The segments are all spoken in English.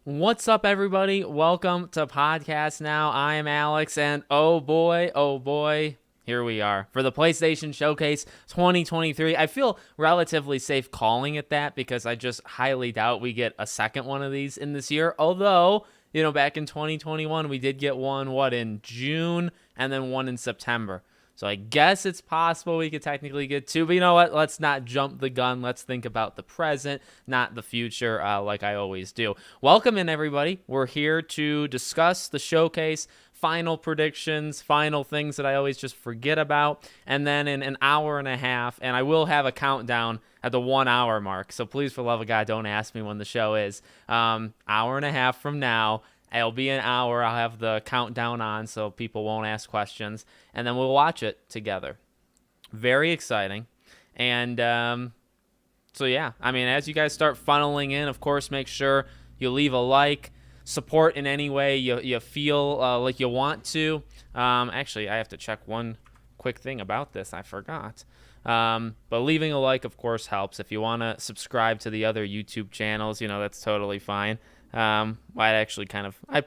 What's up, everybody? Welcome to Podcast Now. I am Alex, and oh boy, here we are for the PlayStation Showcase 2023. I feel relatively safe calling it that because I just highly doubt we get a second one of these in this year. Although, back in 2021, we did get one, in June, and then one in September. So I guess it's possible we could technically get two, but you know what? Let's not jump the gun. Let's think about the present, not the future, like I always do. Welcome in, everybody. We're here to discuss the showcase, final predictions, final things that I always just forget about, and then in an hour and a half, and I will have a countdown at the 1 hour mark. So please, for the love of God, don't ask me when the show is. Hour and a half from now. It'll be an hour. I'll have the countdown on so people won't ask questions. And then we'll watch it together. Very exciting. And so, yeah. I mean, as you guys start funneling in, of course, make sure you leave a like. Support in any way you feel like you want to. Actually, I have to check one quick thing about this. I forgot. But leaving a like, of course, helps. If you want to subscribe to the other YouTube channels, that's totally fine. I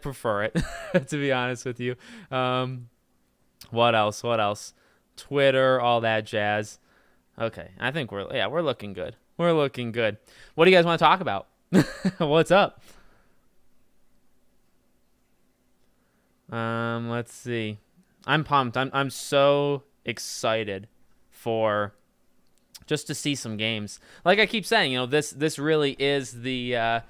prefer it, to be honest with you. What else? Twitter, all that jazz. Okay, I think we're looking good. We're looking good. What do you guys want to talk about? What's up? Let's see. I'm pumped. I'm so excited for just to see some games. Like I keep saying, this really is the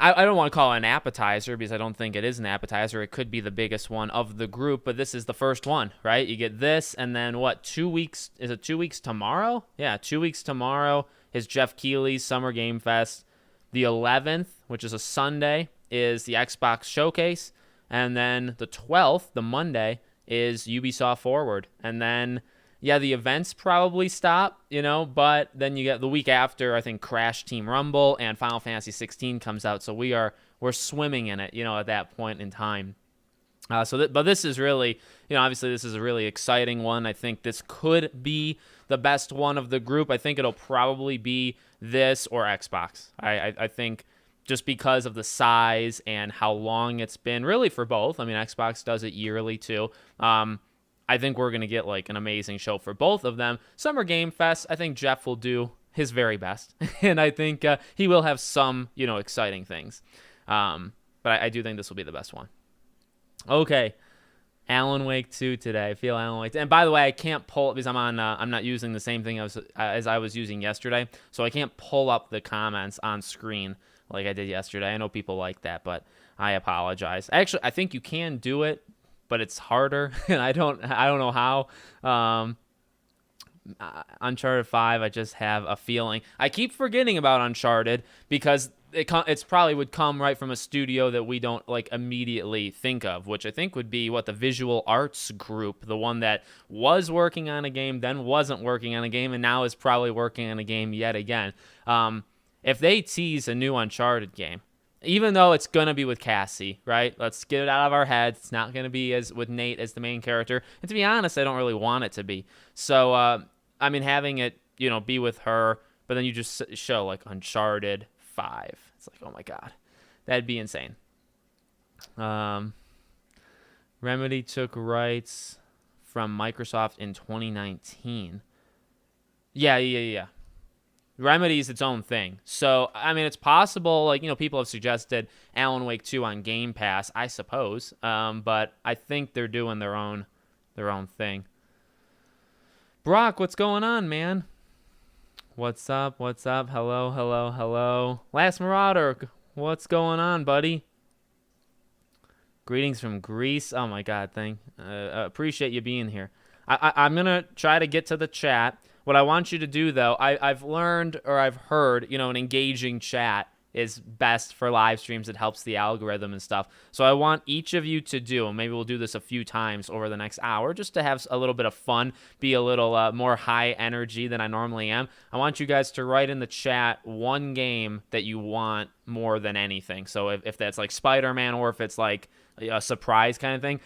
I don't want to call it an appetizer because I don't think it is an appetizer. It could be the biggest one of the group, but this is the first one, right? You get this, and then what, 2 weeks? Is it 2 weeks tomorrow? Yeah, 2 weeks tomorrow is Jeff Keighley's Summer Game Fest. The 11th, which is a Sunday, is the Xbox Showcase. And then the 12th, the Monday, is Ubisoft Forward. And then, yeah, the events probably stop, but then you get the week after, I think Crash Team Rumble and Final Fantasy 16 comes out. So we're swimming in it, at that point in time. But this is really, obviously this is a really exciting one. I think this could be the best one of the group. I think it'll probably be this or Xbox. I think just because of the size and how long it's been, really for both. I mean, Xbox does it yearly too. I think we're going to get like an amazing show for both of them. Summer Game Fest, I think Jeff will do his very best. And I think he will have some, exciting things. But I do think this will be the best one. Okay. Alan Wake 2 today. I feel Alan Wake 2. And by the way, I can't pull because I'm not using the same thing as I was using yesterday. So I can't pull up the comments on screen like I did yesterday. I know people like that, but I apologize. Actually, I think you can do it, but it's harder, and I don't know how. Uncharted 5, I just have a feeling. I keep forgetting about Uncharted because it's probably would come right from a studio that we don't like immediately think of, which I think would be the Visual Arts Group, the one that was working on a game, then wasn't working on a game, and now is probably working on a game yet again. If they tease a new Uncharted game, even though it's going to be with Cassie, right? Let's get it out of our heads. It's not going to be as with Nate as the main character. And to be honest, I don't really want it to be. So, having it, be with her, but then you just show like Uncharted 5. It's like, oh my God, that'd be insane. Remedy took rights from Microsoft in 2019. Yeah. Remedy's its own thing. So, it's possible, people have suggested Alan Wake 2 on Game Pass, I suppose. But I think they're doing their own thing. Brock, what's going on, man? What's up? Hello. Last Marauder, what's going on, buddy? Greetings from Greece. Oh, my God, appreciate you being here. I'm going to try to get to the chat. What I want you to do, though, I've learned or I've heard, an engaging chat is best for live streams. It helps the algorithm and stuff. So I want each of you to do, and maybe we'll do this a few times over the next hour just to have a little bit of fun, be a little more high energy than I normally am. I want you guys to write in the chat one game that you want more than anything. So if that's like Spider-Man or if it's like a surprise kind of thing,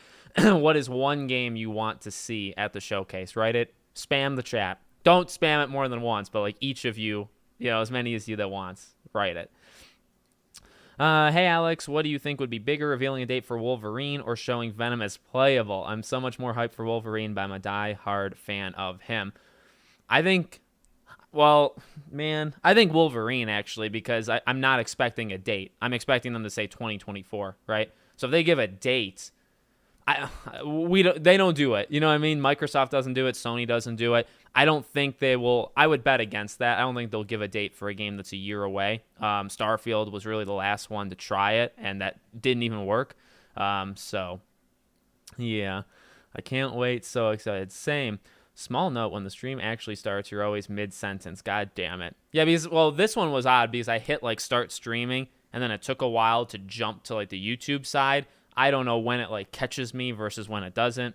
what is one game you want to see at the showcase? Write it. Spam the chat. Don't spam it more than once, but like each of you, as many as you that wants, write it. Hey, Alex, what do you think would be bigger, revealing a date for Wolverine or showing Venom as playable? I'm so much more hyped for Wolverine, but I'm a die-hard fan of him. I think, well, man, I think Wolverine, actually, because I'm not expecting a date. I'm expecting them to say 2024, right? So if they give a date, they don't do it. You know what I mean? Microsoft doesn't do it. Sony doesn't do it. I don't think they will. I would bet against that. I don't think they'll give a date for a game that's a year away. Starfield was really the last one to try it, and that didn't even work. So, yeah, I can't wait. So excited. Same. Small note, when the stream actually starts, you're always mid-sentence. God damn it. Yeah, because, well, this one was odd because I hit, like, start streaming, and then it took a while to jump to, like, the YouTube side. I don't know when it, like, catches me versus when it doesn't.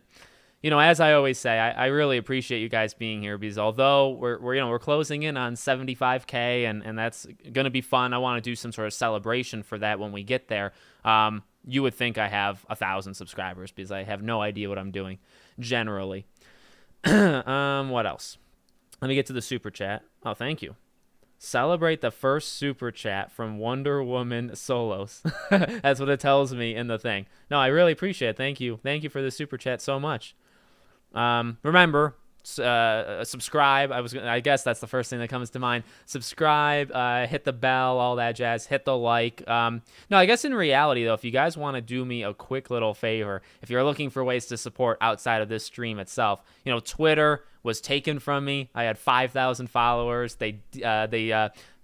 You know, as I always say, I really appreciate you guys being here because although we're closing in on 75K and that's going to be fun, I want to do some sort of celebration for that when we get there. You would think I have 1,000 subscribers because I have no idea what I'm doing generally. What else? Let me get to the super chat. Oh, thank you. Celebrate the first super chat from Wonder Woman Solos. That's what it tells me in the thing. No, I really appreciate it. Thank you. Thank you for the super chat so much. Remember, subscribe. I guess that's the first thing that comes to mind. Subscribe, hit the bell, all that jazz. Hit the like. No, I guess in reality, though, if you guys want to do me a quick little favor, if you're looking for ways to support outside of this stream itself, you know, Twitter was taken from me. I had 5,000 followers. They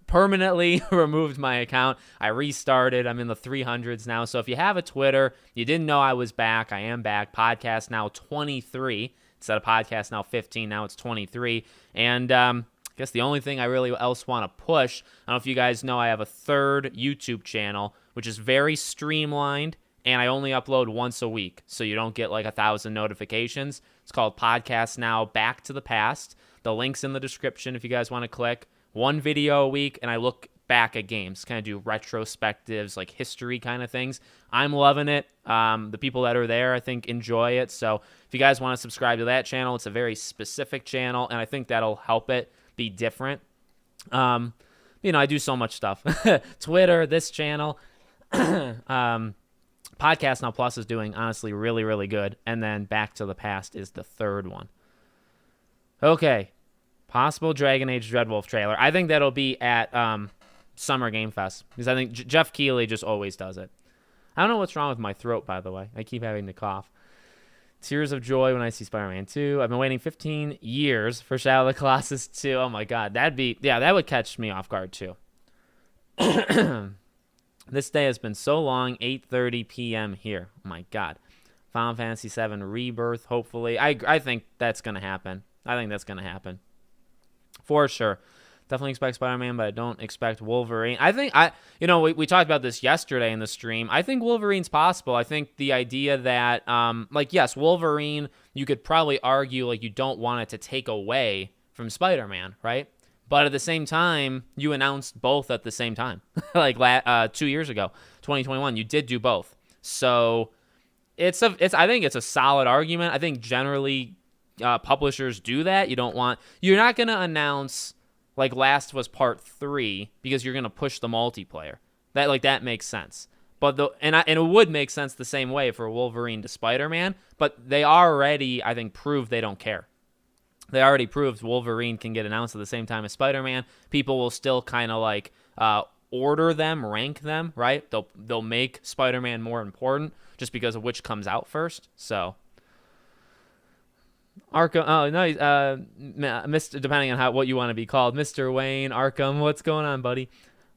permanently removed my account. I restarted. I'm in the 300s now. So if you have a Twitter, you didn't know I was back. I am back. Podcast now 23 instead of podcast now 15. Now it's 23. And I guess the only thing I really else want to push, I don't know if you guys know, I have a third YouTube channel, which is very streamlined. And I only upload once a week, so you don't get like 1,000 notifications. It's called Podcast Now Back to the Past. The link's in the description if you guys want to click. One video a week, and I look back at games, kind of do retrospectives, like history kind of things. I'm loving it. The people that are there, I think, enjoy it. So if you guys want to subscribe to that channel, it's a very specific channel, and I think that'll help it be different. You know, I do so much stuff. Twitter, this channel. Podcast Now Plus is doing, honestly, really, really good. And then Back to the Past is the third one. Okay. Possible Dragon Age Dreadwolf trailer. I think that'll be at Summer Game Fest. Because I think Jeff Keighley just always does it. I don't know what's wrong with my throat, by the way. I keep having to cough. Tears of joy when I see Spider-Man 2. I've been waiting 15 years for Shadow of the Colossus 2. Oh, my God. That would catch me off guard, too. This day has been so long, 8:30 p.m. here. Oh, my God. Final Fantasy VII Rebirth, hopefully. I think that's going to happen. For sure. Definitely expect Spider-Man, but I don't expect Wolverine. We talked about this yesterday in the stream. I think Wolverine's possible. I think the idea that, yes, Wolverine, you could probably argue, you don't want it to take away from Spider-Man, right? But at the same time, you announced both at the same time. 2 years ago, 2021, you did do both. So I think it's a solid argument. I think generally publishers do that. You're not going to announce Last was Part 3 because you're going to push the multiplayer. That makes sense. But it would make sense the same way for Wolverine to Spider-Man, but they already, I think, proved they don't care. They already proved Wolverine can get announced at the same time as Spider-Man. People will still kind of order them, rank them, right? They'll make Spider-Man more important just because of which comes out first. So Arkham, oh no, Mr. Depending on what you want to be called, Mr. Wayne Arkham. What's going on, buddy?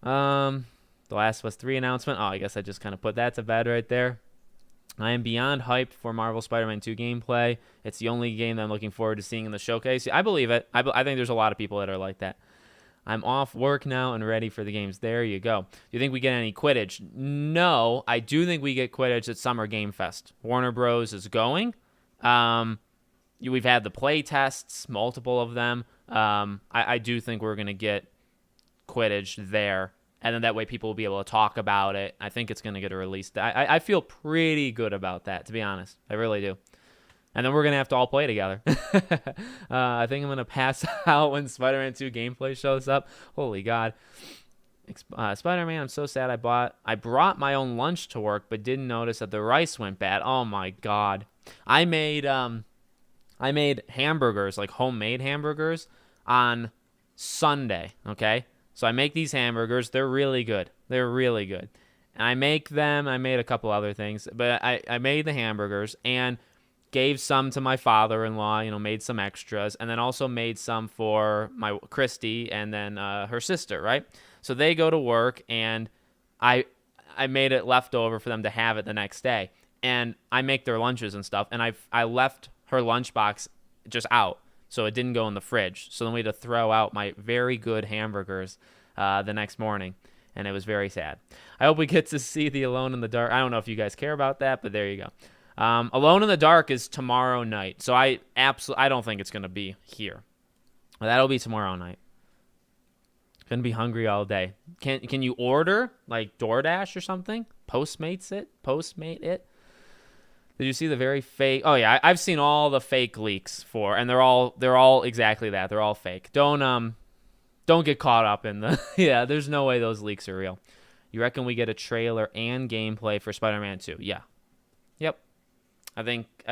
The Last of Us 3 announcement. Oh, I guess I just kind of put that to bed right there. I am beyond hyped for Marvel Spider-Man 2 gameplay. It's the only game that I'm looking forward to seeing in the showcase. I believe it. I think there's a lot of people that are like that. I'm off work now and ready for the games. There you go. Do you think we get any Quidditch? No, I do think we get Quidditch at Summer Game Fest. Warner Bros. Is going. We've had the play tests, multiple of them. I do think we're going to get Quidditch there. And then that way people will be able to talk about it. I think it's going to get a release. I feel pretty good about that, to be honest. I really do. And then we're going to have to all play together. I think I'm going to pass out when Spider-Man 2 gameplay shows up. Holy God. Spider-Man, I'm so sad. I brought my own lunch to work, but didn't notice that the rice went bad. Oh my god. I made hamburgers, like homemade hamburgers, on Sunday. Okay, so I make these hamburgers. They're really good. They're really good. And I make them. I made a couple other things, but I made the hamburgers and gave some to my father-in-law, made some extras, and then also made some for my Christy and then her sister, right? So they go to work, and I made it left over for them to have it the next day. And I make their lunches and stuff, and I left her lunchbox just out, so it didn't go in the fridge. So then we had to throw out my very good hamburgers the next morning, and it was very sad. I hope we get to see the Alone in the Dark. I don't know if you guys care about that, but there you go. Alone in the Dark is tomorrow night, so I don't think it's gonna be here. That'll be tomorrow night. Gonna be hungry all day. Can you order like DoorDash or something? Postmate it. Did you see the very fake? Oh yeah, I've seen all the fake leaks and they're all exactly that. They're all fake. Don't get caught up in the yeah. There's no way those leaks are real. You reckon we get a trailer and gameplay for Spider-Man 2? Yeah. Yep. I think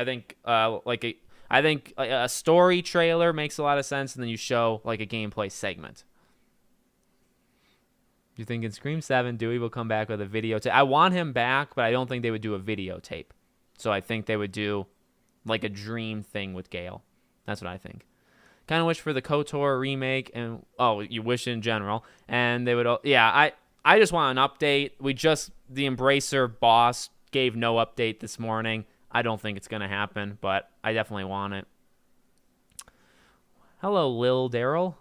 a story trailer makes a lot of sense, and then you show like a gameplay segment. You think in Scream 7, Dewey will come back with a videotape? I want him back, but I don't think they would do a videotape. So I think they would do like a dream thing with Gale. That's what I think. Kind of wish for the KOTOR remake, and you wish in general, and they would. Yeah, I just want an update. The Embracer boss gave no update this morning. I don't think it's gonna happen, but I definitely want it. Hello, Lil Daryl.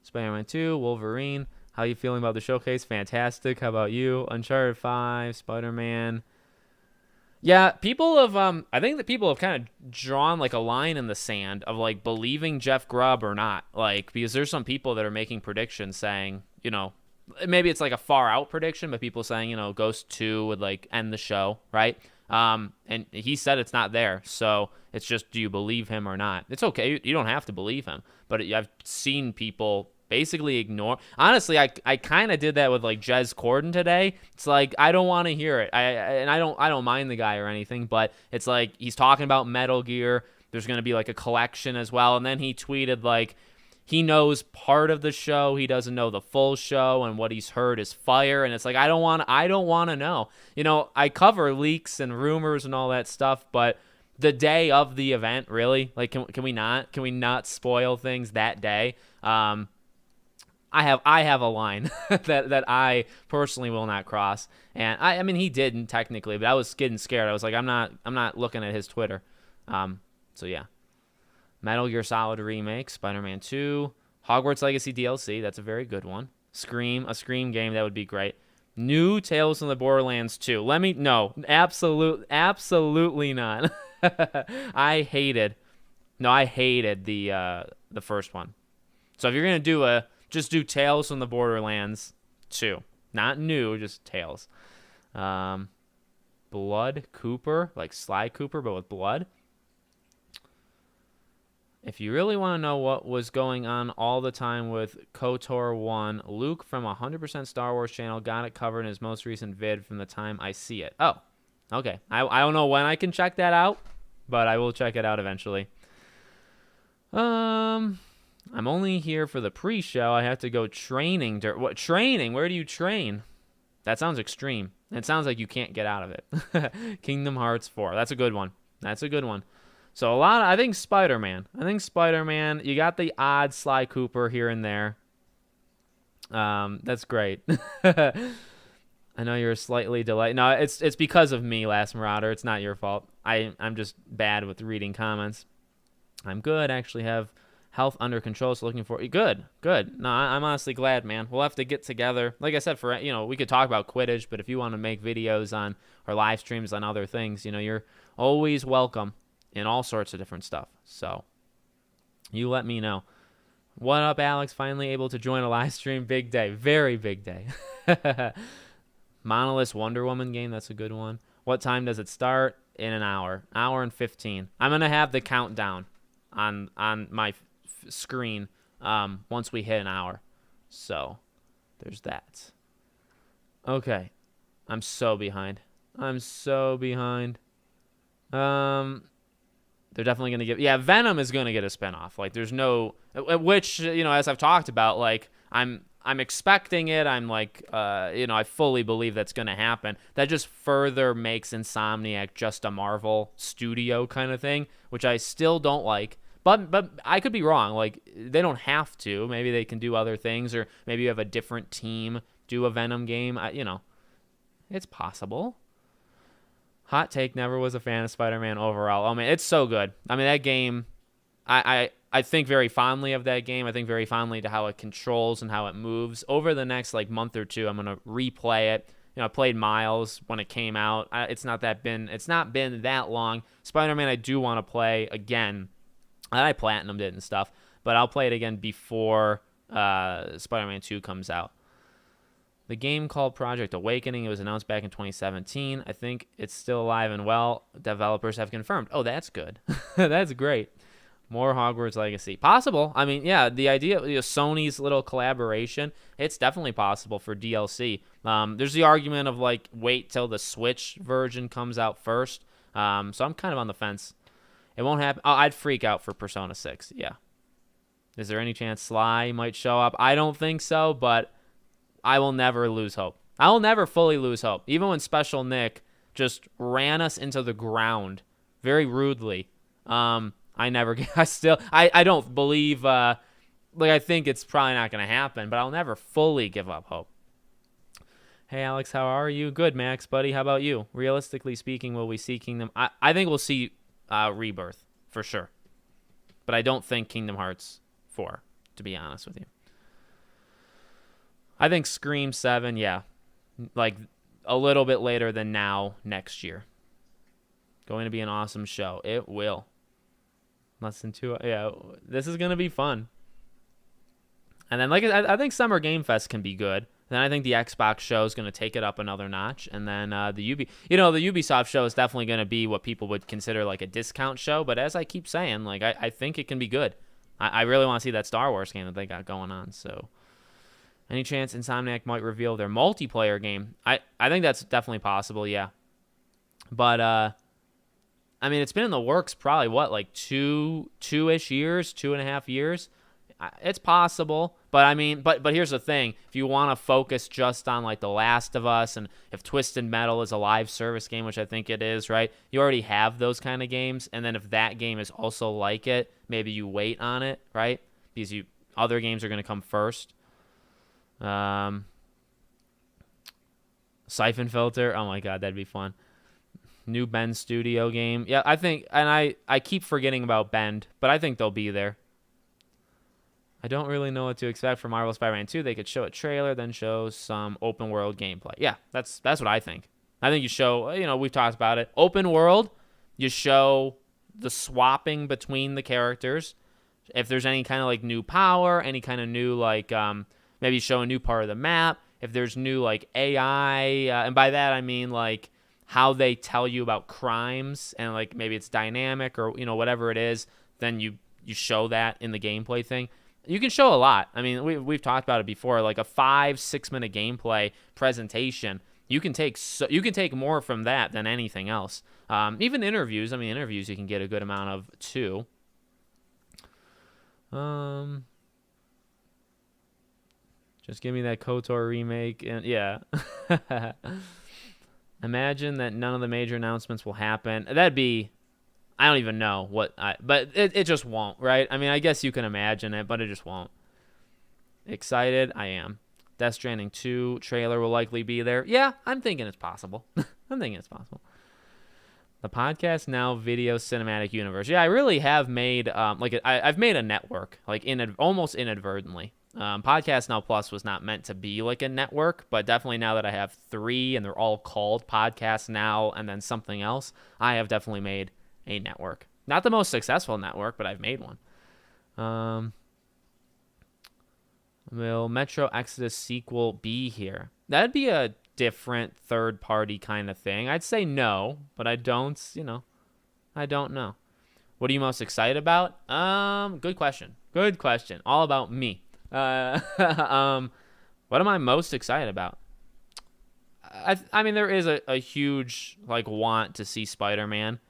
Spider-Man 2, Wolverine. How you feeling about the showcase? Fantastic. How about you? Uncharted 5, Spider-Man. Yeah, I think that people have kind of drawn like a line in the sand of like believing Jeff Grubb or not. Like, because there's some people that are making predictions saying, maybe it's like a far out prediction, but people saying, Ghost 2 would like end the show, right? And he said it's not there. So it's just, do you believe him or not? It's okay. You don't have to believe him, but I've seen people basically ignore. Honestly, I kind of did that with like Jez Corden today. It's like I don't want to hear it. I don't mind the guy or anything, but it's like he's talking about Metal Gear. There's going to be like a collection as well, and then he tweeted like he knows part of the show, he doesn't know the full show, and what he's heard is fire. And it's like I don't want to know. I cover leaks and rumors and all that stuff, but the day of the event, really, like can we not spoil things that day? I have a line that I personally will not cross, and I mean he didn't technically, but I was getting scared. I was like, I'm not looking at his Twitter. So yeah, Metal Gear Solid remake, Spider-Man 2, Hogwarts Legacy DLC. That's a very good one. A Scream game, that would be great. New Tales from the Borderlands 2. Absolutely not. I hated the first one. So if you're gonna just do Tales from the Borderlands 2. Not new, just Tales. Blood Cooper, like Sly Cooper, but with blood. If you really want to know what was going on all the time with KOTOR 1, Luke from 100% Star Wars channel got it covered in his most recent vid from the time I see it. Oh, okay. I don't know when I can check that out, but I will check it out eventually. I'm only here for the pre-show. I have to go training. What training? Where do you train? That sounds extreme. It sounds like you can't get out of it. Kingdom Hearts 4. That's a good one. So I think Spider-Man. You got the odd Sly Cooper here and there. That's great. I know you're slightly delayed. No, it's because of me, Last Marauder. It's not your fault. I'm just bad with reading comments. I'm good. I actually have health under control, so looking for good. No, I'm honestly glad, man. We'll have to get together. Like I said, we could talk about Quidditch, but if you want to make videos on or live streams on other things, you're always welcome in all sorts of different stuff. So you let me know. What up, Alex? Finally able to join a live stream. Big day. Very big day. Monolith Wonder Woman game. That's a good one. What time does it start? In an hour. Hour and 15. I'm going to have the countdown on my screen once we hit an hour. So there's that. Okay. I'm so behind. I'm so behind. Um, they're definitely going to give. Yeah, Venom is going to get a spinoff. Like, there's no. Which, as I've talked about, like, I'm expecting it. I'm like, I fully believe that's going to happen. That just further makes Insomniac just a Marvel studio kind of thing, which I still don't like. But I could be wrong. Like, they don't have to. Maybe they can do other things, or maybe you have a different team do a Venom game. It's possible. Hot take, never was a fan of Spider-Man overall. I mean, it's so good. I mean, that game, I think very fondly of that game. I think very fondly to how it controls and how it moves. Over the next like month or two, I'm gonna replay it. I played Miles when it came out. It's not been that long. Spider-Man, I do want to play again. I platinumed it and stuff, but I'll play it again before Spider-Man 2 comes out. The game called Project Awakening, it was announced back in 2017. I think it's still alive and well. Developers have confirmed. Oh, that's good. That's great. More Hogwarts Legacy. Possible. I mean, yeah, the idea of Sony's little collaboration, it's definitely possible for DLC. There's the argument of, like, wait till the Switch version comes out first. So I'm kind of on the fence. It won't happen. I'd freak out for Persona 6, yeah. Is there any chance Sly might show up? I don't think so, but I will never lose hope. I will never fully lose hope. Even when Special Nick just ran us into the ground very rudely, I don't believe, I think it's probably not going to happen, but I'll never fully give up hope. Hey, Alex, how are you? Good, Max, buddy. How about you? Realistically speaking, will we see Kingdom? I think we'll see Rebirth for sure, but I don't think Kingdom Hearts 4, to be honest with you. I think Scream 7, yeah, like a little bit later than now next year. Going to be an awesome show. It will. Less than 2. Yeah, this is going to be fun. And then, I think Summer Game Fest can be good. Then I think the Xbox show is going to take it up another notch. And then the Ubisoft show is definitely going to be what people would consider like a discount show. But as I keep saying, like I think it can be good. I really want to see that Star Wars game that they got going on. So any chance Insomniac might reveal their multiplayer game? I think that's definitely possible, yeah. But, I mean, it's been in the works probably, like 2-ish years, 2.5 years? It's possible. But, I mean, but here's the thing. If you want to focus just on, like, The Last of Us, and if Twisted Metal is a live service game, which I think it is, right? You already have those kind of games. And then if that game is also like it, maybe you wait on it, right? Because other games are going to come first. Siphon Filter, oh my god, that'd be fun. New Bend Studio game, yeah, I think, and I keep forgetting about Bend, but I think they'll be there. I don't really know what to expect from Marvel Spider-Man 2. They could show a trailer, then show some open world gameplay. Yeah, that's what I think. I think you show, we've talked about it, open world, you show the swapping between the characters. If there's any kind of like new power, any kind of new like maybe show a new part of the map. If there's new like AI, and by that I mean like how they tell you about crimes, and like maybe it's dynamic or whatever it is, then you show that in the gameplay thing. You can show a lot. I mean, we've talked about it before. Like a 5-6 minute gameplay presentation, you can take more from that than anything else. Even interviews. I mean, interviews you can get a good amount of too. Just give me that KOTOR remake, and yeah. Imagine that none of the major announcements will happen. That'd be, I don't even know but it just won't, right? I mean, I guess you can imagine it, but it just won't. Excited? I am. Death Stranding 2 trailer will likely be there. Yeah, I'm thinking it's possible. The Podcast Now video cinematic universe. Yeah, I really have made, I've made a network, like almost inadvertently. Podcast Now Plus was not meant to be like a network, but definitely now that I have 3 and they're all called Podcast Now and then something else, I have definitely made a network. Not the most successful network, but I've made one. Will Metro Exodus sequel be here? That'd be a different third-party kind of thing. I'd say no, but I don't know. What are you most excited about? Good question. All about me. What am I most excited about? I mean, there is a huge like want to see Spider-Man.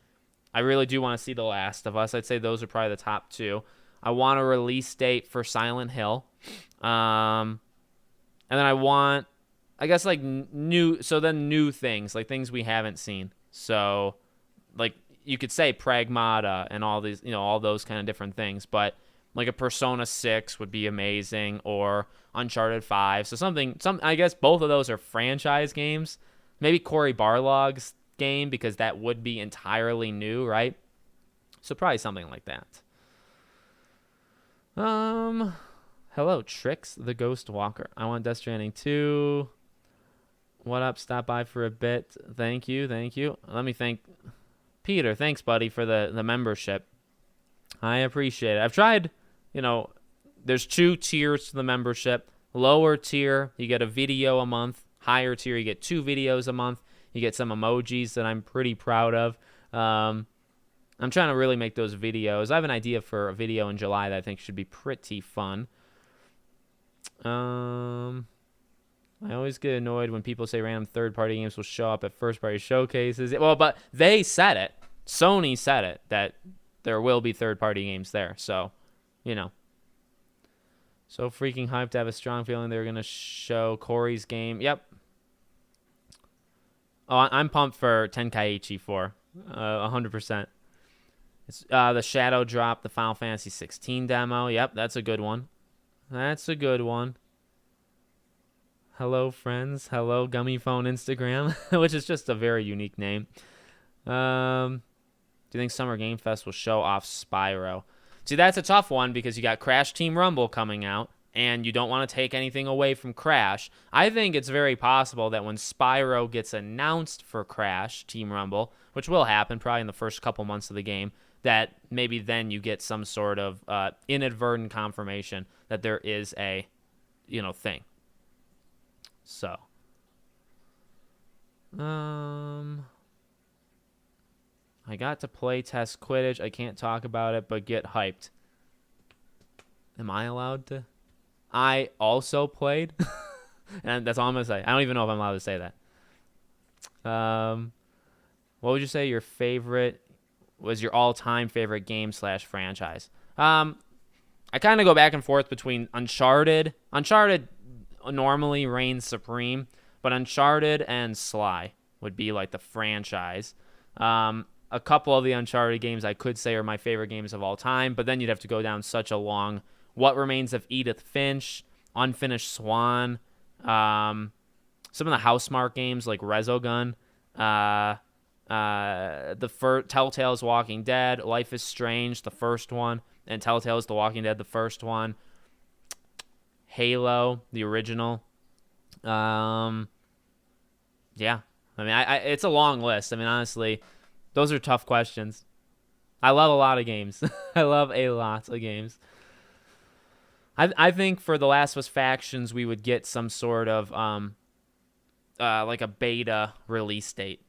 I really do want to see The Last of Us. I'd say those are probably the top two. I want a release date for Silent Hill. And then I want, I guess, like new things, like things we haven't seen. So like you could say Pragmata and all these, all those kind of different things, but like a Persona 6 would be amazing, or Uncharted 5. So I guess both of those are franchise games. Maybe Cory Barlog's game, because that would be entirely new, right? So probably something like that. Hello, Trix the Ghost Walker. I want Death Stranding 2. What up? Stop by for a bit. Thank you. Let me thank Peter. Thanks, buddy, for the membership. I appreciate it. I've tried, there's 2 tiers to the membership. Lower tier, you get a video a month. Higher tier, you get 2 videos a month. You get some emojis that I'm pretty proud of. I'm trying to really make those videos. I have an idea for a video in July that I think should be pretty fun. I always get annoyed when people say random third-party games will show up at first-party showcases. Well, but they said it. Sony said it, that there will be third-party games there. So, So freaking hyped to have a strong feeling they're going to show Corey's game. Yep. Oh, I'm pumped for Tenkaichi 4. 100%. It's the Shadow Drop, the Final Fantasy 16 demo. Yep, that's a good one. Hello, friends. Hello, Gummy Phone Instagram, which is just a very unique name. Do you think Summer Game Fest will show off Spyro? See, that's a tough one because you got Crash Team Rumble coming out, and you don't want to take anything away from Crash. I think it's very possible that when Spyro gets announced for Crash Team Rumble, which will happen probably in the first couple months of the game, that maybe then you get some sort of inadvertent confirmation that there is a, thing. So, I got to play test Quidditch. I can't talk about it, but get hyped. Am I allowed to? I also played. And that's all I'm going to say. I don't even know if I'm allowed to say that. What would you say your all-time favorite game / franchise? I kind of go back and forth between Uncharted. Uncharted normally reigns supreme, but Uncharted and Sly would be like the franchise. A couple of the Uncharted games I could say are my favorite games of all time, but then you'd have to go down such a long What Remains of Edith Finch, Unfinished Swan, some of the Housemarque games like Resogun, the Telltale's Walking Dead, Life is Strange, the first one, and Telltale's The Walking Dead, the first one, Halo, the original. Yeah, I mean, it's a long list. I mean, honestly, those are tough questions. I love a lot of games. I love a lot of games. I think for The Last of Us Factions, we would get some sort of like a beta release date,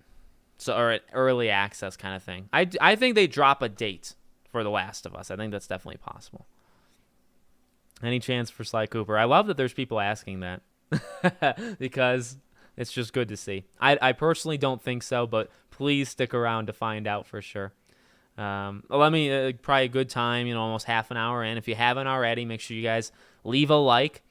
or an early access kind of thing. I think they drop a date for The Last of Us. I think that's definitely possible. Any chance for Sly Cooper? I love that there's people asking that because it's just good to see. I personally don't think so, but please stick around to find out for sure. Let me probably a good time, almost half an hour in. If you haven't already, make sure you guys leave a like.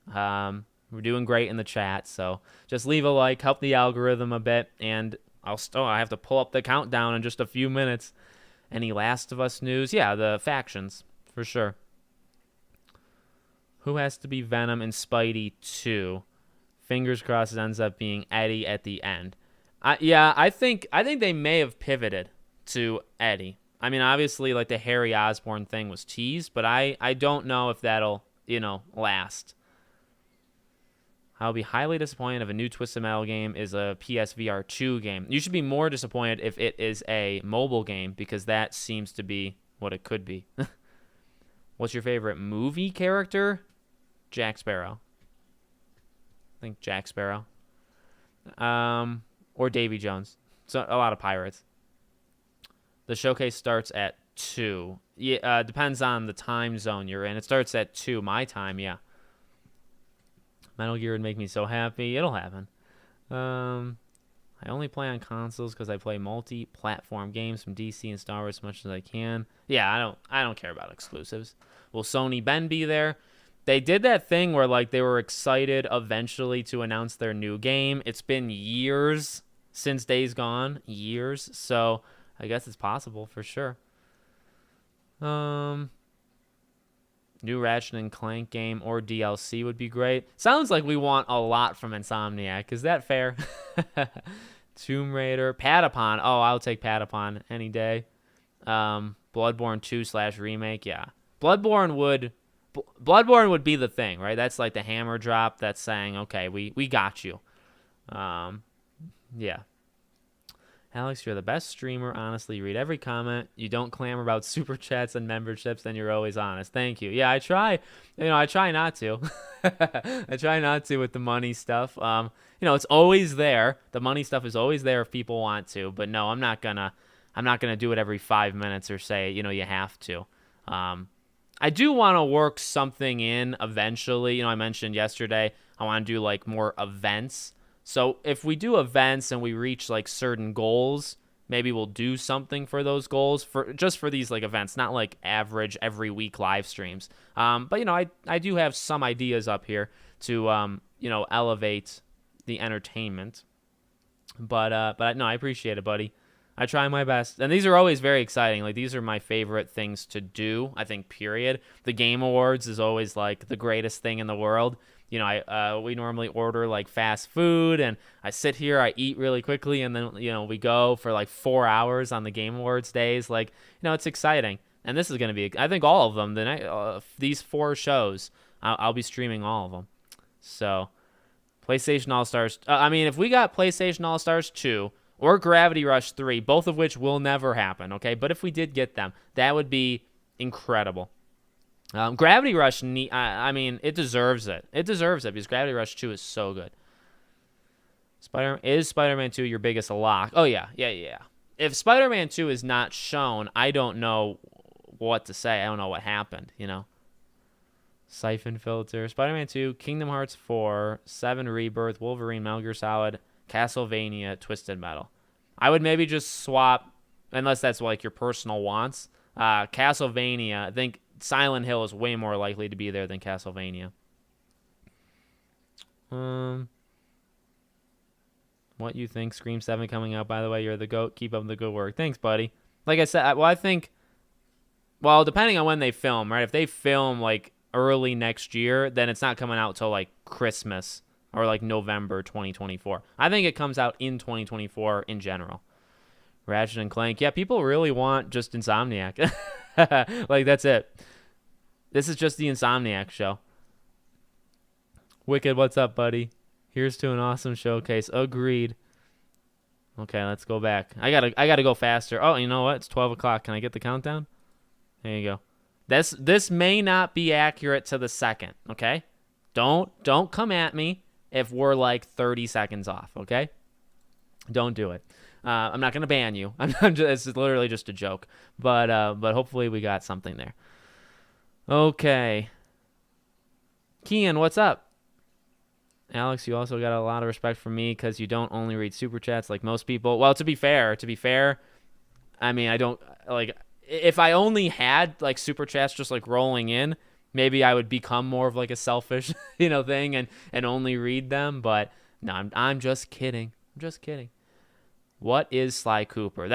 We're doing great in the chat, so just leave a like, help the algorithm a bit, and I have to pull up the countdown in just a few minutes. Any Last of Us news? Yeah, the factions for sure. Who has to be Venom in Spidey 2? Fingers crossed it ends up being Eddie at the end. I think they may have pivoted to Eddie. I mean, obviously, like the Harry Osborn thing was teased, but I don't know if that'll, last. I'll be highly disappointed if a new Twisted Metal game is a PSVR 2 game. You should be more disappointed if it is a mobile game, because that seems to be what it could be. What's your favorite movie character? Jack Sparrow. I think Jack Sparrow. Or Davy Jones. So a lot of pirates. The showcase starts at 2. Yeah, depends on the time zone you're in. It starts at 2, my time, yeah. Metal Gear would make me so happy. It'll happen. I only play on consoles because I play multi-platform games from DC and Star Wars as much as I can. Yeah, I don't care about exclusives. Will Sony Ben be there? They did that thing where like they were excited eventually to announce their new game. It's been years since Days Gone, years. So I guess it's possible for sure. New Ratchet and Clank game or DLC would be great. Sounds like we want a lot from Insomniac. Is that fair? Tomb Raider, Patapon. Oh, I'll take Patapon any day. Bloodborne 2 / remake. Yeah, Bloodborne would be the thing, right? That's like the hammer drop. That's saying, okay, we got you. Yeah. Alex, you're the best streamer. Honestly, you read every comment. You don't clamor about super chats and memberships, and you're always honest. Thank you. Yeah, I try. I try not to. I try not to with the money stuff. It's always there. The money stuff is always there if people want to. But no, I'm not gonna do it every 5 minutes or say, you have to. I do want to work something in eventually. I mentioned yesterday I want to do like more events. So if we do events and we reach like certain goals, maybe we'll do something for those goals for these like events, not like average every week live streams. But I do have some ideas up here to elevate the entertainment. But no, I appreciate it, buddy. I try my best. And these are always very exciting. Like these are my favorite things to do, I think, period. The Game Awards is always like the greatest thing in the world. We normally order like fast food and I sit here, I eat really quickly, and then, we go for like 4 hours on the Game Awards days. Like, it's exciting. And this is going to be, I think all of them, these 4 shows, I'll be streaming all of them. So PlayStation All-Stars. If we got PlayStation All-Stars 2 or Gravity Rush 3, both of which will never happen. Okay. But if we did get them, that would be incredible. Gravity Rush, it deserves it. It deserves it because Gravity Rush 2 is so good. Spider-Man 2 your biggest lock? Oh, yeah. If Spider-Man 2 is not shown, I don't know what to say. I don't know what happened, Siphon Filter, Spider-Man 2, Kingdom Hearts 4, 7 Rebirth, Wolverine, Metal Gear Solid, Castlevania, Twisted Metal. I would maybe just swap, unless that's like your personal wants. Castlevania, I think Silent Hill is way more likely to be there than Castlevania. What you think? Scream 7 coming out, by the way. You're the GOAT. Keep up the good work. Thanks, buddy. Like I said, I think, depending on when they film, right? If they film like early next year, then it's not coming out till like Christmas or like November 2024. I think it comes out in 2024 in general. Ratchet and Clank. Yeah, people really want just Insomniac. Like, that's it. This is just the Insomniac show. Wicked, what's up, buddy? Here's to an awesome showcase. Agreed. Okay, let's go back. I gotta go faster. Oh, you know what? It's 12 o'clock. Can I get the countdown? There you go. This may not be accurate to the second, okay? Don't come at me if we're like 30 seconds off, okay? Don't do it. I'm not gonna ban you. It's literally just a joke. But hopefully we got something there. Okay. Kian, what's up? Alex, you also got a lot of respect from me because you don't only read super chats like most people. Well, to be fair, I don't like. If I only had like super chats just like rolling in, maybe I would become more of like a selfish, thing and only read them. But no, I'm just kidding. I'm just kidding. What is Sly Cooper? Is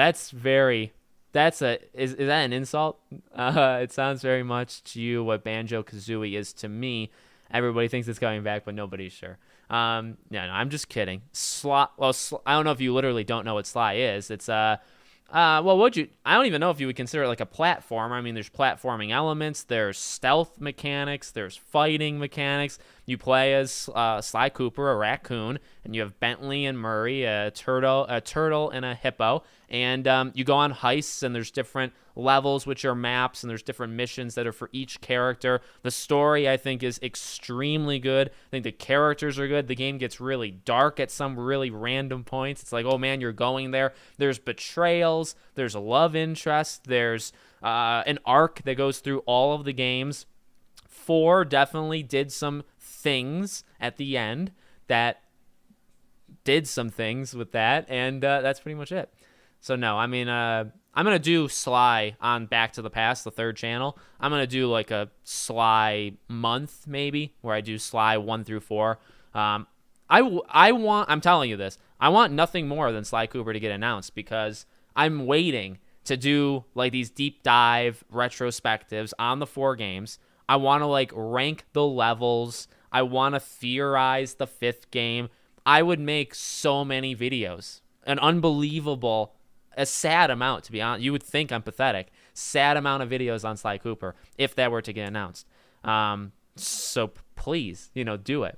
that an insult? It sounds very much to you what Banjo-Kazooie is to me. Everybody thinks it's coming back, but nobody's sure. No, I'm just kidding. Sly, I don't know if you literally don't know what Sly is. It's I don't even know if you would consider it like a platformer. There's platforming elements, there's stealth mechanics, there's fighting mechanics. You play as Sly Cooper, a raccoon, and you have Bentley and Murray, a turtle and a hippo, and you go on heists, and there's different levels, which are maps, and there's different missions that are for each character. The story, I think, is extremely good. I think the characters are good. The game gets really dark at some really random points. It's like, oh man, you're going there. There's betrayals. There's a love interest. There's an arc that goes through all of the games. 4 definitely did some things at the end that did some things with that, and that's pretty much it. So no, I mean, I'm gonna do Sly on Back to the Past, the third channel. I'm gonna do like a Sly month maybe, where I do Sly 1 through 4. I'm telling you this, I want nothing more than Sly Cooper to get announced, because I'm waiting to do like these deep dive retrospectives on the 4 games. I want to like rank the levels. I want to theorize the 5th game. I would make so many videos, an unbelievable, a sad amount, to be honest. You would think I'm pathetic. Sad amount of videos on Sly Cooper if that were to get announced. So please, do it.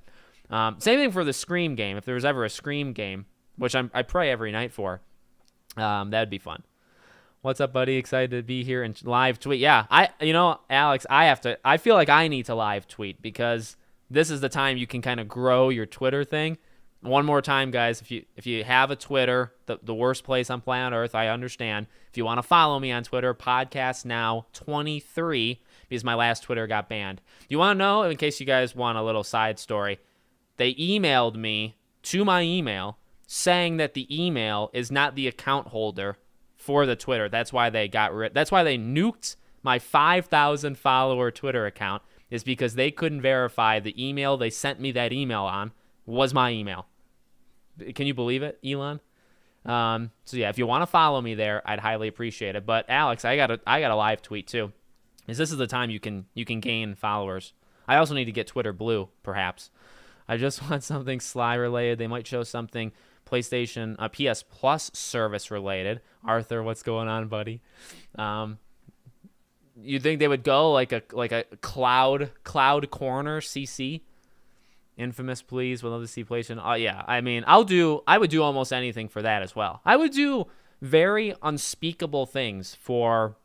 Same thing for the Scream game. If there was ever a Scream game, which I pray every night for, that'd be fun. What's up, buddy? Excited to be here and live tweet. Yeah, Alex, I feel like I need to live tweet, because this is the time you can kind of grow your Twitter thing. One more time, guys, if you have a Twitter, the worst place on planet Earth, I understand. If you want to follow me on Twitter, Podcast Now 23, because my last Twitter got banned. You want to know, in case you guys want a little side story, they emailed me to my email saying that the email is not the account holder for the Twitter. That's why they that's why they nuked my 5,000 follower Twitter account, is because they couldn't verify the email they sent me that email on was my email. Can you believe it, Elon? So yeah, if you want to follow me there, I'd highly appreciate it. But Alex, I got a live tweet too, because this is the time you can gain followers. I also need to get Twitter Blue, perhaps. I just want something Sly related. They might show something PlayStation, PS Plus service related. Arthur, what's going on, buddy? You think they would go like a cloud corner CC? Infamous, please. We'd love to see PlayStation. Oh yeah, I mean, I would do almost anything for that as well. I would do very unspeakable things for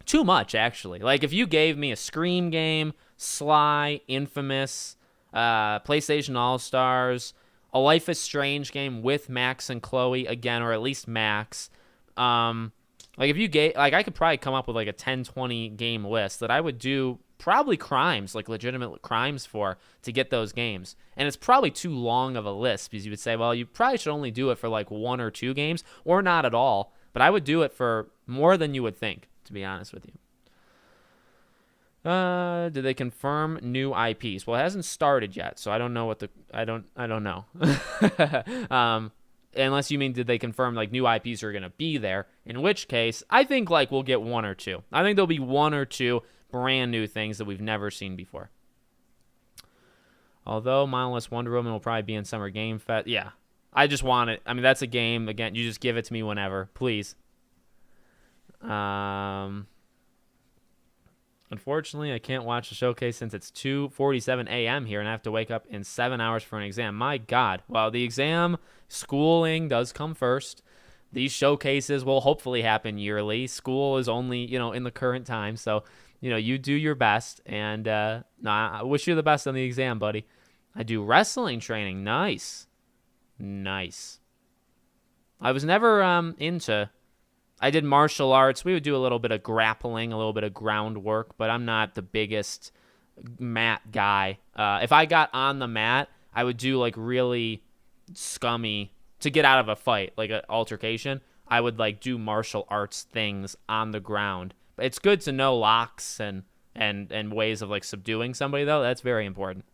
too much, actually. Like if you gave me a Scream game, Sly, Infamous, PlayStation All-Stars, a Life is Strange game with Max and Chloe again, or at least Max. Like if you gave, like I could probably come up with like a 10-20 game list that I would do probably crimes, like legitimate crimes to get those games. And it's probably too long of a list, because you would say, well, you probably should only do it for like 1 or 2 games, or not at all. But I would do it for more than you would think, to be honest with you. Did they confirm new IPs? Well, it hasn't started yet, so I don't know I don't know. Unless you mean, did they confirm like new IPs are going to be there? In which case, I think like we'll get 1 or 2. I think there'll be 1 or 2 brand new things that we've never seen before. Although Mindless Wonder Woman will probably be in Summer Game Fest. Yeah, I just want it. I mean, that's a game. Again, you just give it to me whenever, please. Unfortunately, I can't watch the showcase since it's 2:47 a.m. here, and I have to wake up in 7 hours for an exam. My God. Well, the exam, schooling does come first. These showcases will hopefully happen yearly. School is only, in the current time. So, you do your best. And I wish you the best on the exam, buddy. I do wrestling training. Nice. I was never I did martial arts. We would do a little bit of grappling, a little bit of groundwork, but I'm not the biggest mat guy. If I got on the mat, I would do like really scummy, to get out of a fight, like an altercation. I would like do martial arts things on the ground. But it's good to know locks and ways of like subduing somebody, though. That's very important.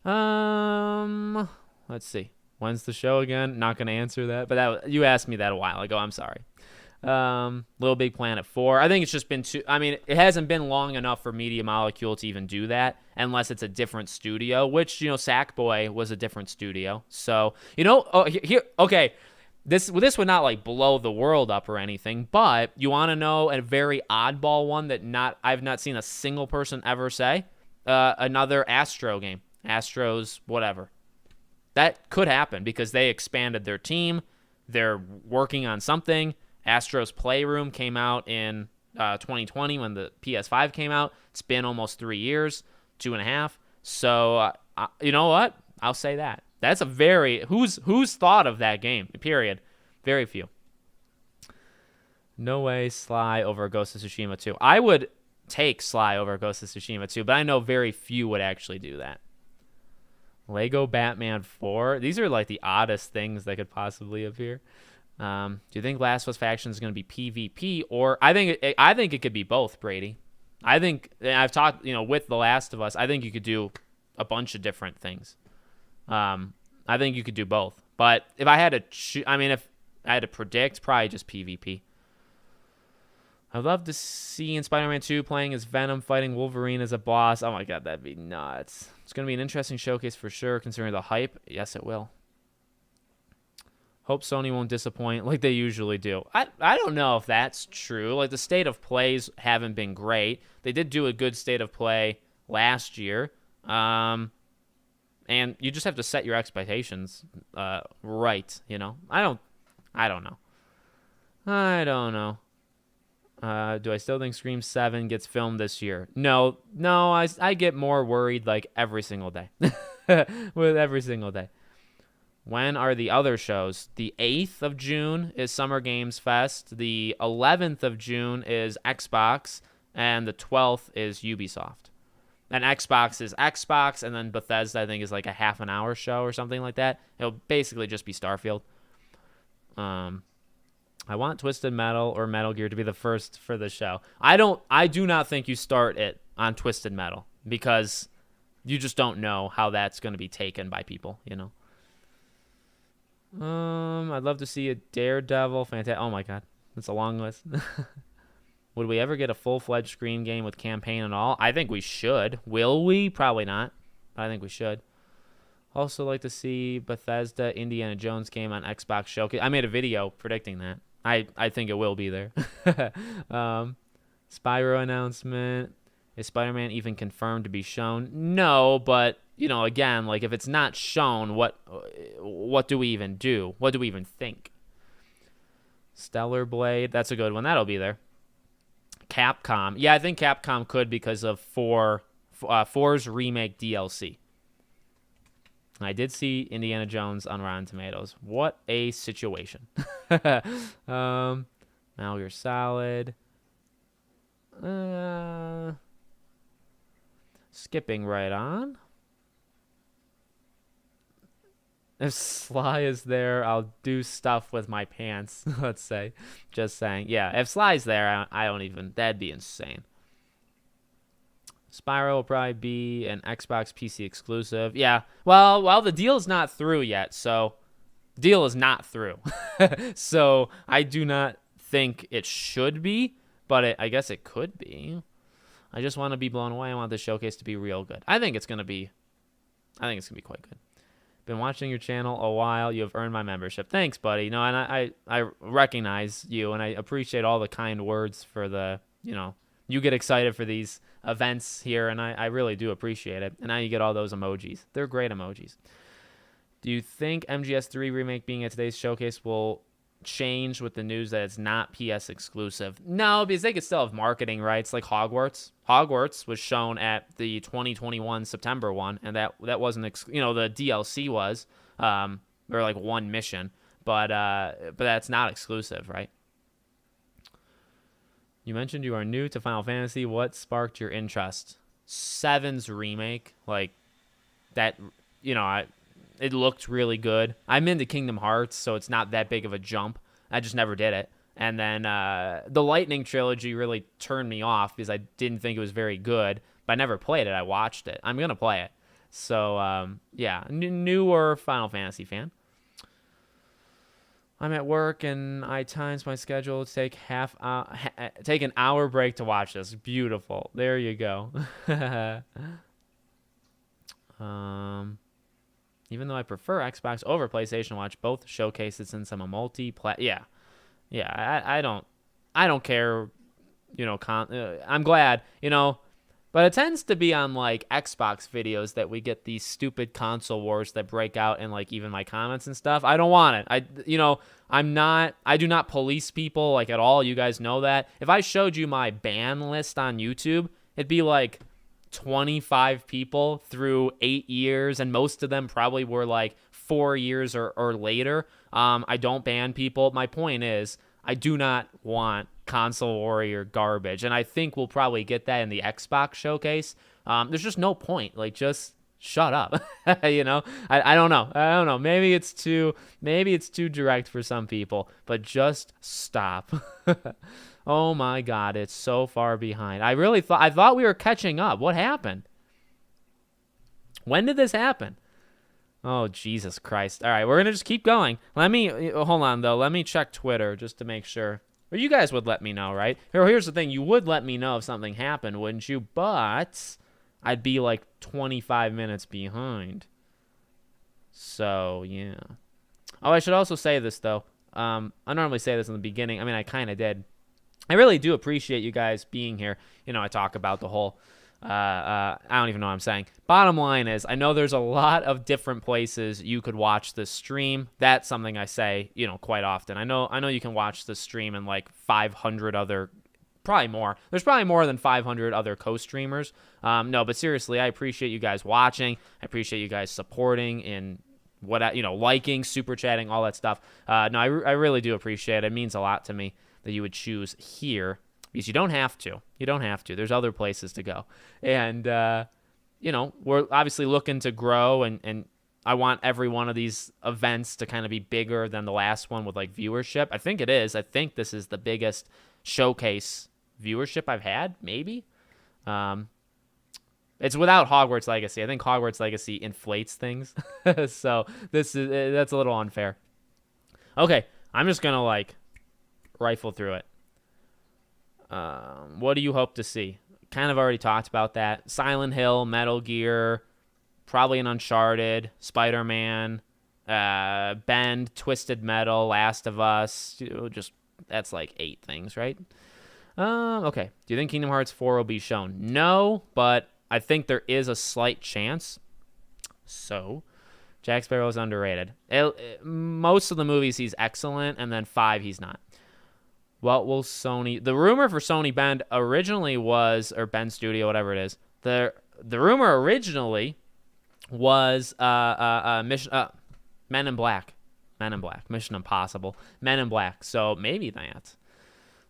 Let's see. When's the show again? Not going to answer that. But you asked me that a while ago. I'm sorry. Little Big Planet 4. I think it's just been it hasn't been long enough for Media Molecule to even do that, unless it's a different studio, which, Sackboy was a different studio. So, okay, this would not like blow the world up or anything, but you want to know a very oddball one that I've not seen a single person ever say? Another Astro game. Astros, whatever. That could happen because they expanded their team. They're working on something. Astro's Playroom came out in 2020 when the PS5 came out. It's been almost 3 years, 2.5. So, you know what? I'll say that. That's a very... Who's thought of that game, period? Very few. No way Sly over Ghost of Tsushima 2. I would take Sly over Ghost of Tsushima 2, but I know very few would actually do that. Lego Batman 4. These are like the oddest things that could possibly appear. Do you think Last of Us Faction is going to be PvP, or I think it could be both, Brady. I think, and I've talked, with The Last of Us, I think you could do a bunch of different things. I think you could do both. But if I had to, if I had to predict, probably just PvP. I'd love to see in Spider-Man 2 playing as Venom fighting Wolverine as a boss. Oh my god, that'd be nuts. It's going to be an interesting showcase for sure, considering the hype. Yes, it will. Hope Sony won't disappoint like they usually do. I don't know if that's true. Like, the state of plays haven't been great. They did do a good state of play last year. And you just have to set your expectations right, I don't know. Do I still think Scream 7 gets filmed this year? No, I get more worried like every single day. With every single day. When are the other shows? The 8th of June is Summer Games Fest. The 11th of June is Xbox. And the 12th is Ubisoft. And Xbox is Xbox. And then Bethesda, I think, is like a half an hour show or something like that. It'll basically just be Starfield. I want Twisted Metal or Metal Gear to be the first for the show. I do not think you start it on Twisted Metal because you just don't know how that's going to be taken by people, I'd love to see a Daredevil. Oh my god, that's a long list. Would we ever get a full-fledged Scream game with campaign and all? I think we should. Will we? Probably not. But I think we should. Also like to see Bethesda Indiana Jones game on Xbox Showcase. I made a video predicting that. I think it will be there. Spyro announcement. Is Spider-Man even confirmed to be shown? No, but, again, like, if it's not shown, what do we even do? What do we even think? Stellar Blade. That's a good one. That'll be there. Capcom. Yeah, I think Capcom could because of 4's remake DLC. I did see Indiana Jones on Rotten Tomatoes. What a situation. Now you're solid. Skipping right on. If Sly is there, I'll do stuff with my pants, let's say. Just saying. Yeah, if Sly's there, I don't even... That'd be insane. Spyro will probably be an Xbox PC exclusive. Yeah. Well, the deal's not through yet, so... Deal is not through. So, I do not think it should be, but I guess it could be. I just want to be blown away. I want the showcase to be real good. I think it's going to be quite good. Been watching your channel a while. You have earned my membership. Thanks, buddy. And I recognize you, and I appreciate all the kind words for the, you get excited for these events here, and I really do appreciate it. And now you get all those emojis. They're great emojis. Do you think MGS3 Remake being at today's showcase will change with the news that it's not PS exclusive? No, because they could still have marketing rights like Hogwarts. Hogwarts was shown at the 2021 September one, and that wasn't the DLC was or like one mission, but that's not exclusive, right? You mentioned you are new to Final Fantasy. What sparked your interest? 7's remake, like that, it looked really good. I'm into Kingdom Hearts, so it's not that big of a jump. I just never did it. And then the Lightning trilogy really turned me off because I didn't think it was very good. But I never played it. I watched it. I'm going to play it. So, yeah, newer Final Fantasy fan. I'm at work, and I times my schedule to take take an hour break to watch this. Beautiful. There you go. Even though I prefer Xbox over PlayStation, watch both showcases since I'm a yeah, I don't care, I'm glad, but it tends to be on like Xbox videos that we get these stupid console wars that break out in like even my comments and stuff. I don't want it. I do not police people like at all. You guys know that. If I showed you my ban list on YouTube, it'd be like 25 people through 8 years, and most of them probably were like 4 years or later. I don't ban people. My point is, I do not want console warrior garbage, and I think we'll probably get that in the Xbox showcase. There's just no point. Like, just shut up. You know, I don't know. I don't know. Maybe it's too direct for some people, but just stop. Oh my God, it's so far behind. I thought we were catching up. What happened? When did this happen? Oh, Jesus Christ. All right, we're going to just keep going. Hold on, though. Let me check Twitter just to make sure. Or you guys would let me know, right? Here's the thing. You would let me know if something happened, wouldn't you? But I'd be like 25 minutes behind. So, yeah. Oh, I should also say this, though. I normally say this in the beginning. I mean, I kind of did. I really do appreciate you guys being here. You know, I talk about the whole... I don't even know what I'm saying. Bottom line is, I know there's a lot of different places you could watch this stream. That's something I say, you know, quite often. I know you can watch this stream in like 500 other, probably more. There's probably more than 500 other co-streamers. No, but seriously, I appreciate you guys watching. I appreciate you guys supporting and liking, super chatting, all that stuff. No, I really do appreciate it. It means a lot to me that you would choose here. Because you don't have to. You don't have to. There's other places to go. And, we're obviously looking to grow, and I want every one of these events to kind of be bigger than the last one with, like, viewership. I think it is. I think this is the biggest showcase viewership I've had, maybe. It's without Hogwarts Legacy. I think Hogwarts Legacy inflates things. So that's a little unfair. Okay, I'm just going to, rifle through it. What do you hope to see? Kind of already talked about that. Silent Hill, Metal Gear, probably an Uncharted, Spider-Man, Bend, Twisted Metal, Last of Us. That's like 8 things, right? Okay. Do you think Kingdom Hearts 4 will be shown? No, but I think there is a slight chance. So, Jack Sparrow is underrated. Most of the movies he's excellent, and then 5 he's not. What will Sony... The rumor for Sony Bend originally was... Or Bend Studio, whatever it is. The rumor originally was Men in Black. Men in Black. Mission Impossible. Men in Black. So maybe that.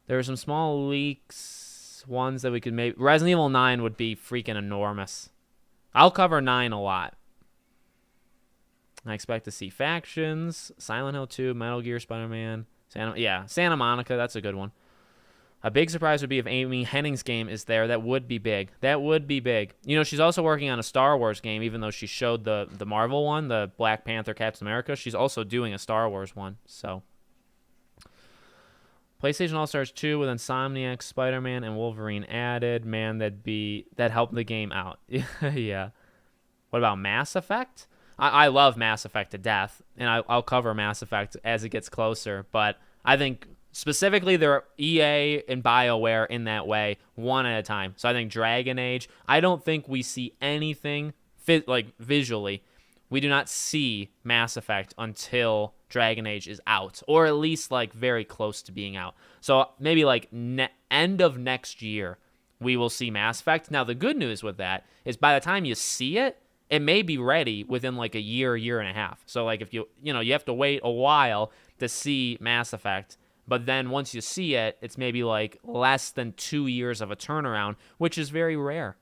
There were some small leaks. Ones that we could maybe... Resident Evil 9 would be freaking enormous. I'll cover 9 a lot. I expect to see Factions. Silent Hill 2. Metal Gear. Spider-Man. Santa Monica, that's a good one. A big surprise would be if Amy Hennig's game is there. That would be big. That would be big. You know, she's also working on a Star Wars game, even though she showed the Marvel one, the Black Panther, Captain America. She's also doing a Star Wars one, so. PlayStation All-Stars 2 with Insomniac, Spider-Man, and Wolverine added. Man, that helped the game out. Yeah. What about Mass Effect? I love Mass Effect to death, and I'll cover Mass Effect as it gets closer, but I think specifically they're EA and BioWare in that way, one at a time. So I think Dragon Age, I don't think we see anything visually. We do not see Mass Effect until Dragon Age is out, or at least very close to being out. So maybe end of next year, we will see Mass Effect. Now the good news with that is by the time you see it, it may be ready within a year and a half. So if you have to wait a while to see Mass Effect, but then once you see it, it's maybe less than 2 years of a turnaround, which is very rare.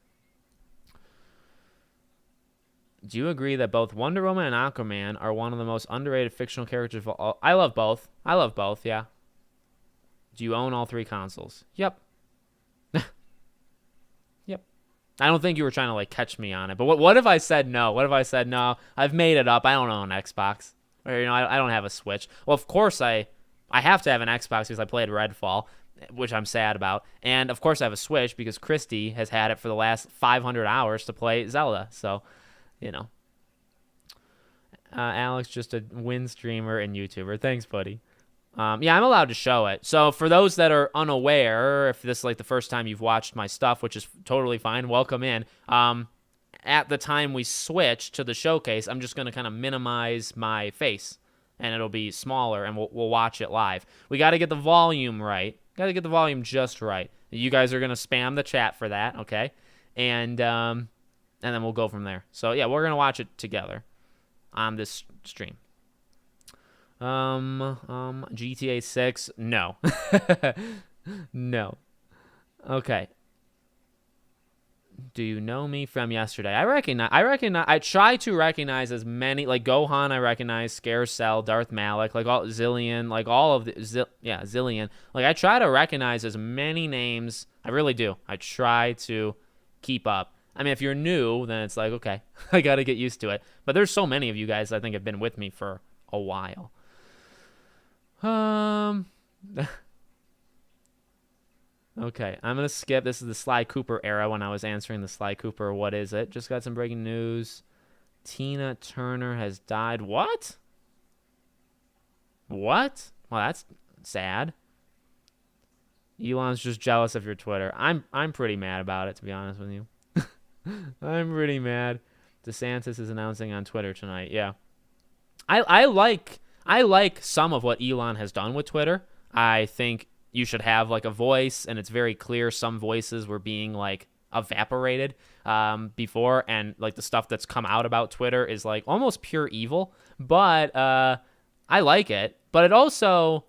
Do you agree that both Wonder Woman and Aquaman are one of the most underrated fictional characters of all? I love both. Yeah. Do you own all 3 consoles? Yep. I don't think you were trying to catch me on it. But what if I said no? What if I said no? I've made it up. I don't own an Xbox. Or I don't have a Switch. Well, of course I have to have an Xbox because I played Redfall, which I'm sad about. And of course I have a Switch because Christy has had it for the last 500 hours to play Zelda. So, Alex, just a win streamer and YouTuber. Thanks, buddy. Yeah, I'm allowed to show it. So for those that are unaware, if this is the first time you've watched my stuff, which is totally fine, welcome in. At the time we switch to the showcase, I'm just going to kind of minimize my face, and it'll be smaller, and we'll watch it live. We got to get the volume right. Got to get the volume just right. You guys are going to spam the chat for that, okay? And then we'll go from there. So yeah, we're going to watch it together on this stream. GTA 6, no. No. Okay. Do you know me from yesterday? I try to recognize as many, like Gohan, I recognize, Scarecell, Darth Malak, like all Zillion, like all of the, Zillion. Like I try to recognize as many names. I really do. I try to keep up. I mean, if you're new, then it's like, okay, I got to get used to it. But there's so many of you guys I think have been with me for a while. Okay, I'm going to skip. This is the Sly Cooper era when I was answering the Sly Cooper, what is it? Just got some breaking news. Tina Turner has died. What? What? Well, that's sad. Elon's just jealous of your Twitter. I'm pretty mad about it, to be honest with you. I'm pretty mad. DeSantis is announcing on Twitter tonight. Yeah. I like some of what Elon has done with Twitter. I think you should have like a voice, and it's very clear some voices were being like evaporated before, and like the stuff that's come out about Twitter is like almost pure evil. But I like it. But it also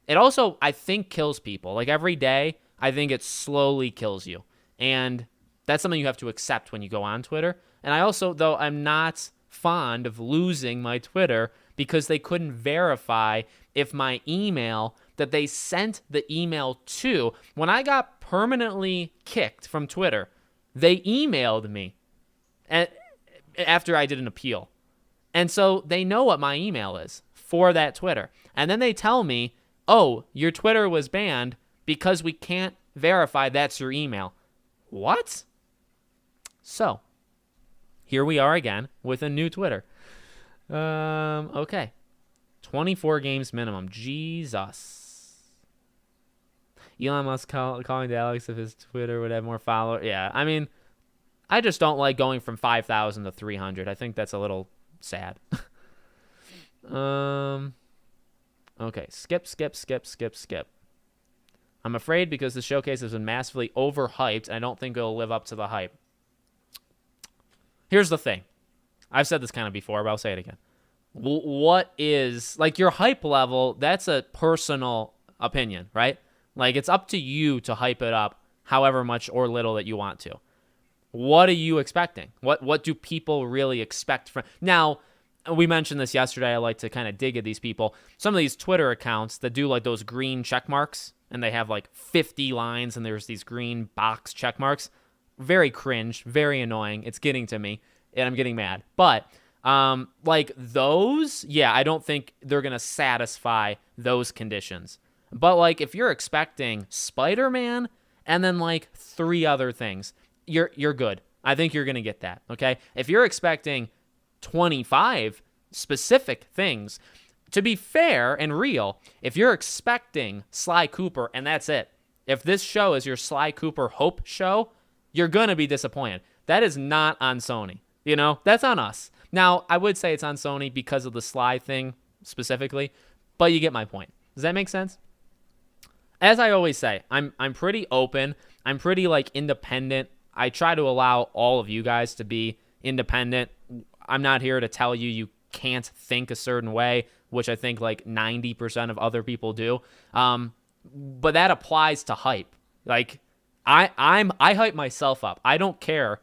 I think kills people. Like every day, I think it slowly kills you, and that's something you have to accept when you go on Twitter. And I also, though, I'm not fond of losing my Twitter because they couldn't verify if my email that they sent the email to, when I got permanently kicked from Twitter, they emailed me after I did an appeal. And so they know what my email is for that Twitter. And then they tell me, oh, your Twitter was banned because we can't verify that's your email. What? So, here we are again with a new Twitter. Okay. 24 games minimum. Jesus. Elon Musk calling to Alex if his Twitter would have more followers. Yeah, I mean, I just don't like going from 5,000 to 300. I think that's a little sad. Okay, skip. I'm afraid because the showcase has been massively overhyped, and I don't think it'll live up to the hype. Here's the thing. I've said this kind of before, but I'll say it again. What is, like, your hype level, that's a personal opinion, right? Like, it's up to you to hype it up however much or little that you want to. What are you expecting? What do people really expect from... Now, we mentioned this yesterday. I like to kind of dig at these people. Some of these Twitter accounts that do, like, those green check marks, and they have, like, 50 lines, and there's these green box check marks. Very cringe, very annoying. It's getting to me, and I'm getting mad. But, like, those, yeah, I don't think they're going to satisfy those conditions. But, like, if you're expecting Spider-Man and then, like, 3 other things, you're good. I think you're going to get that, okay? If you're expecting 25 specific things, to be fair and real, if you're expecting Sly Cooper and that's it, if this show is your Sly Cooper Hope show, you're going to be disappointed. That is not on Sony. You know, that's on us. Now, I would say it's on Sony because of the Sly thing specifically, but you get my point. Does that make sense? As I always say, I'm pretty open. I'm pretty, like, independent. I try to allow all of you guys to be independent. I'm not here to tell you you can't think a certain way, which I think like 90% of other people do. But that applies to hype. Like, I hype myself up. I don't care.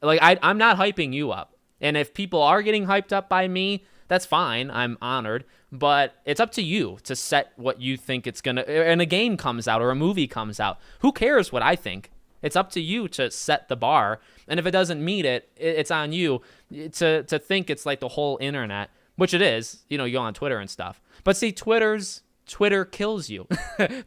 Like, I'm not hyping you up. And if people are getting hyped up by me, that's fine. I'm honored. But it's up to you to set what you think it's going to... And a game comes out or a movie comes out. Who cares what I think? It's up to you to set the bar. And if it doesn't meet it, it's on you to think it's like the whole internet, which it is. You know, you go on Twitter and stuff. But see, Twitter kills you.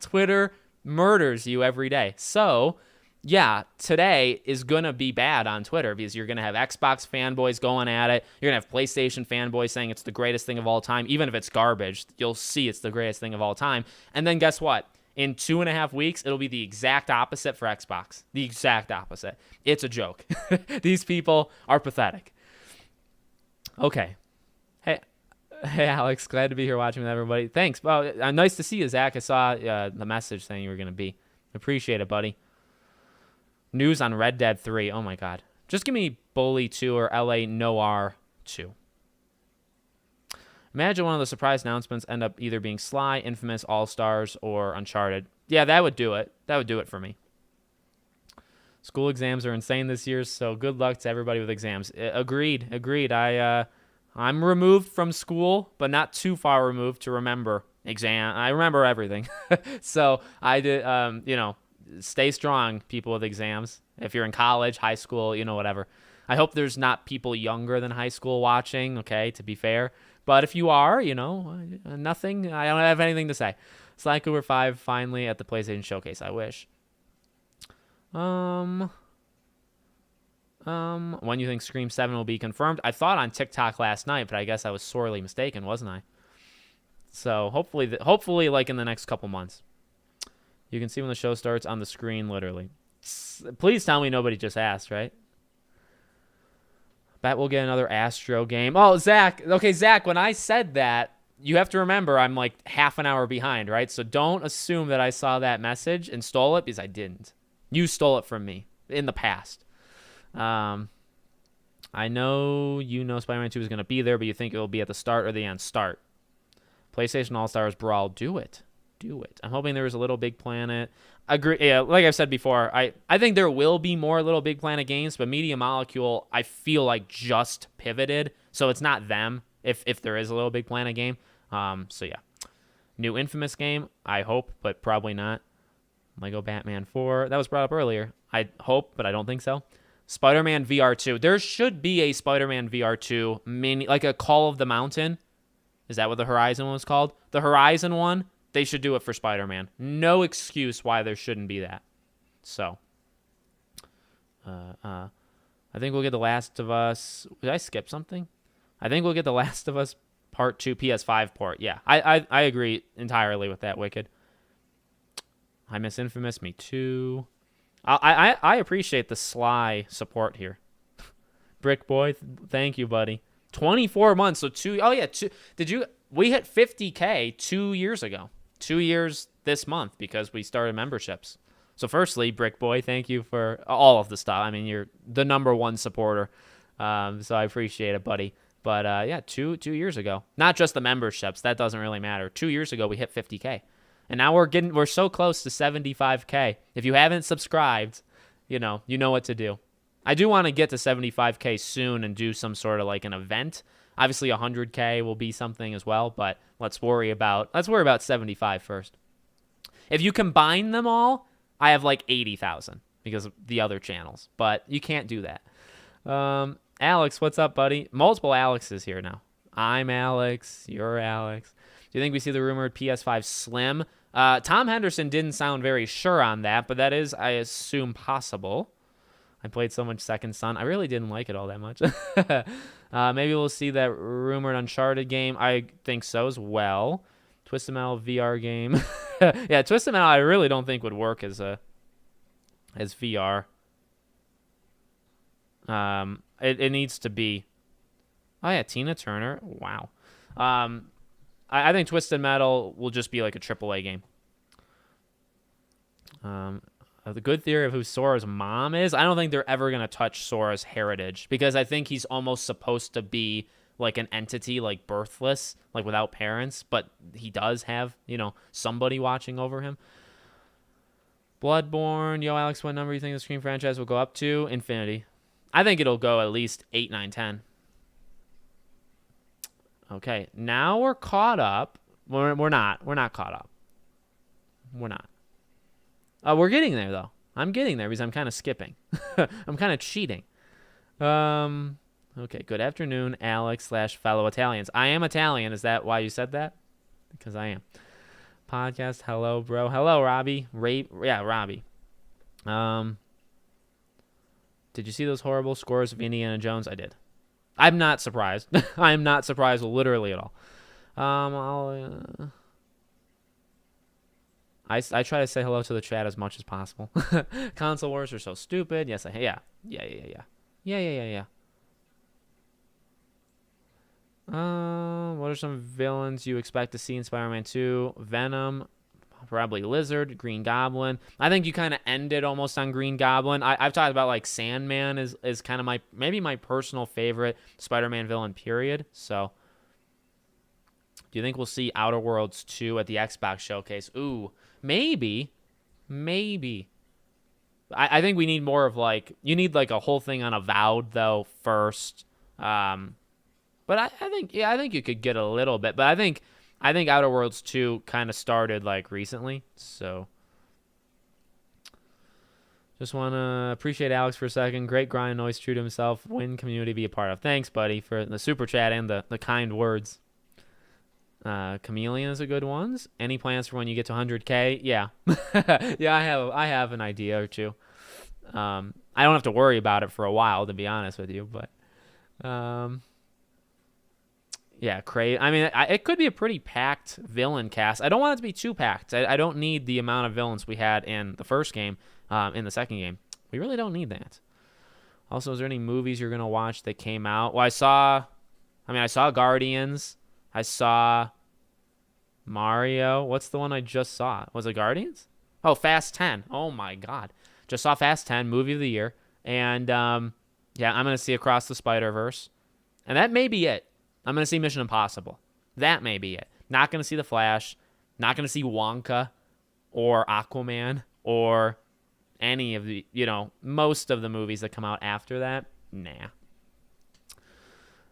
Twitter murders you every day. So, yeah, today is going to be bad on Twitter because you're going to have Xbox fanboys going at it. You're going to have PlayStation fanboys saying it's the greatest thing of all time. Even if it's garbage, you'll see it's the greatest thing of all time. And then guess what? In 2.5 weeks, it'll be the exact opposite for Xbox. The exact opposite. It's a joke. These people are pathetic. Okay. Hey, Alex. Glad to be here watching with everybody. Thanks. Well, nice to see you, Zach. I saw the message saying you were going to be. Appreciate it, buddy. News on Red Dead 3. Oh, my God. Just give me Bully 2 or LA Noir 2. Imagine one of the surprise announcements end up either being Sly, Infamous, All-Stars, or Uncharted. Yeah, that would do it. That would do it for me. School exams are insane this year, so good luck to everybody with exams. Agreed. I'm removed from school, but not too far removed to remember exam. I remember everything. So I did, stay strong, people with exams. If you're in college, high school, whatever. I hope there's not people younger than high school watching, okay, to be fair. But if you are, nothing, I don't have anything to say. Sly Cooper 5 finally at the PlayStation Showcase. I wish. When you think Scream 7 will be confirmed? I thought on TikTok last night, but I guess I was sorely mistaken, wasn't I? So hopefully, like in the next couple months, you can see when the show starts on the screen, literally. Please tell me nobody just asked, right? Bet we'll get another Astro game. Oh, Zach. Okay, Zach, when I said that, you have to remember I'm like half an hour behind, right? So don't assume that I saw that message and stole it, because I didn't. You stole it from me in the past. I know Spider-Man 2 is going to be there, but you think it will be at the start or the end? Start. PlayStation All-Stars Brawl. Do it. I'm hoping there is a Little Big Planet. Agree. Yeah, like I've said before, I think there will be more Little Big Planet games, but Media Molecule, I feel like just pivoted, so it's not them if there is a Little Big Planet game. So yeah. New Infamous game, I hope, but probably not. Lego Batman 4. That was brought up earlier. I hope, but I don't think so. Spider-Man VR 2. There should be a Spider-Man VR 2 mini, like a Call of the Mountain. Is that what the Horizon one was called? The Horizon one, they should do it for Spider-Man. No excuse why there shouldn't be that. So, I think we'll get The Last of Us. Did I skip something? I think we'll get The Last of Us Part 2 PS5 port. Yeah, I agree entirely with that, Wicked. I miss Infamous. Me too. I appreciate the Sly support here. Brick Boy, thank you, buddy. 24 months, so two. Oh yeah, we hit 50K 2 years ago. 2 years this month because we started memberships. So firstly, Brick Boy, thank you for all of the stuff. I mean, you're the number 1 supporter. So I appreciate it, buddy. But yeah, 2 years ago. Not just the memberships. That doesn't really matter. 2 years ago, we hit 50K. And now we're so close to 75K. If you haven't subscribed, you know what to do. I do want to get to 75K soon and do some sort of like an event. Obviously 100K will be something as well, but let's worry about 75 first. If you combine them all, I have like 80,000 because of the other channels, but you can't do that. Alex, what's up, buddy? Multiple Alexes here now. I'm Alex. You're Alex. Do you think we see the rumored PS5 Slim? Tom Henderson didn't sound very sure on that, but that is, I assume, possible. I played so much Second Son. I really didn't like it all that much. Maybe we'll see that rumored Uncharted game. I think so as well. Twisted Metal VR game. Yeah, Twisted Metal I really don't think would work as VR. It needs to be. Oh yeah, Tina Turner. Wow. I think Twisted Metal will just be like a AAA game. The good theory of who Sora's mom is, I don't think they're ever going to touch Sora's heritage because I think he's almost supposed to be like an entity, like birthless, like without parents, but he does have, somebody watching over him. Bloodborne. Yo, Alex, what number do you think the Scream franchise will go up to? Infinity. I think it'll go at least 8, 9, 10. Okay, now we're caught up. We're not caught up. We're not. We're getting there, though. I'm getting there because I'm kind of skipping. I'm kind of cheating. Okay, good afternoon, Alex / fellow Italians. I am Italian. Is that why you said that? Because I am. Podcast, hello, bro. Hello, Robbie. Yeah, Robbie. Did you see those horrible scores of Indiana Jones? I did. I'm not surprised. I am not surprised literally at all. I try to say hello to the chat as much as possible. Console wars are so stupid. Yes, yeah. What are some villains you expect to see in Spider-Man 2? Venom, probably Lizard, Green Goblin. I think you kind of ended almost on Green Goblin. I've talked about like Sandman is kind of maybe my personal favorite Spider-Man villain, period. So do you think we'll see Outer Worlds 2 at the Xbox showcase? Ooh, maybe. I think we need more of like, you need like a whole thing on Avowed though first. But I think, yeah, I think you could get a little bit. But I think Outer Worlds 2 kind of started like recently. So just want to appreciate Alex for a second. Great grind, always true to himself. Win community be a part of. Thanks, buddy, for the super chat and the kind words. Chameleon is a good one. Any plans for when you get to 100K? Yeah. Yeah, I have an idea or two. I don't have to worry about it for a while, to be honest with you, but yeah, I mean, it could be a pretty packed villain cast. I don't want it to be too packed. I don't need the amount of villains we had in the first game, in the second game. We really don't need that. Also, is there any movies you're going to watch that came out? Well, I saw Guardians. I saw Mario. What's the one I just saw? Was it Guardians? Oh, Fast 10. Oh, my God. Just saw Fast 10, movie of the year. And, yeah, I'm going to see Across the Spider-Verse. And that may be it. I'm going to see Mission Impossible. That may be it. Not going to see The Flash. Not going to see Wonka or Aquaman or any of the, most of the movies that come out after that. Nah.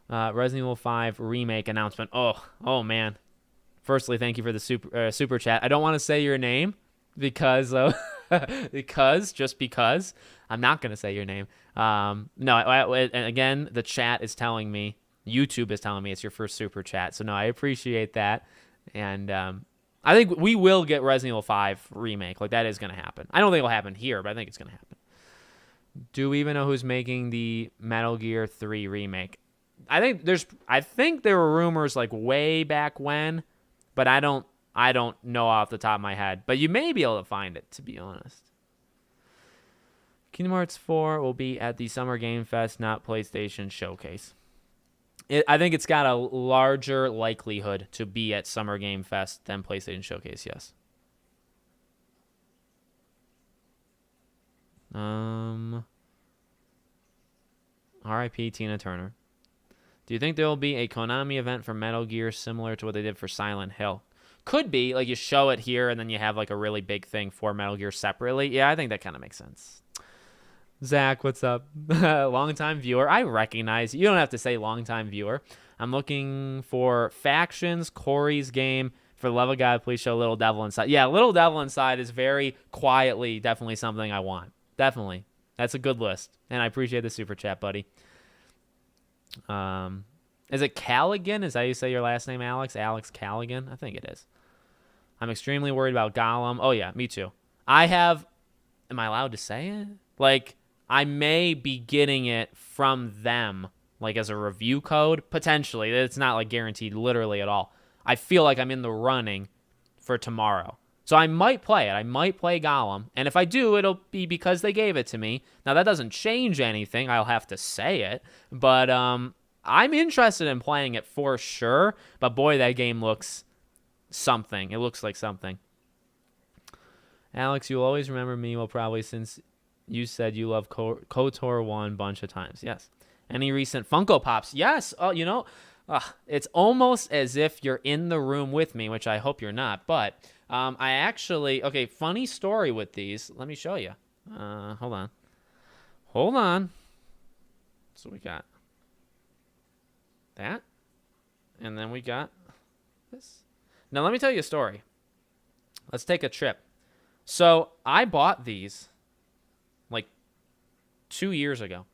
Resident Evil 5 remake announcement. Oh man. Firstly, thank you for the super chat. I don't want to say your name because because I'm not going to say your name. No, and again, the chat is telling me, YouTube is telling me it's your first super chat. So no, I appreciate that. And I think we will get Resident Evil 5 remake. Like, that is going to happen. I don't think it'll happen here, but I think it's going to happen. Do we even know who's making the Metal Gear 3 remake? I think there were rumors like way back when, but I don't know off the top of my head. But you may be able to find it, to be honest. Kingdom Hearts 4 will be at the Summer Game Fest, not PlayStation Showcase. I think it's got a larger likelihood to be at Summer Game Fest than PlayStation Showcase, yes. R.I.P. Tina Turner. Do you think there will be a Konami event for Metal Gear similar to what they did for Silent Hill? Could be. Like, you show it here and then you have like a really big thing for Metal Gear separately. Yeah, I think that kind of makes sense. Zach, what's up? Long-time viewer. I recognize. You don't have to say long-time viewer. I'm looking for factions, Corey's game. For the love of God, please show Little Devil Inside. Yeah, Little Devil Inside is very quietly definitely something I want. Definitely. That's a good list. And I appreciate the super chat, buddy. Is it Callaghan? Is that how you say your last name, Alex? Alex Callaghan? I think it is. I'm extremely worried about Gollum. Oh, yeah, me too. Am I allowed to say it? Like, I may be getting it from them, like as a review code, potentially. It's not like guaranteed literally at all. I feel like I'm in the running for tomorrow. So I might play it. I might play Gollum. And if I do, it'll be because they gave it to me. Now, that doesn't change anything. I'll have to say it. But I'm interested in playing it for sure. But boy, that game looks something. It looks like something. Alex, you'll always remember me, well, probably since you said you love KOTOR 1 a bunch of times. Yes. Any recent Funko Pops? Yes. Oh, it's almost as if you're in the room with me, which I hope you're not. But I actually, funny story with these. Let me show you. Hold on. So we got that. And then we got this. Now, let me tell you a story. Let's take a trip. So I bought these like 2 years ago.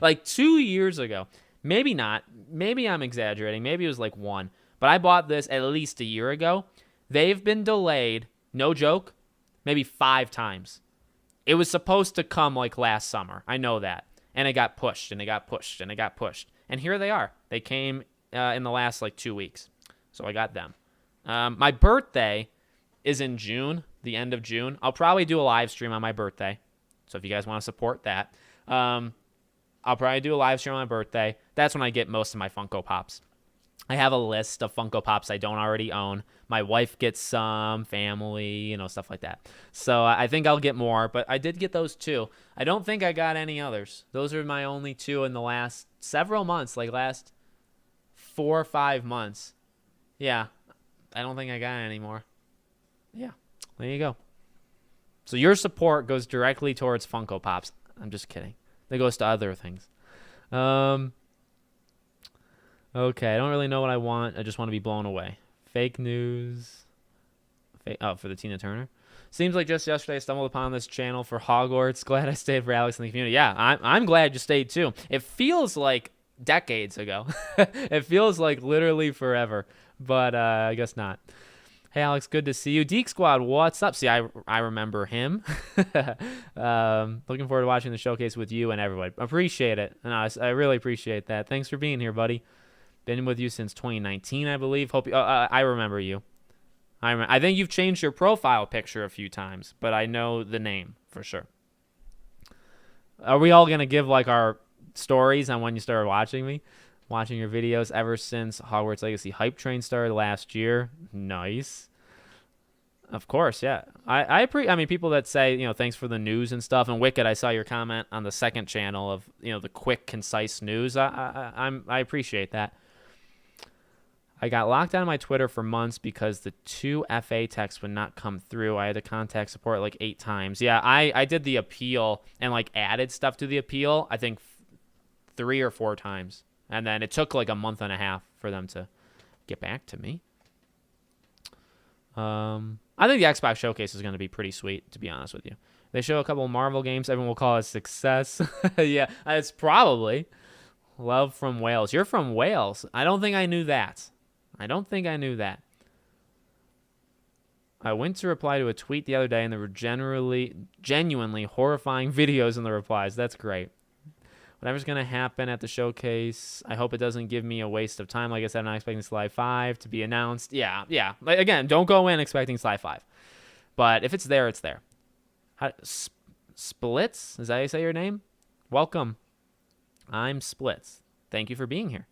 Like 2 years ago. Maybe not. Maybe I'm exaggerating. Maybe it was like 1. But I bought this at least a year ago. They've been delayed, no joke, maybe 5 times. It was supposed to come like last summer. I know that. And it got pushed, and it got pushed, and it got pushed. And here they are. They came in the last like 2 weeks. So I got them. My birthday is in June, the end of June. I'll probably do a live stream on my birthday. So if you guys want to support that, I'll probably do a live stream on my birthday. That's when I get most of my Funko Pops. I have a list of Funko Pops I don't already own. My wife gets some, family, stuff like that. So I think I'll get more, but I did get those 2. I don't think I got any others. Those are my only 2 in the last several months, like last 4 or 5 months. Yeah, I don't think I got any more. Yeah, there you go. So your support goes directly towards Funko Pops. I'm just kidding. It goes to other things. Okay, I don't really know what I want. I just want to be blown away. Fake news. For the Tina Turner. Seems like just yesterday I stumbled upon this channel for Hogwarts. Glad I stayed for Alex in the community. Yeah, I'm glad you stayed too. It feels like decades ago. It feels like literally forever, but I guess not. Hey Alex, good to see you. Deke Squad, what's up? See, I remember him. Looking forward to watching the showcase with you and everybody. Appreciate it. No, I really appreciate that. Thanks for being here, buddy. Been with you since 2019, I believe. Hope you, I remember you. I think you've changed your profile picture a few times, but I know the name for sure. Are we all gonna give like our stories on when you started watching me? Watching your videos ever since Hogwarts Legacy hype train started last year. Nice. Of course, yeah. I mean, people that say, thanks for the news and stuff. And Wicked, I saw your comment on the second channel of, the quick, concise news. I appreciate that. I got locked out of my Twitter for months because the 2 FA texts would not come through. I had to contact support like 8 times. Yeah, I did the appeal and like added stuff to the appeal, I think 3 or 4 times. And then it took like a month and a half for them to get back to me. I think the Xbox Showcase is going to be pretty sweet, to be honest with you. They show a couple of Marvel games. Everyone will call it a success. Yeah, it's probably. Love from Wales. You're from Wales. I don't think I knew that. I went to reply to a tweet the other day, and there were genuinely horrifying videos in the replies. That's great. Whatever's going to happen at the showcase, I hope it doesn't give me a waste of time. Like I said, I'm not expecting Sly 5 to be announced. Yeah. Like, again, don't go in expecting Sly 5. But if it's there, it's there. Splits? Is that how you say your name? Welcome. I'm Splits. Thank you for being here.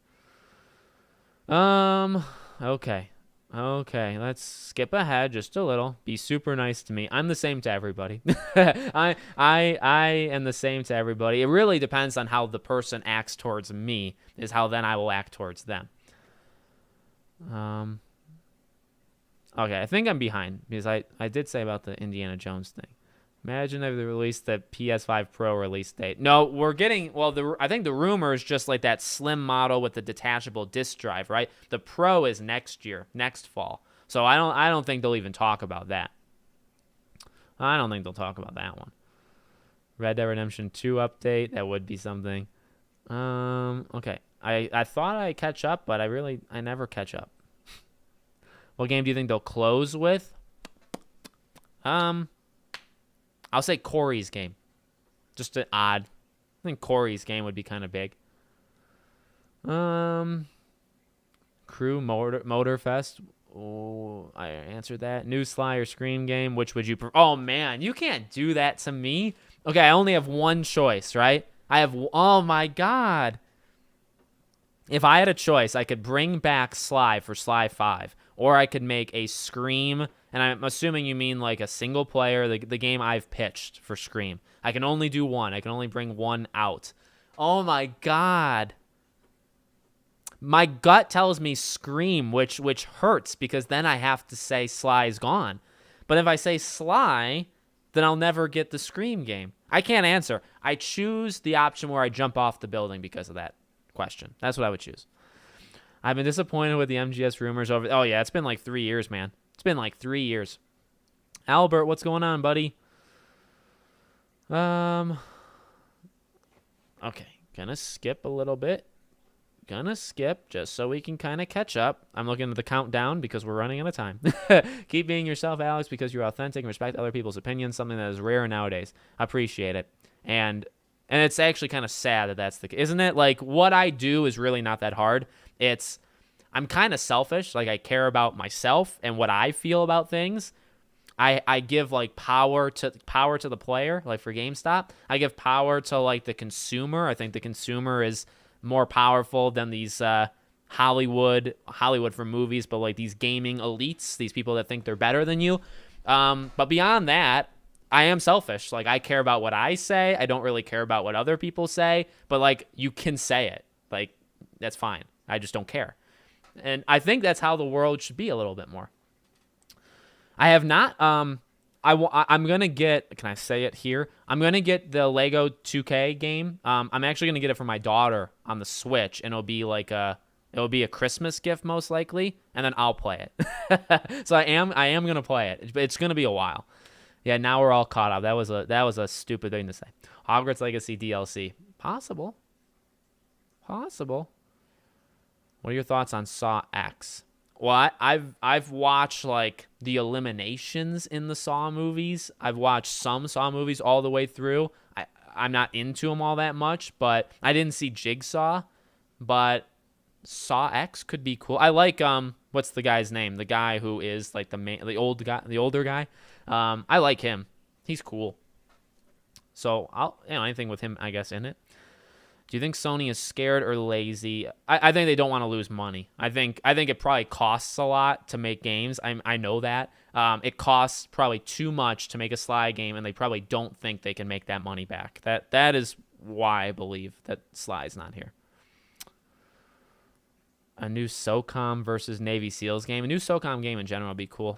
Okay, let's skip ahead just a little. Be super nice to me. I'm the same to everybody. I am the same to everybody. It really depends on how the person acts towards me is how then I will act towards them. Okay, I think I'm behind because I did say about the Indiana Jones thing. Imagine if they released the PS5 Pro release date. No, we're getting, I think the rumor is just like that slim model with the detachable disk drive, right? The Pro is next year, next fall. So I don't think they'll even talk about that. I don't think they'll talk about that one. Red Dead Redemption 2 update, that would be something. Okay. I thought I'd catch up, but I never catch up. What game do you think they'll close with? I'll say Corey's game. Just an odd. I think Corey's game would be kind of big. Crew Motorfest. Oh, I answered that. New Sly or Scream game. Which would you prefer? Oh, man. You can't do that to me. Okay, I only have one choice, right? Oh, my God. If I had a choice, I could bring back Sly for Sly 5. Or I could make a Scream, and I'm assuming you mean like a single player, the game I've pitched for Scream. I can only do one. I can only bring one out. Oh, my God. My gut tells me Scream, which hurts because then I have to say Sly's gone. But if I say Sly, then I'll never get the Scream game. I can't answer. I choose the option where I jump off the building because of that question. That's what I would choose. I've been disappointed with the MGS rumors over. Oh, yeah, it's been like 3 years, man. It's been like 3 years. Albert, what's going on, buddy? Okay, gonna skip a little bit. Just so we can kind of catch up. I'm looking at the countdown because we're running out of time. Keep being yourself, Alex, because you're authentic and respect other people's opinions, something that is rare nowadays. I appreciate it. And it's actually kind of sad that that's the case, isn't it? Like, what I do is really not that hard. I'm kind of selfish. Like, I care about myself and what I feel about things. I give like power to the player, like for GameStop. I give power to like the consumer. I think the consumer is more powerful than these Hollywood for movies, but like these gaming elites, these people that think they're better than you. But beyond that, I am selfish. Like, I care about what I say. I don't really care about what other people say, but like, you can say it. Like, that's fine. I just don't care. And I think that's how the world should be a little bit more. I have not, I'm gonna get. Can I say it here? I'm gonna get the Lego 2K game. I'm actually gonna get it for my daughter on the Switch, and it'll be a Christmas gift most likely, and then I'll play it. So I am gonna play it. It's gonna be a while. Yeah, now we're all caught up. That was a stupid thing to say. Hogwarts Legacy DLC. Possible. What are your thoughts on Saw X? Well, I've watched like the eliminations in the Saw movies. I've watched some Saw movies all the way through. I'm not into them all that much, but I didn't see Jigsaw. But Saw X could be cool. I like what's the guy's name? The guy who is like the older guy. I like him. He's cool. So anything with him, I guess, in it. Do you think Sony is scared or lazy? I think they don't want to lose money. I think it probably costs a lot to make games. I know that. It costs probably too much to make a Sly game, and they probably don't think they can make that money back. That is why I believe that Sly's not here. A new SOCOM versus Navy SEALs game. A new SOCOM game in general would be cool.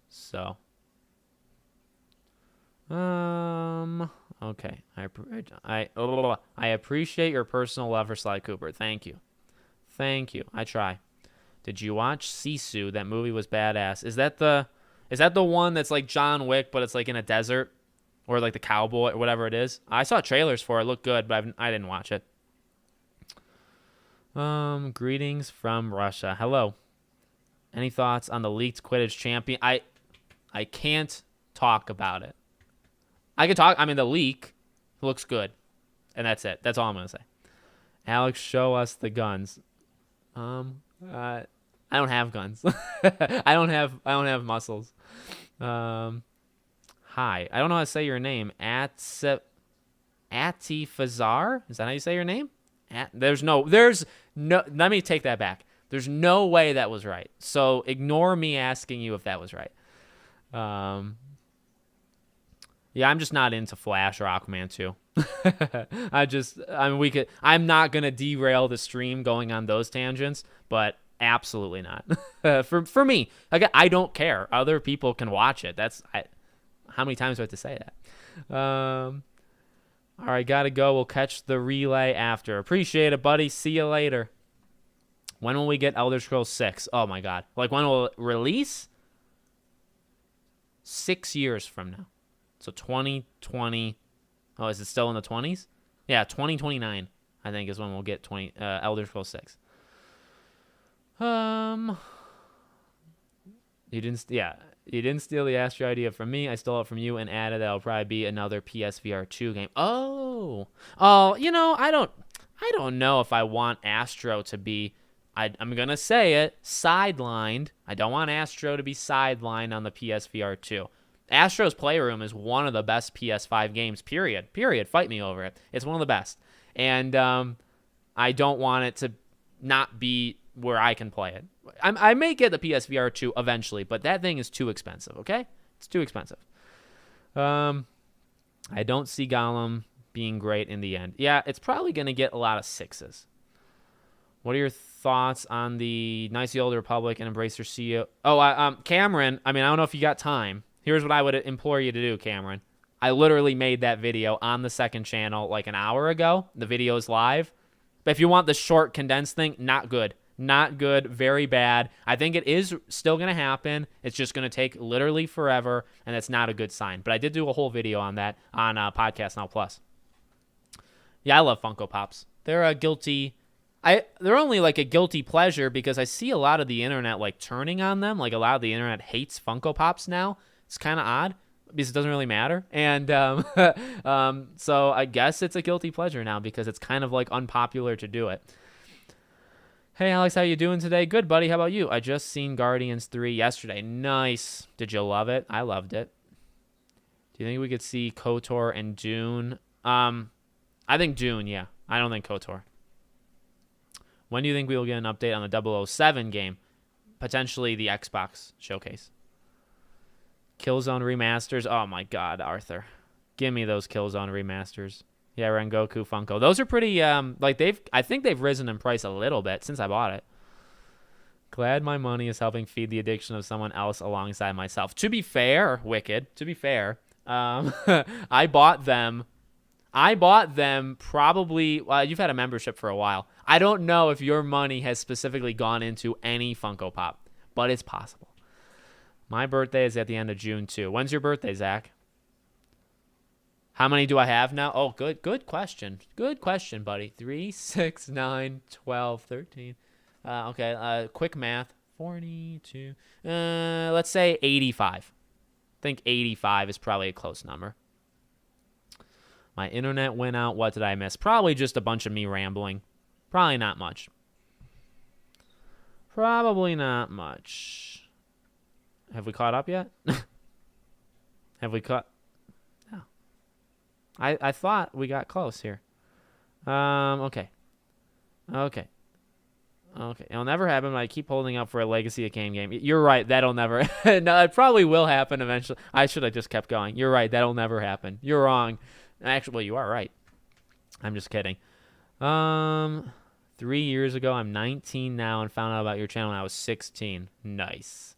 So. Okay. I appreciate your personal love for Sly Cooper. Thank you. I try. Did you watch Sisu? That movie was badass. Is that the one that's like John Wick, but it's like in a desert, or like the cowboy or whatever it is? I saw trailers for it. It looked good, but I didn't watch it. Greetings from Russia. Hello. Any thoughts on the leaked Quidditch champion? I can't talk about it. I can talk. I mean, the leak looks good, and that's it. That's all I'm gonna say. Alex, show us the guns. I don't have guns. I don't have muscles. Hi. I don't know how to say your name. Atifazar? Is that how you say your name? There's no. Let me take that back. There's no way that was right. So ignore me asking you if that was right. Yeah, I'm just not into Flash or Aquaman 2. I'm not going to derail the stream going on those tangents, but absolutely not. For me, again, I don't care. Other people can watch it. How many times do I have to say that? All right, got to go. We'll catch the relay after. Appreciate it, buddy. See you later. When will we get Elder Scrolls 6? Oh, my God. Like, when will it release? 6 years from now. So 2020. Oh, is it still in the 20s? Yeah, 2029, I think, is when we'll get Elder Scrolls 6. You didn't steal the Astro idea from me. I stole it from you and added that'll probably be another PSVR 2 game. Oh, I don't know if I want Astro to be. I'm gonna say it, sidelined. I don't want Astro to be sidelined on the PSVR 2. Astro's Playroom is one of the best PS5 games, period. Fight me over it. It's one of the best. And I don't want it to not be where I can play it. I may get the PSVR 2 eventually, but that thing is too expensive, okay? It's too expensive. I don't see Gollum being great in the end. Yeah, it's probably going to get a lot of 6s. What are your thoughts on the Knights of the Old Republic and Embracer CEO? Oh, Cameron, I don't know if you got time. Here's what I would implore you to do, Cameron. I literally made that video on the second channel like an hour ago. The video is live. But if you want the short, condensed thing, not good. Not good. Very bad. I think it is still going to happen. It's just going to take literally forever, and that's not a good sign. But I did do a whole video on that on Podcast Now Plus. Yeah, I love Funko Pops. They're a guilty... They're only like a guilty pleasure because I see a lot of the internet like turning on them. Like a lot of the internet hates Funko Pops now. It's kind of odd because it doesn't really matter. And so I guess it's a guilty pleasure now because it's kind of like unpopular to do it. Hey, Alex, how you doing today? Good, buddy. How about you? I just seen Guardians 3 yesterday. Nice. Did you love it? I loved it. Do you think we could see KOTOR and Dune? I think Dune, yeah. I don't think KOTOR. When do you think we will get an update on the 007 game? Potentially the Xbox showcase. Killzone remasters. Oh my God, Arthur. Give me those Killzone remasters. Yeah, Rengoku Funko. Those are pretty I think they've risen in price a little bit since I bought it. Glad my money is helping feed the addiction of someone else alongside myself. To be fair, Wicked, to be fair, I bought them probably, well, you've had a membership for a while. I don't know if your money has specifically gone into any Funko Pop, but it's possible. My birthday is at the end of June, too. When's your birthday, Zach? How many do I have now? Oh, good question. Good question, buddy. 3, 6, 9, 12, 13. Okay, quick math. 42. Let's say 85. I think 85 is probably a close number. My internet went out. What did I miss? Probably just a bunch of me rambling. Probably not much. Probably not much. Have we caught up yet? Have we caught? No. I thought we got close here. Okay. It'll never happen, but I keep holding up for a Legacy of Kain game. You're right. That'll never. No, it probably will happen eventually. I should have just kept going. You're right. That'll never happen. You're wrong. Actually, well, you are right. I'm just kidding. 3 years ago, I'm 19 now and found out about your channel when I was 16. Nice.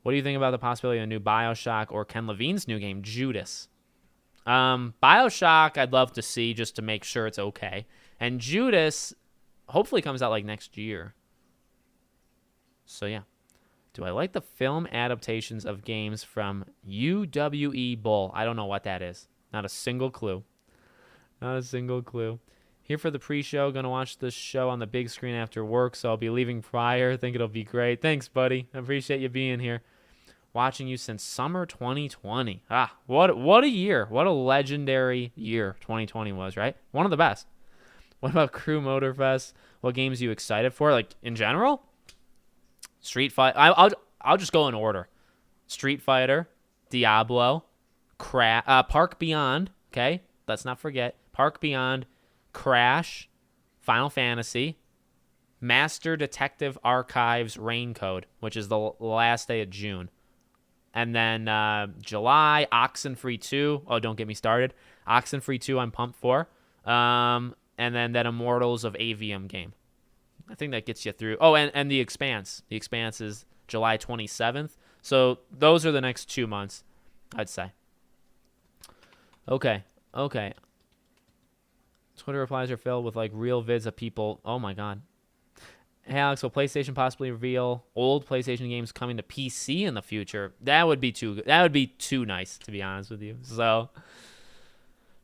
What do you think about the possibility of a new BioShock or Ken Levine's new game, Judas? BioShock, I'd love to see just to make sure it's okay. And Judas hopefully comes out like next year. So, yeah. Do I like the film adaptations of games from UWE Bull? I don't know what that is. Not a single clue. Not a single clue. Here for the pre-show. Going to watch this show on the big screen after work, so I'll be leaving prior. Think it'll be great. Thanks, buddy. I appreciate you being here. Watching you since summer 2020. What a year. What a legendary year 2020 was, right? One of the best. What about Crew Motorfest? What games are you excited for? Like, in general? Street Fighter. I'll just go in order. Street Fighter, Diablo, Park Beyond, okay? Let's not forget. Park Beyond, Crash, Final Fantasy, Master Detective Archives Raincode, which is the last day of June. And then July, Oxenfree 2. Oh, don't get me started. Oxenfree 2 I'm pumped for. And then that Immortals of Avium game. I think that gets you through. Oh, and The Expanse. The Expanse is July 27th. So those are the next 2 months, I'd say. Okay. Twitter replies are filled with like real vids of people. Oh my god. Hey Alex, will PlayStation possibly reveal old PlayStation games coming to PC in the future? That would be too nice, to be honest with you. So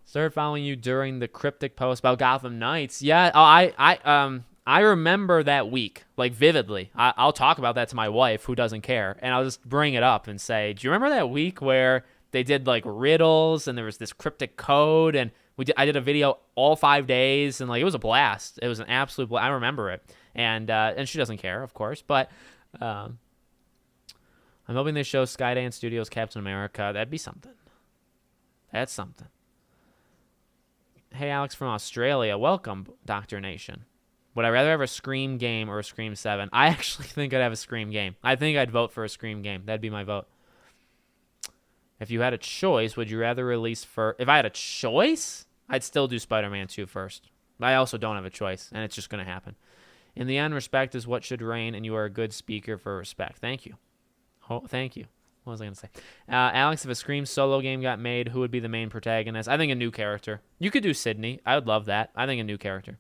started following you during the cryptic post about Gotham Knights. Yeah, I remember that week, like vividly. I'll talk about that to my wife, who doesn't care, and I'll just bring it up and say, do you remember that week where they did like riddles and there was this cryptic code, and I did a video all 5 days, and like it was a blast. It was an absolute blast. I remember it, and she doesn't care, of course, but I'm hoping they show Skydance Studios Captain America. That'd be something. That's something. Hey Alex from Australia, welcome Dr. Nation. Would I rather have a Scream game or a Scream 7? I actually think I'd have a Scream game. I think I'd vote for a Scream game. That'd be my vote. If you had a choice, would you rather release if I had a choice, I'd still do Spider-Man 2 first. I also don't have a choice, and it's just going to happen. In the end, respect is what should reign, and you are a good speaker for respect. Thank you. Oh, thank you. What was I going to say? Alex, if a Scream solo game got made, who would be the main protagonist? I think a new character. You could do Sydney. I would love that. I think a new character.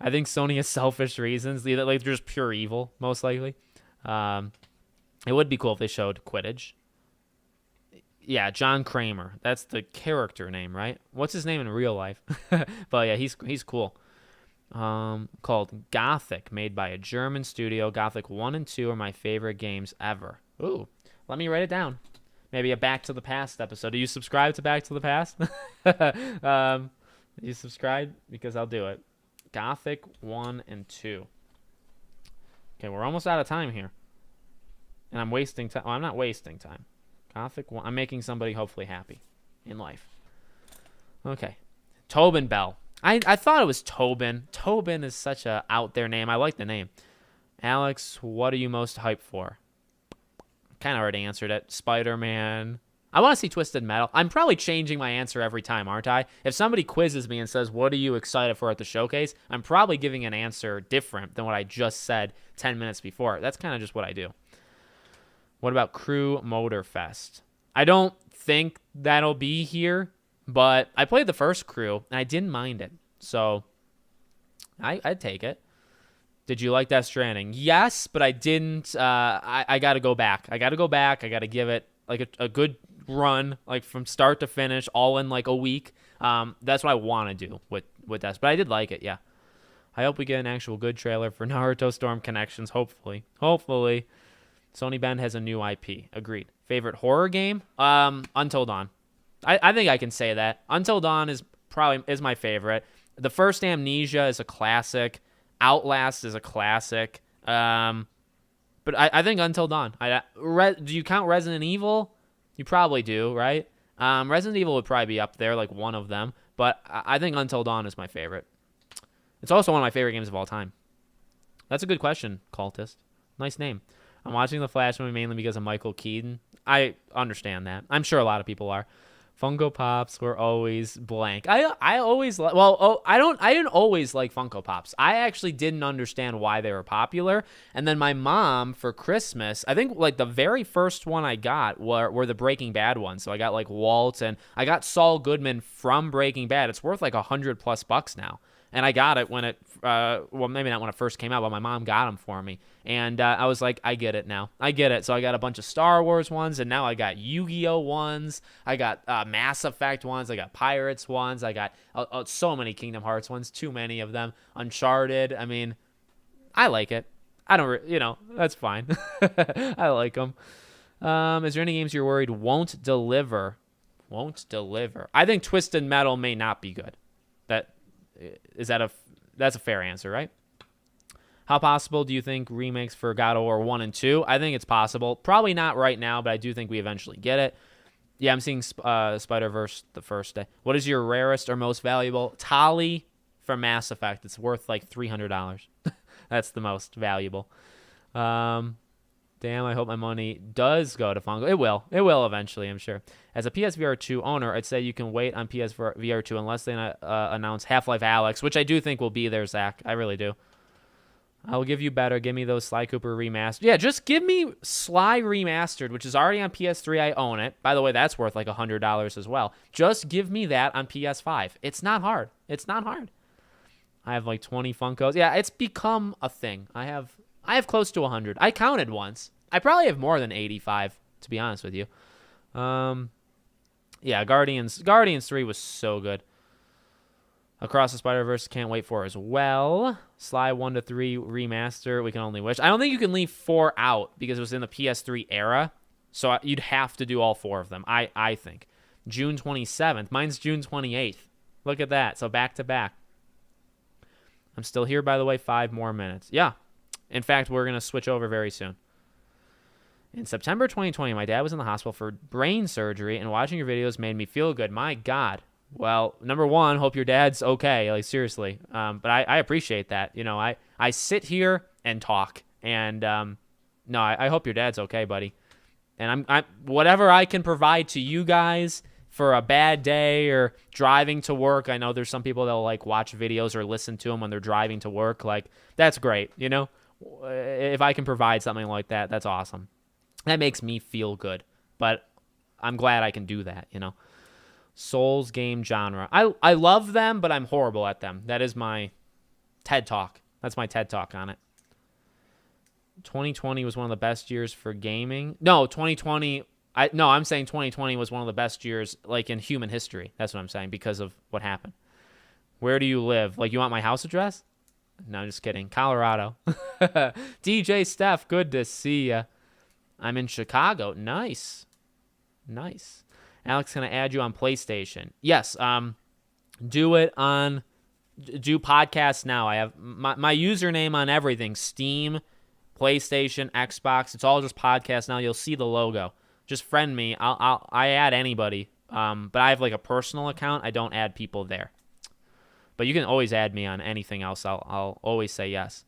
I think Sony has selfish reasons. Like, they're just pure evil, most likely. It would be cool if they showed Quidditch. Yeah, John Kramer. That's the character name, right? What's his name in real life? But yeah, he's cool. Called Gothic, made by a German studio. Gothic 1 and 2 are my favorite games ever. Ooh, let me write it down. Maybe a Back to the Past episode. Do you subscribe to Back to the Past? You subscribe? Because I'll do it. Gothic 1 and 2. Okay, we're almost out of time here. And I'm wasting time. Well, I'm not wasting time. Gothic 1. I'm making somebody hopefully happy in life. Okay. Tobin Bell. I thought it was Tobin. Tobin is such a out there name. I like the name. Alex, what are you most hyped for? Kind of already answered it. Spider-Man. I want to see Twisted Metal. I'm probably changing my answer every time, aren't I? If somebody quizzes me and says, what are you excited for at the showcase? I'm probably giving an answer different than what I just said 10 minutes before. That's kind of just what I do. What about Crew Motor Fest? I don't think that'll be here, but I played the first Crew, and I didn't mind it. So I'd take it. Did you like Death Stranding? Yes, but I didn't. I got to go back. I got to give it like a good run, like from start to finish, all in like a week. That's what I want to do with this. But I did like it, yeah. I hope we get an actual good trailer for Naruto Storm Connections, hopefully. Hopefully. Sony Bend has a new IP. Agreed. Favorite horror game? Until Dawn. I think I can say that. Until Dawn is my favorite. The first Amnesia is a classic. Outlast is a classic. But I think Until Dawn. Do you count Resident Evil? You probably do, right? Resident Evil would probably be up there, like one of them. But I think Until Dawn is my favorite. It's also one of my favorite games of all time. That's a good question, Cultist. Nice name. I'm watching The Flash movie mainly because of Michael Keaton. I understand that. I'm sure a lot of people are. Funko Pops were always blank. I always I didn't always like Funko Pops. I actually didn't understand why they were popular. And then my mom for Christmas, I think like the very first one I got were the Breaking Bad ones. So I got like Walt and I got Saul Goodman from Breaking Bad. It's worth like $100+ now. And I got it when it, well, maybe not when it first came out, but my mom got them for me. And I was like, I get it now. I get it. So I got a bunch of Star Wars ones, and now I got Yu-Gi-Oh ones. I got Mass Effect ones. I got Pirates ones. I got so many Kingdom Hearts ones, too many of them. Uncharted. I mean, I like it. I don't, that's fine. I like them. Is there any games you're worried won't deliver? Won't deliver. I think Twisted Metal may not be good. That's a fair answer, right? How possible do you think remakes for God of War 1 and 2? I think it's possible. Probably not right now, but I do think we eventually get it. Yeah, I'm seeing Spider-Verse the first day. What is your rarest or most valuable? Tali from Mass Effect. It's worth like $300. That's the most valuable. Damn, I hope my money does go to Funko. It will. It will eventually, I'm sure. As a PSVR 2 owner, I'd say you can wait on PSVR 2 unless they announce Half-Life Alyx, which I do think will be there, Zach. I really do. I'll give you better. Give me those Sly Cooper remastered. Yeah, just give me Sly remastered, which is already on PS3. I own it. By the way, that's worth like $100 as well. Just give me that on PS5. It's not hard. It's not hard. I have like 20 Funkos. Yeah, it's become a thing. I have close to 100. I counted once. I probably have more than 85, to be honest with you. Yeah, Guardians 3 was so good. Across the Spider-Verse, can't wait for as well. Sly 1 to 3 remaster, we can only wish. I don't think you can leave 4 out because it was in the PS3 era, so you'd have to do all 4 of them, I think. June 27th. Mine's June 28th. Look at that. So back to back. I'm still here, by the way, 5 more minutes. Yeah. In fact, we're going to switch over very soon. In September 2020, my dad was in the hospital for brain surgery, and watching your videos made me feel good. My God. Well, number one, hope your dad's okay. Like, seriously. But I appreciate that. You know, I sit here and talk. And, no, I hope your dad's okay, buddy. And I'm whatever I can provide to you guys for a bad day or driving to work. I know there's some people that'll, like, watch videos or listen to them when they're driving to work. Like, that's great, you know? If I can provide something like that, that's awesome. That makes me feel good. But I'm glad I can do that, you know? Souls game genre. I love them, but I'm horrible at them. That is my TED Talk. That's my TED Talk on it. 2020 was one of the best years for gaming. No, 2020... I'm saying 2020 was one of the best years, like, in human history. That's what I'm saying, because of what happened. Where do you live? Like, you want my house address? No, just kidding. Colorado. DJ Steph, good to see ya. I'm in Chicago. Nice. Nice. Alex, can I add you on PlayStation? Yes. Do it on... Do podcasts now. I have my username on everything. Steam, PlayStation, Xbox. It's all just podcasts now. You'll see the logo. Just friend me. I add anybody. But I have like a personal account. I don't add people there. But you can always add me on anything else. I'll always say yes.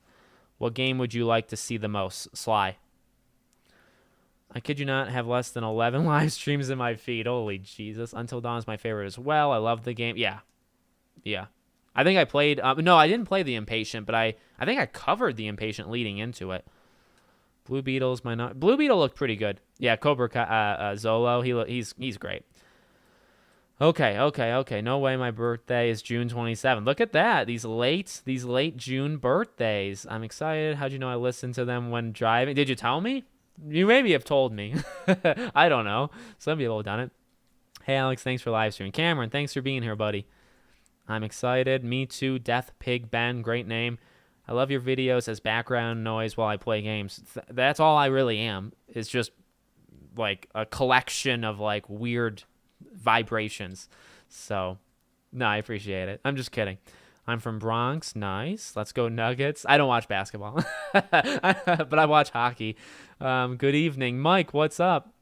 What game would you like to see the most? Sly. I kid you not, have less than 11 live streams in my feed. Holy Jesus. Until Dawn is my favorite as well. I love the game. Yeah. Yeah. I think I played... no, I didn't play The Impatient, but I think I covered The Impatient leading into it. Blue Beetle's my... Blue Beetle looked pretty good. Yeah, Cobra Zolo. He's great. Okay. No way my birthday is June 27th. Look at that. These late June birthdays. I'm excited. How'd you know I listened to them when driving? Did you tell me? You maybe have told me. I don't know. Some people have done it. Hey, Alex, thanks for live streaming. Cameron, thanks for being here, buddy. I'm excited. Me too. Death Pig Ben, great name. I love your videos as background noise while I play games. That's all I really am. It's just like a collection of like weird vibrations. So, no, I appreciate it. I'm just kidding. I'm from Bronx. Nice. Let's go Nuggets. I don't watch basketball, but I watch hockey. Good evening. Mike, what's up?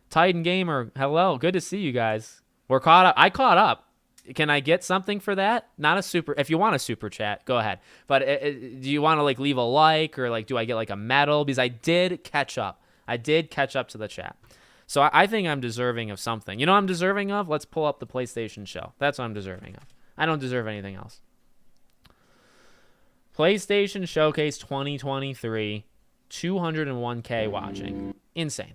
Titan Gamer, hello. Good to see you guys. We're caught up. I caught up. Can I get something for that? Not a super. If you want a super chat, go ahead. But do you want to like leave a like or like do I get like a medal? Because I did catch up. I did catch up to the chat. So I think I'm deserving of something. You know what I'm deserving of? Let's pull up the PlayStation show. That's what I'm deserving of. I don't deserve anything else. PlayStation Showcase 2023, 201K watching. Insane.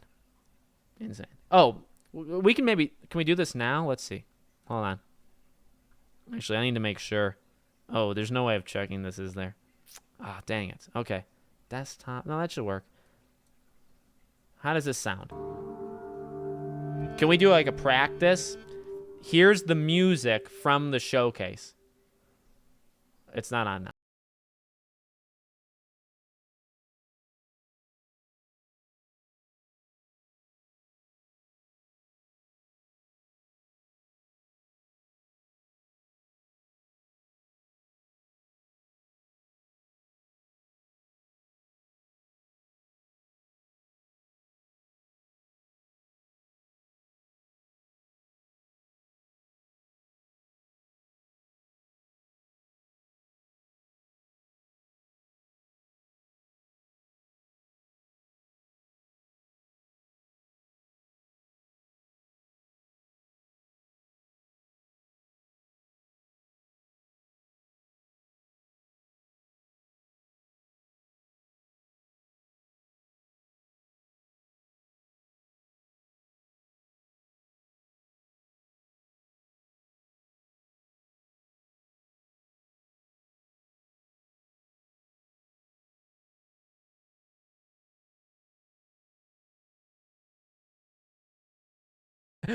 Oh, can we do this now? Let's see. Hold on. Actually, I need to make sure. Oh, there's no way of checking this, is there? Ah, dang it. Okay. Desktop. No, that should work. How does this sound? Can we do like a practice? Here's the music from the showcase. It's not on now.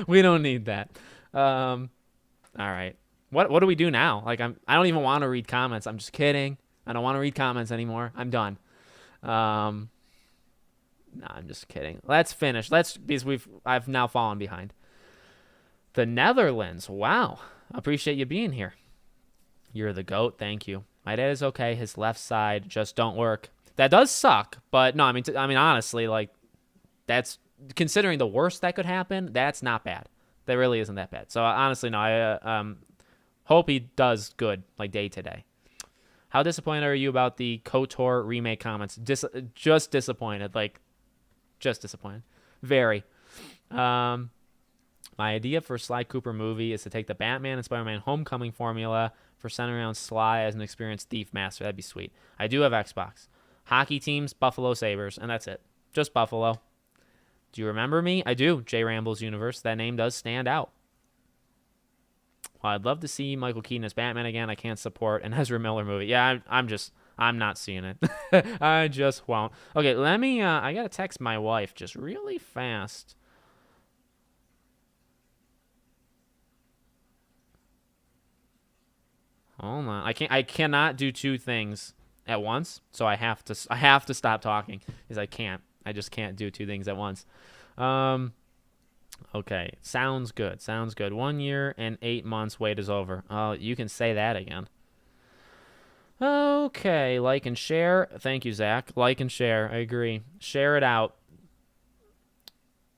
We don't need that. All right. What do we do now? Like I don't even want to read comments. I'm just kidding. I don't want to read comments anymore. I'm done. No, I'm just kidding. Let's finish. Because I've now fallen behind. The Netherlands. Wow. Appreciate you being here. You're the GOAT. Thank you. My dad is okay. His left side just don't work. That does suck. But no, I mean honestly, like that's considering the worst that could happen. That's not bad. That really isn't that bad. So honestly, no. I hope he does good, like day to day. How disappointed are you about the KOTOR remake comments? Just disappointed. Like, just disappointed. Very. My idea for Sly Cooper movie is to take the Batman and Spider-Man Homecoming formula for centering around Sly as an experienced thief master. That'd be sweet. I do have Xbox. Hockey teams, Buffalo Sabres, and that's it. Just Buffalo. Do you remember me? I do. J. Ramble's Universe. That name does stand out. Well, I'd love to see Michael Keaton as Batman again. I can't support an Ezra Miller movie. Yeah, I'm not seeing it. I just won't. Okay, let me, I gotta text my wife just really fast. Hold on. I cannot do two things at once, so I have to stop talking because I just can't do two things at once. Okay, sounds good. 1 year and 8 months wait is over. Oh, you can say that again. Okay, like and share. Thank you, Zach. Like and share. I agree. Share it out.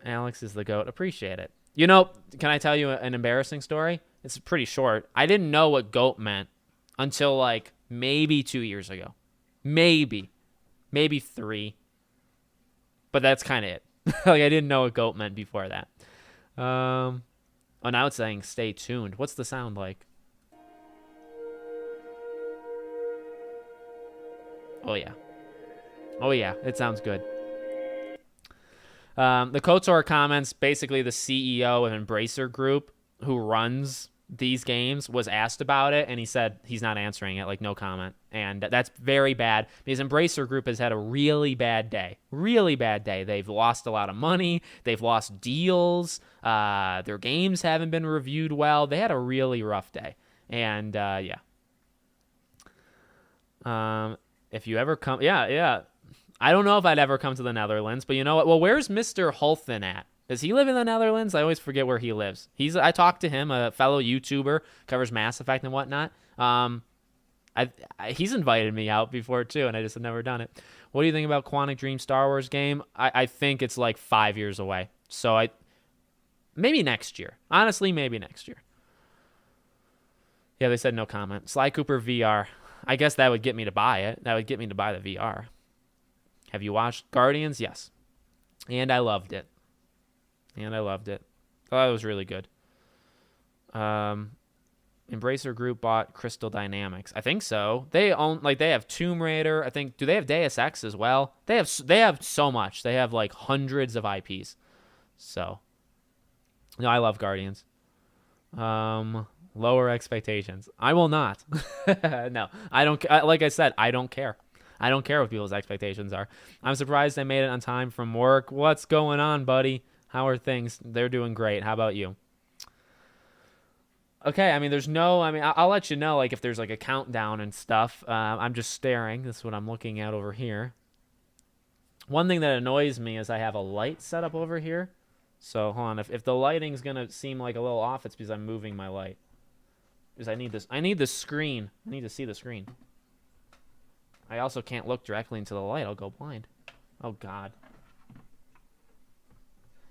Alex is the GOAT. Appreciate it. You know, can I tell you an embarrassing story? It's pretty short. I didn't know what GOAT meant until like maybe 2 years ago. Maybe 3. But that's kind of it. Like I didn't know what goat meant before that. Oh, now it's saying stay tuned. What's the sound like? Oh yeah. Oh yeah. It sounds good. The KOTOR comments, basically the CEO of Embracer Group, who runs these games, was asked about it, and he said he's not answering it, like no comment. And that's very bad because Embracer Group has had a really bad day. Really bad day. They've lost a lot of money. They've lost deals. Their games haven't been reviewed well. They had a really rough day. And yeah. If you ever come, yeah. I don't know if I'd ever come to the Netherlands, but you know what? Well, where's Mr. Hulthen at? Does he live in the Netherlands? I always forget where he lives. I talked to him, a fellow YouTuber, covers Mass Effect and whatnot. He's invited me out before too, and I just have never done it. What do you think about Quantic Dream Star Wars game? I think it's like 5 years away. So maybe next year. Honestly, maybe next year. Yeah, they said no comment. Sly Cooper VR. I guess that would get me to buy it. That would get me to buy the VR. Have you watched Guardians? Yes. And I loved it. Thought it was really good. Embracer Group bought Crystal Dynamics. I think so. They have Tomb Raider. I think, do they have Deus Ex as well? They have so much. They have like hundreds of IPs. So, no, I love Guardians. Lower expectations. I will not. No, I don't. Like I said, I don't care. I don't care what people's expectations are. I'm surprised I made it on time from work. What's going on, buddy? How are things? They're doing great. How about you? Okay, I mean, I'll let you know, like, if there's, like, a countdown and stuff. I'm just staring. This is what I'm looking at over here. One thing that annoys me is I have a light set up over here. So, hold on. If the lighting's going to seem like a little off, it's because I'm moving my light. Because I need this. I need the screen. I need to see the screen. I also can't look directly into the light. I'll go blind. Oh, God.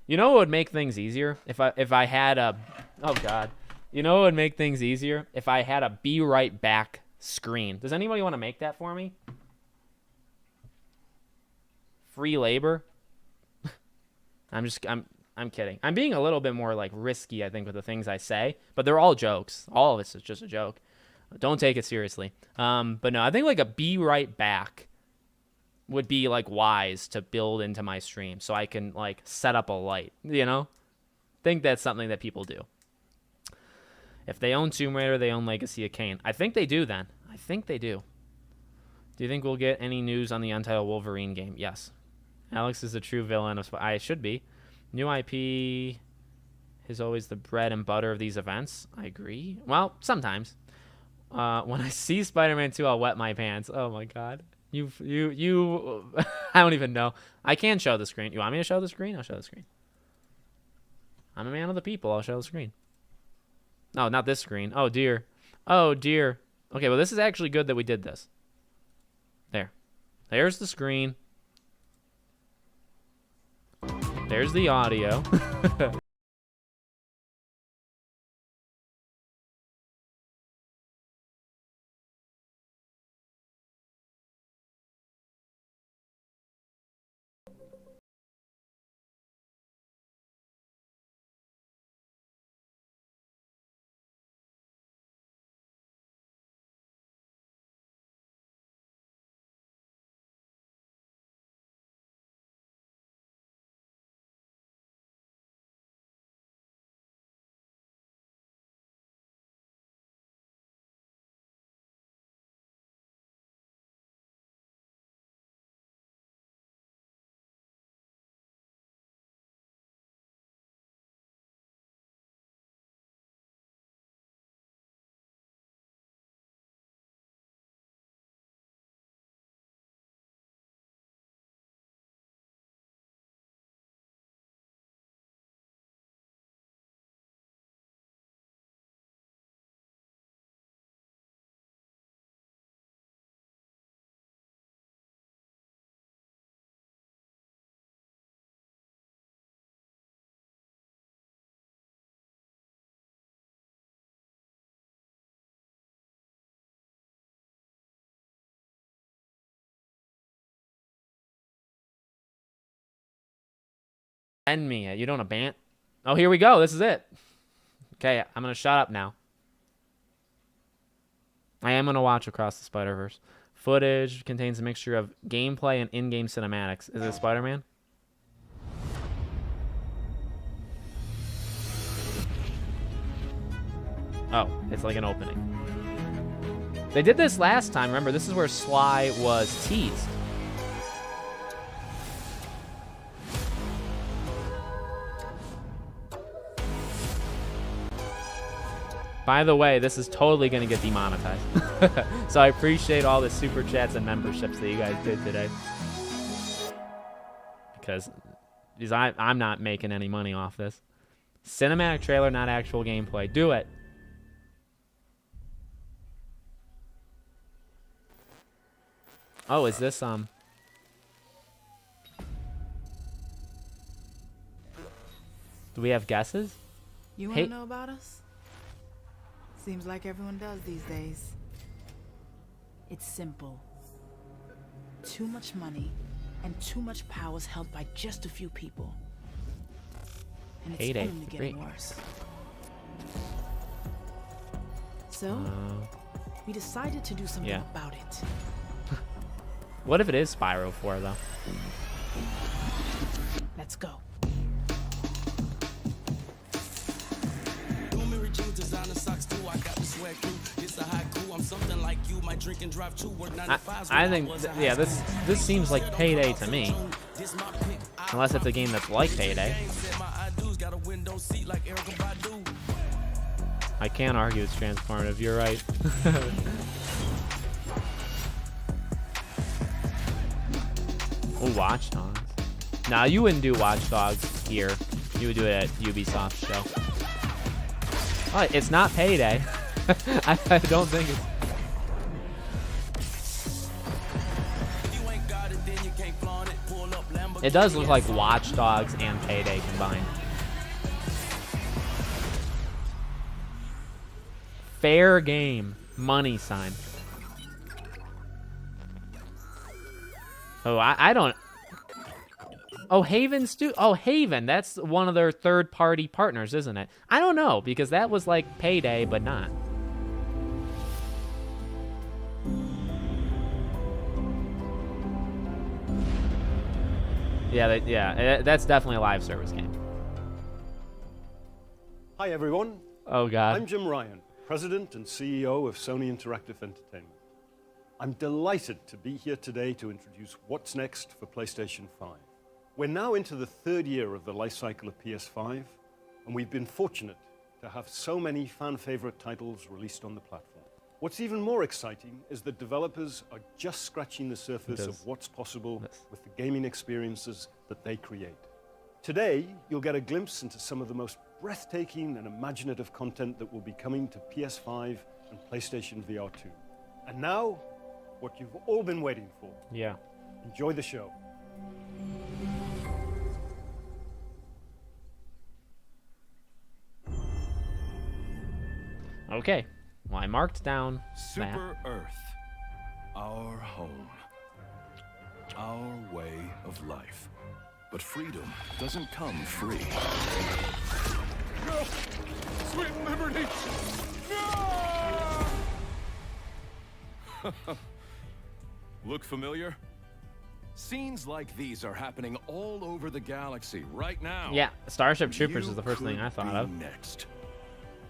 You know what would make things easier? If I had a... Oh, God. You know what would make things easier? If I had a be right back screen. Does anybody want to make that for me? Free labor? I'm kidding. I'm being a little bit more like risky, I think, with the things I say, but they're all jokes. All of it's just a joke. Don't take it seriously. But no, I think like a be right back would be like wise to build into my stream so I can like set up a light, you know? Think that's something that people do. If they own Tomb Raider, they own Legacy of Kain. I think they do then. I think they do. Do you think we'll get any news on the Untitled Wolverine game? Yes. Alex is a true villain of... I should be. New IP is always the bread and butter of these events. I agree. Well, sometimes. When I see Spider-Man 2, I'll wet my pants. Oh my god. You I don't even know. I can show the screen. You want me to show the screen? I'll show the screen. I'm a man of the people. I'll show the screen. No, not this screen. Oh, dear. Oh, dear. Okay, well, this is actually good that we did this. There. There's the screen. There's the audio. Send me it. You don't abandon. Oh, here we go. This is it. Okay, I'm going to shut up now. I am going to watch Across the Spider-Verse. Footage contains a mixture of gameplay and in-game cinematics. Is it Spider-Man? Oh, it's like an opening. They did this last time. Remember, this is where Sly was teased. By the way, this is totally going to get demonetized. So I appreciate all the super chats and memberships that you guys did today. Because I'm not making any money off this. Cinematic trailer, not actual gameplay. Do it. Oh, is this, Do we have guesses? You want to know about us? Seems like everyone does these days. It's simple. Too much money and too much power is held by just a few people. And it's Payday only getting worse. So, we decided to do something about it. What if it is Spyro 4, though? Let's go. I think, yeah, this seems like Payday to me. Unless it's a game that's like Payday. I can't argue it's transformative, you're right. Oh, Watch Dogs. Nah, you wouldn't do Watch Dogs here. You would do it at Ubisoft show. Oh, it's not Payday. I don't think it's... It does look like Watch Dogs and Payday combined. Fair game. Money sign. Oh, I don't... Oh, Haven. That's one of their third-party partners, isn't it? I don't know, because that was like Payday, but not. Yeah, that's definitely a live service game. Hi, everyone. Oh, God. I'm Jim Ryan, President and CEO of Sony Interactive Entertainment. I'm delighted to be here today to introduce what's next for PlayStation 5. We're now into the third year of the life cycle of PS5, and we've been fortunate to have so many fan-favorite titles released on the platform. What's even more exciting is that developers are just scratching the surface of what's possible with the gaming experiences that they create. Today, you'll get a glimpse into some of the most breathtaking and imaginative content that will be coming to PS5 and PlayStation VR 2. And now, what you've all been waiting for. Yeah. Enjoy the show. Okay. Well, I marked down Super Earth, our home, our way of life. But freedom doesn't come free. No! Sweet liberty! No! Look familiar? Scenes like these are happening all over the galaxy right now. Yeah, Starship Troopers You is the first thing I thought of. Next.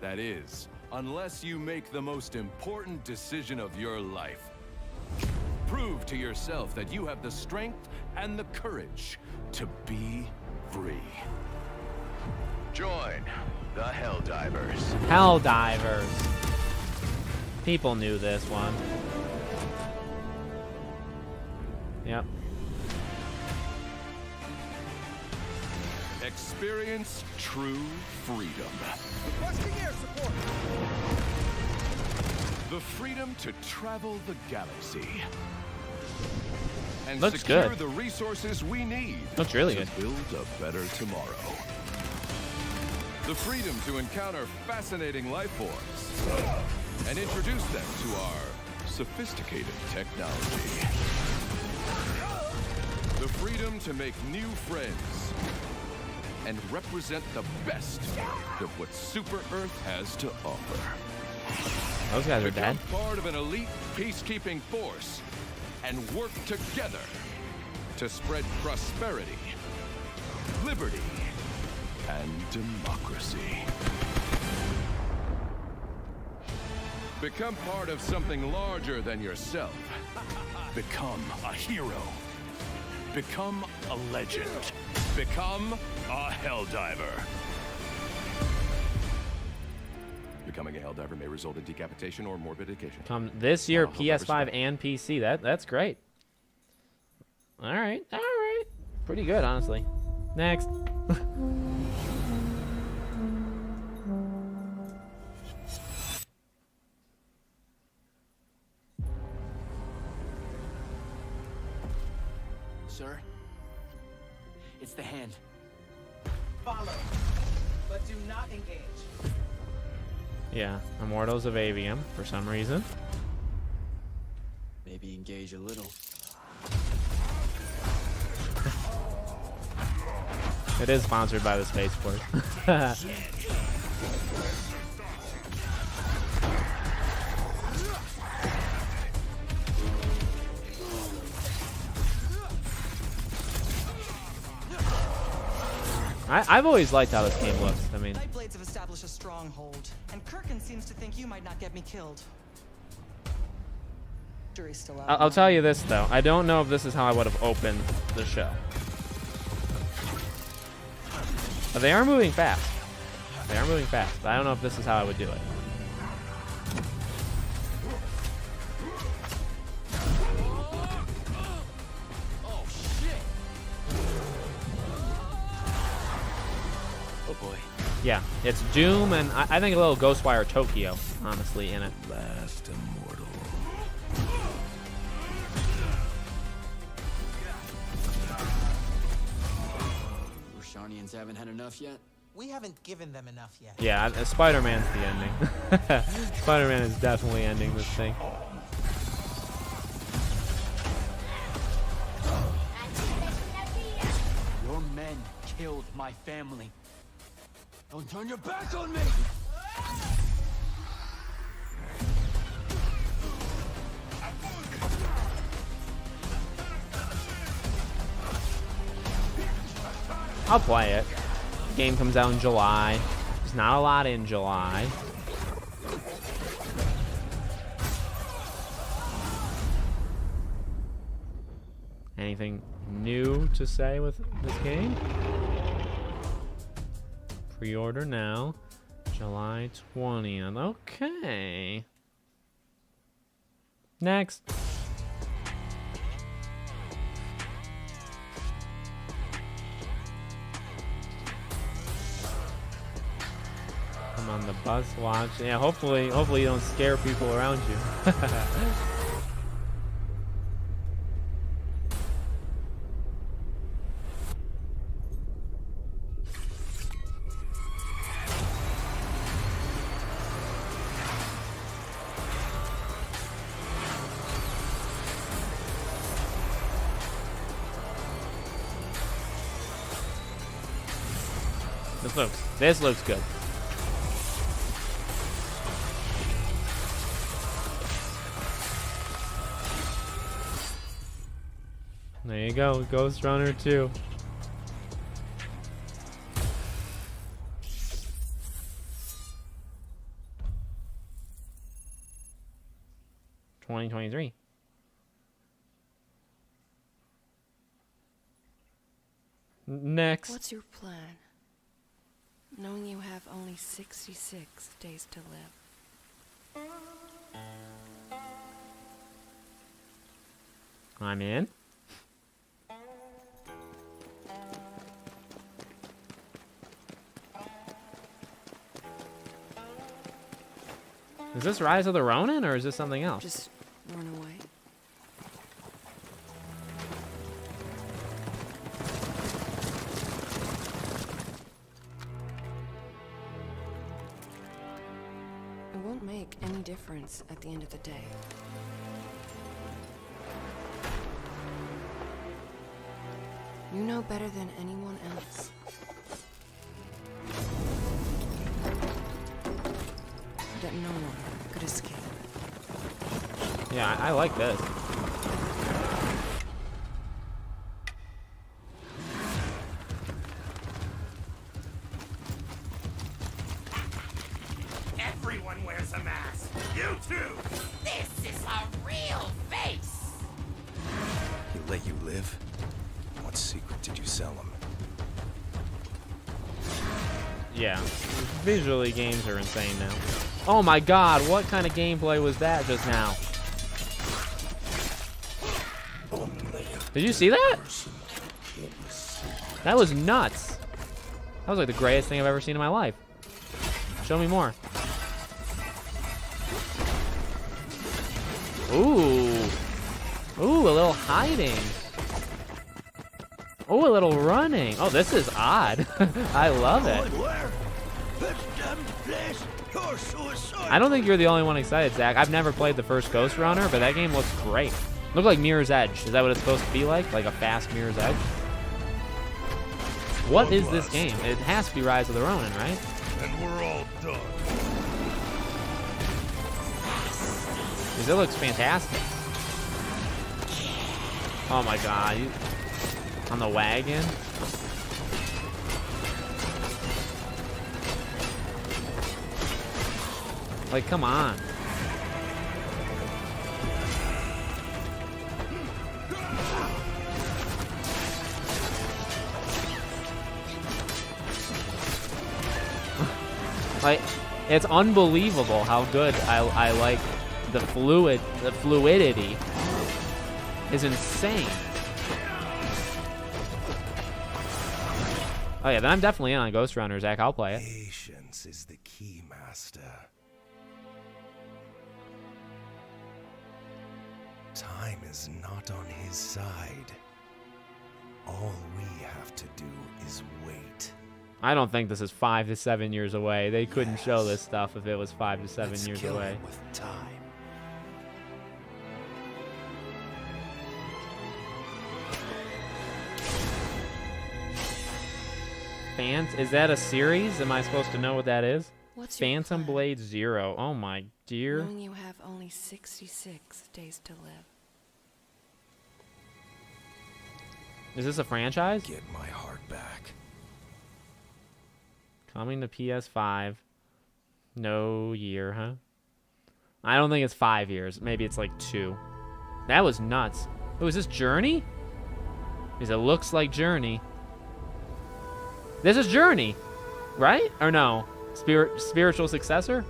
That is, unless you make the most important decision of your life. Prove to yourself that you have the strength and the courage to be free. Join the Helldivers. Helldivers. People knew this one. Yep. Experience true freedom. Requesting air support! The freedom to travel the galaxy. And Looks secure good. the resources we need Looks really to good. build a better tomorrow. The freedom to encounter fascinating life forms and introduce them to our sophisticated technology. The freedom to make new friends and represent the best of what Super Earth has to offer. Those guys are dead. Become part of an elite peacekeeping force and work together to spread prosperity, liberty, and democracy. Become part of something larger than yourself. Become a hero. Become a legend. Become a Helldiver. Becoming a Helldiver may result in decapitation or mortification. Come this year, Wow, PS5 and PC. That's great. All right, all right. Pretty good, honestly. Next. Sir, it's the hand. Follow, but do not engage. Yeah, Immortals of Avium for some reason. Maybe engage a little. It is sponsored by the Space Force. I've always liked how this game looks. I mean, Nightblades have established a stronghold, and Kirkin seems to think you might not get me killed. Jury's still out. I'll tell you this though. I don't know if this is how I would have opened the show. But they are moving fast. They are moving fast. But I don't know if this is how I would do it. Oh shit! Oh boy. Yeah, it's Doom and I think a little Ghostwire Tokyo, honestly, in it. Last immortal. Rosharnians haven't had enough yet. We haven't given them enough yet. Yeah, Spider-Man's the ending. Spider-Man is definitely ending this thing. Your men killed my family. Don't turn your back on me! I'll play it. Game comes out in July. There's not a lot in July. Anything new to say with this game? Pre-order now. July 20th. Okay. Next. I'm on the bus watch. Yeah, hopefully you don't scare people around you. This looks good. There you go, Ghost Runner 2. $2023. Next. What's your plan? Knowing you have only 66 days to live. I'm in. Is this Rise of the Ronin or is this something else? Just run away. It won't make any difference at the end of the day. You know better than anyone else. that no one could escape. Yeah, I like this. Everyone wears a mask. You too. This is a real face. He let you live? What secret did you sell him? Yeah, visually games are insane now. Oh my god, what kind of gameplay was that just now? Did you see that? That was nuts. That was like the greatest thing I've ever seen in my life. Show me more. Ooh. Ooh, a little hiding. Oh, a little running. Oh, this is odd. I love it. I don't think you're the only one excited, Zach. I've never played the first Ghost Runner, but that game looks great. Looked like Mirror's Edge. Is that what it's supposed to be like? Like a fast Mirror's Edge? What is this game? It has to be Rise of the Ronin, right? And we're all done. Because it looks fantastic. Oh my god. On the wagon? Like, come on. Like, it's unbelievable how good I like the fluidity is insane. Oh yeah, then I'm definitely in on Ghost Runner, Zach. I'll play it. Patience is the key, Master. Time is not on his side. All we have to do is wait. I don't think this is 5 to 7 years away. They couldn't show this stuff if it was 5 to 7 Let's years kill away. him with time. Is that a series? Am I supposed to know what that is? What's your Phantom plan? Blade Zero. Oh my dear. Knowing you have only 66 days to live. Is this a franchise? Get my heart back. Coming to PS5. No year, huh? I don't think it's 5 years. Maybe it's like 2. That was nuts. Oh, is this Journey? Because it looks like Journey. This is Journey, right? Or no? Spiritual successor?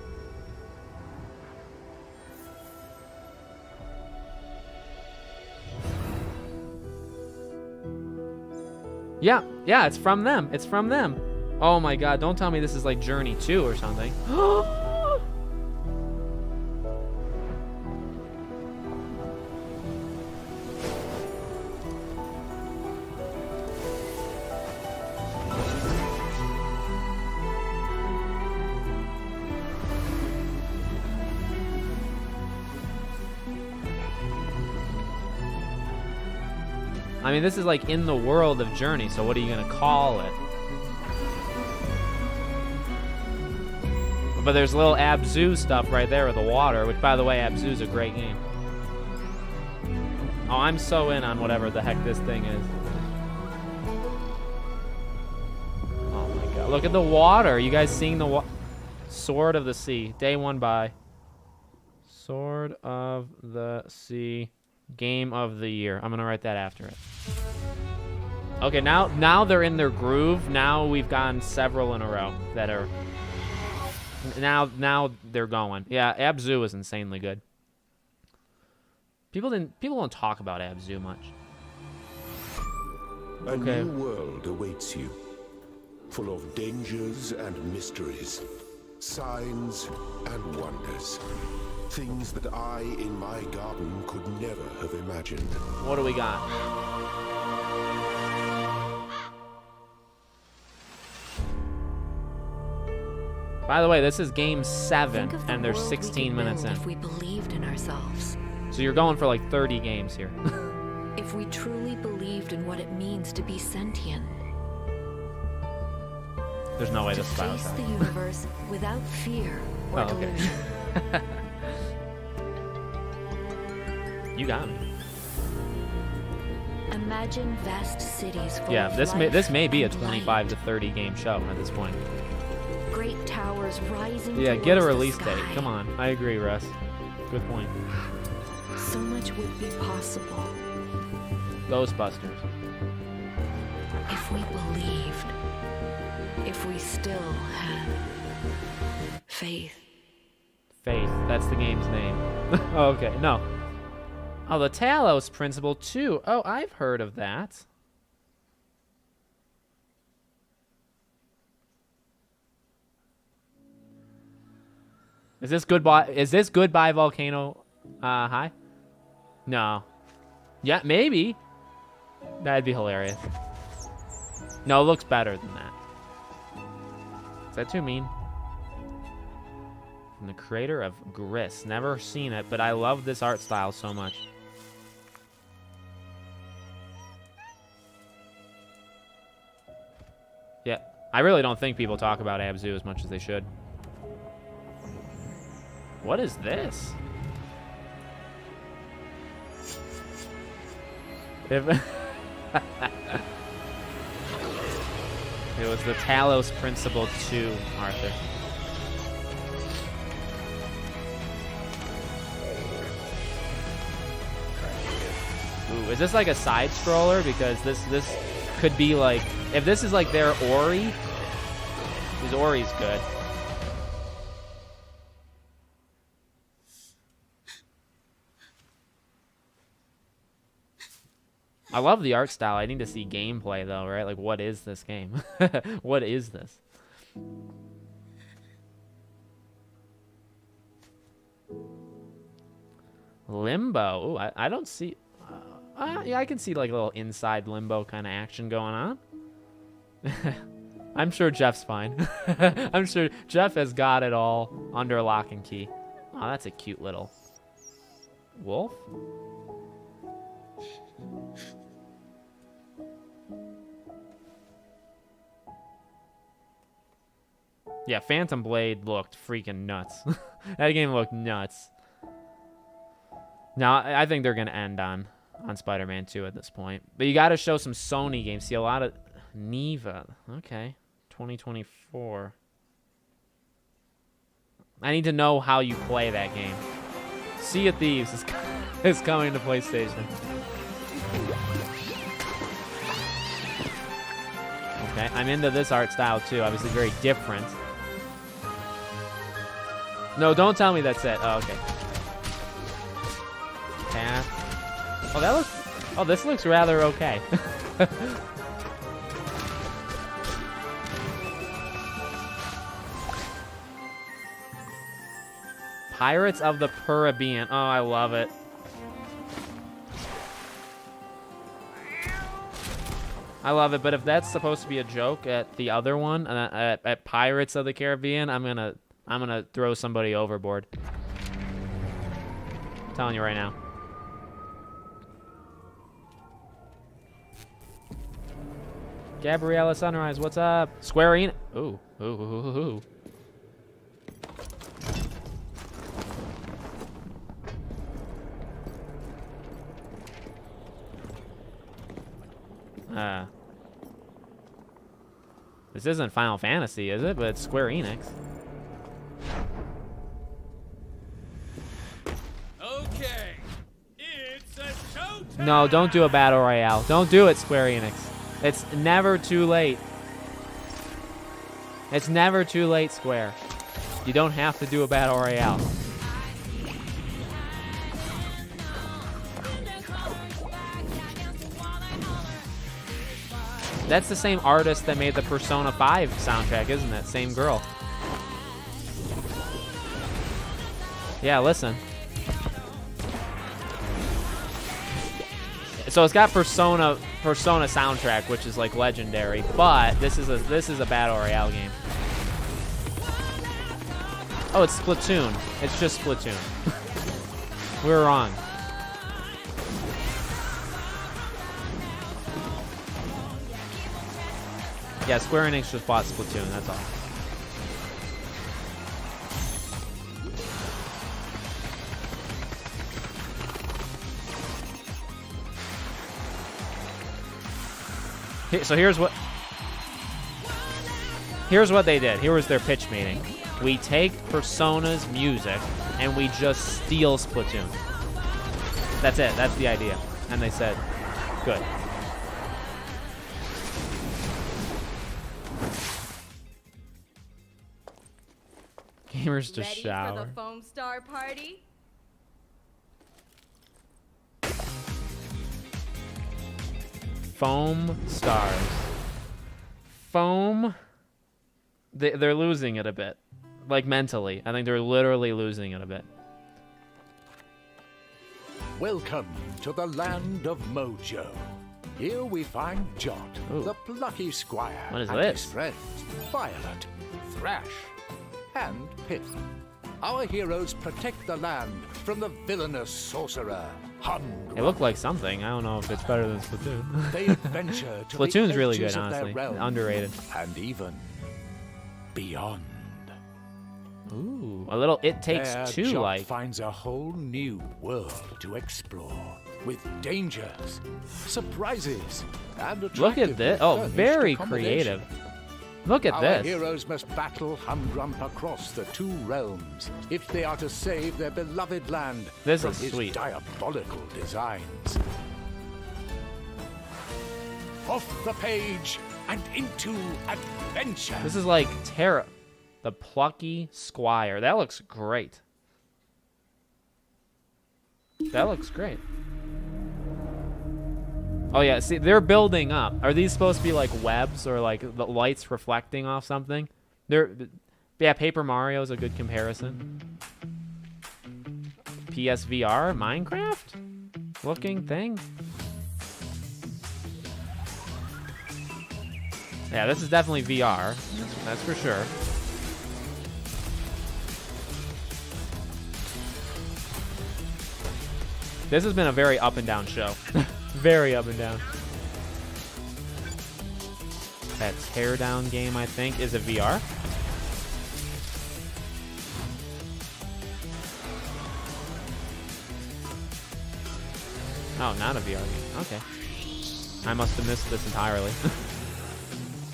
Yeah, it's from them. It's from them. Oh my god, don't tell me this is like Journey 2 or something. I mean, this is like in the world of Journey, so what are you gonna call it? But there's little Abzu stuff right there with the water, which, by the way, Abzu's a great game. Oh, I'm so in on whatever the heck this thing is. Oh my god, look at the water. You guys seeing the Sword of the Sea. Day 1 by Sword of the Sea. Game of the year. I'm gonna write that after it. Okay, now they're in their groove. Now we've gotten several in a row that are. Now they're going. Yeah, Abzu is insanely good. People don't talk about Abzu much. A new world awaits you, full of dangers and mysteries, signs and wonders. Things that I, in my garden, could never have imagined. What do we got? By the way, this is game 7, and there's 16 minutes in. If we believed in ourselves. So you're going for like 30 games here. If we truly believed in what it means to be sentient. There's no way this is Face the universe without fear or Oh, okay. delusion. You got me. Imagine vast cities full Yeah, of this may be a life and 25 to 30 game show at this point. light. Great towers rising. Yeah, get a towards the release date. sky. Come on. I agree, Russ. Good point. So much would be possible Ghostbusters. if we believed. If we still had faith. Faith. That's the game's name. Oh, okay. No. Oh, the Talos Principle 2. Oh, I've heard of that. Is this Goodbye Volcano High? No. Yeah, maybe. That'd be hilarious. No, it looks better than that. Is that too mean? From the creator of Gris. Never seen it, but I love this art style so much. Yeah, I really don't think people talk about Abzu as much as they should. What is this? If it was the Talos Principle 2, Arthur. Ooh, is this like a side scroller? Because this could be like, if this is like their Ori, because Ori's good. I love the art style. I need to see gameplay though, right? Like, what is this game? What is this? Limbo. Ooh, I don't see... yeah, I can see like a little inside Limbo kind of action going on. I'm sure Jeff's fine. I'm sure Jeff has got it all under lock and key. Oh, that's a cute little wolf. Yeah, Phantom Blade looked freaking nuts. That game looked nuts. Now, I think they're going to end on Spider-Man 2 at this point. But you got to show some Sony games. See, a lot of... Neva. Okay. 2024. I need to know how you play that game. Sea of Thieves is coming to PlayStation. Okay, I'm into this art style too. Obviously very different. No, don't tell me that's it. Oh, okay. Path. Oh, that looks... Oh, this looks rather okay. Pirates of the Caribbean. Oh, I love it. I love it, but if that's supposed to be a joke at the other one, at Pirates of the Caribbean, I'm gonna throw somebody overboard. I'm telling you right now. Gabriella Sunrise, what's up? Square Enix. Ooh, ooh, ooh, ooh. This isn't Final Fantasy, is it? But it's Square Enix. Okay, it's a show time. No, don't do a battle royale. Don't do it, Square Enix. It's never too late. It's never too late, Square. You don't have to do a battle royale. That's the same artist that made the Persona 5 soundtrack, isn't it? Same girl. Yeah, listen. So it's got Persona soundtrack, which is like legendary, but this is a battle royale game. Oh, it's Splatoon. It's just Splatoon. We were wrong. Yeah, Square Enix just bought Splatoon, that's all. So here's what they did. Here was their pitch meeting. We take Persona's music and we just steal Splatoon. That's it. That's the idea. And they said, good. Gamers to Ready shower. for the foam star party? Foam stars. Foam. They're losing it a bit. Like mentally. I think they're literally losing it a bit. Welcome to the land of Mojo. Here we find Jot, Ooh. the plucky squire, What is and this? his friends, Violet, Thrash, and Pip. Our heroes protect the land from the villainous sorcerer, Hungry. It looked like something. I don't know if it's better than Splatoon. They adventure to Splatoon's the really edges good, of their honestly. realm, Underrated. and even beyond. Ooh, a little It Takes There, Two Jot like. finds a whole new world to explore, with dangers, surprises, and Look at this. Oh, very creative. Look at Our this. heroes must battle Humgrump across the two realms if they are to save their beloved land This from is his sweet. diabolical designs. Off the page and into adventure. This is like Terra, the plucky squire. That looks great. That looks great. Oh yeah, see, they're building up. Are these supposed to be like webs or like the lights reflecting off something? Yeah, Paper Mario is a good comparison. PSVR, Minecraft looking thing. Yeah, this is definitely VR. That's for sure. This has been a very up and down show. Very up and down. That teardown game, I think, is a VR. Oh, not a VR game. Okay. I must have missed this entirely.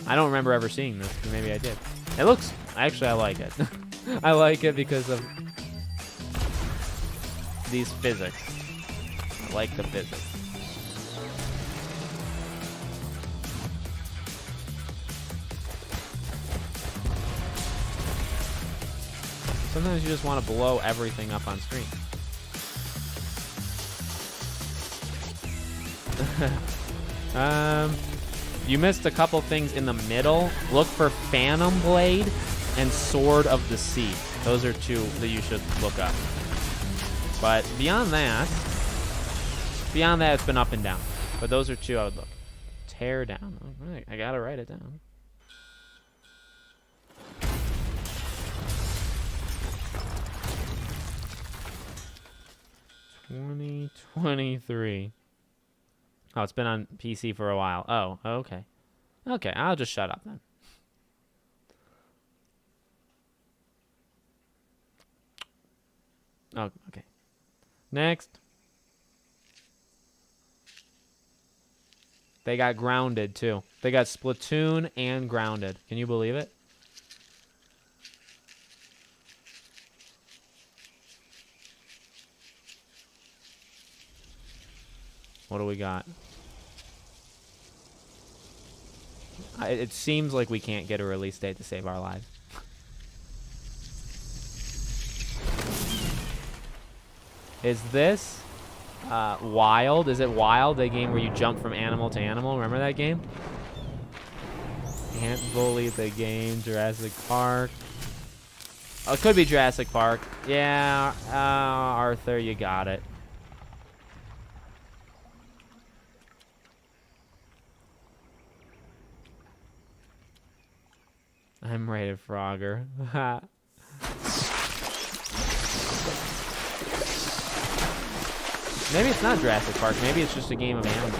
I don't remember ever seeing this. Maybe I did. It looks... Actually, I like it. I like it because of these physics. I like the physics. Sometimes you just want to blow everything up on screen. You missed a couple things in the middle. Look for Phantom Blade and Sword of the Sea. Those are two that you should look up. But beyond that, it's been up and down. But those are two I would look. Tear down. All right, I gotta write it down. $2023. Oh, it's been on PC for a while. Oh, okay. Okay, I'll just shut up then. Oh, okay. Next. They got Grounded, too. They got Splatoon and Grounded. Can you believe it? What do we got? It seems like we can't get a release date to save our lives. Is this Wild? Is it Wild, the game where you jump from animal to animal? Remember that game? Can't bully the game. Jurassic Park. Oh, it could be Jurassic Park. Yeah, Arthur, you got it. I'm rated Frogger. Maybe it's not Jurassic Park. Maybe it's just a game of animals.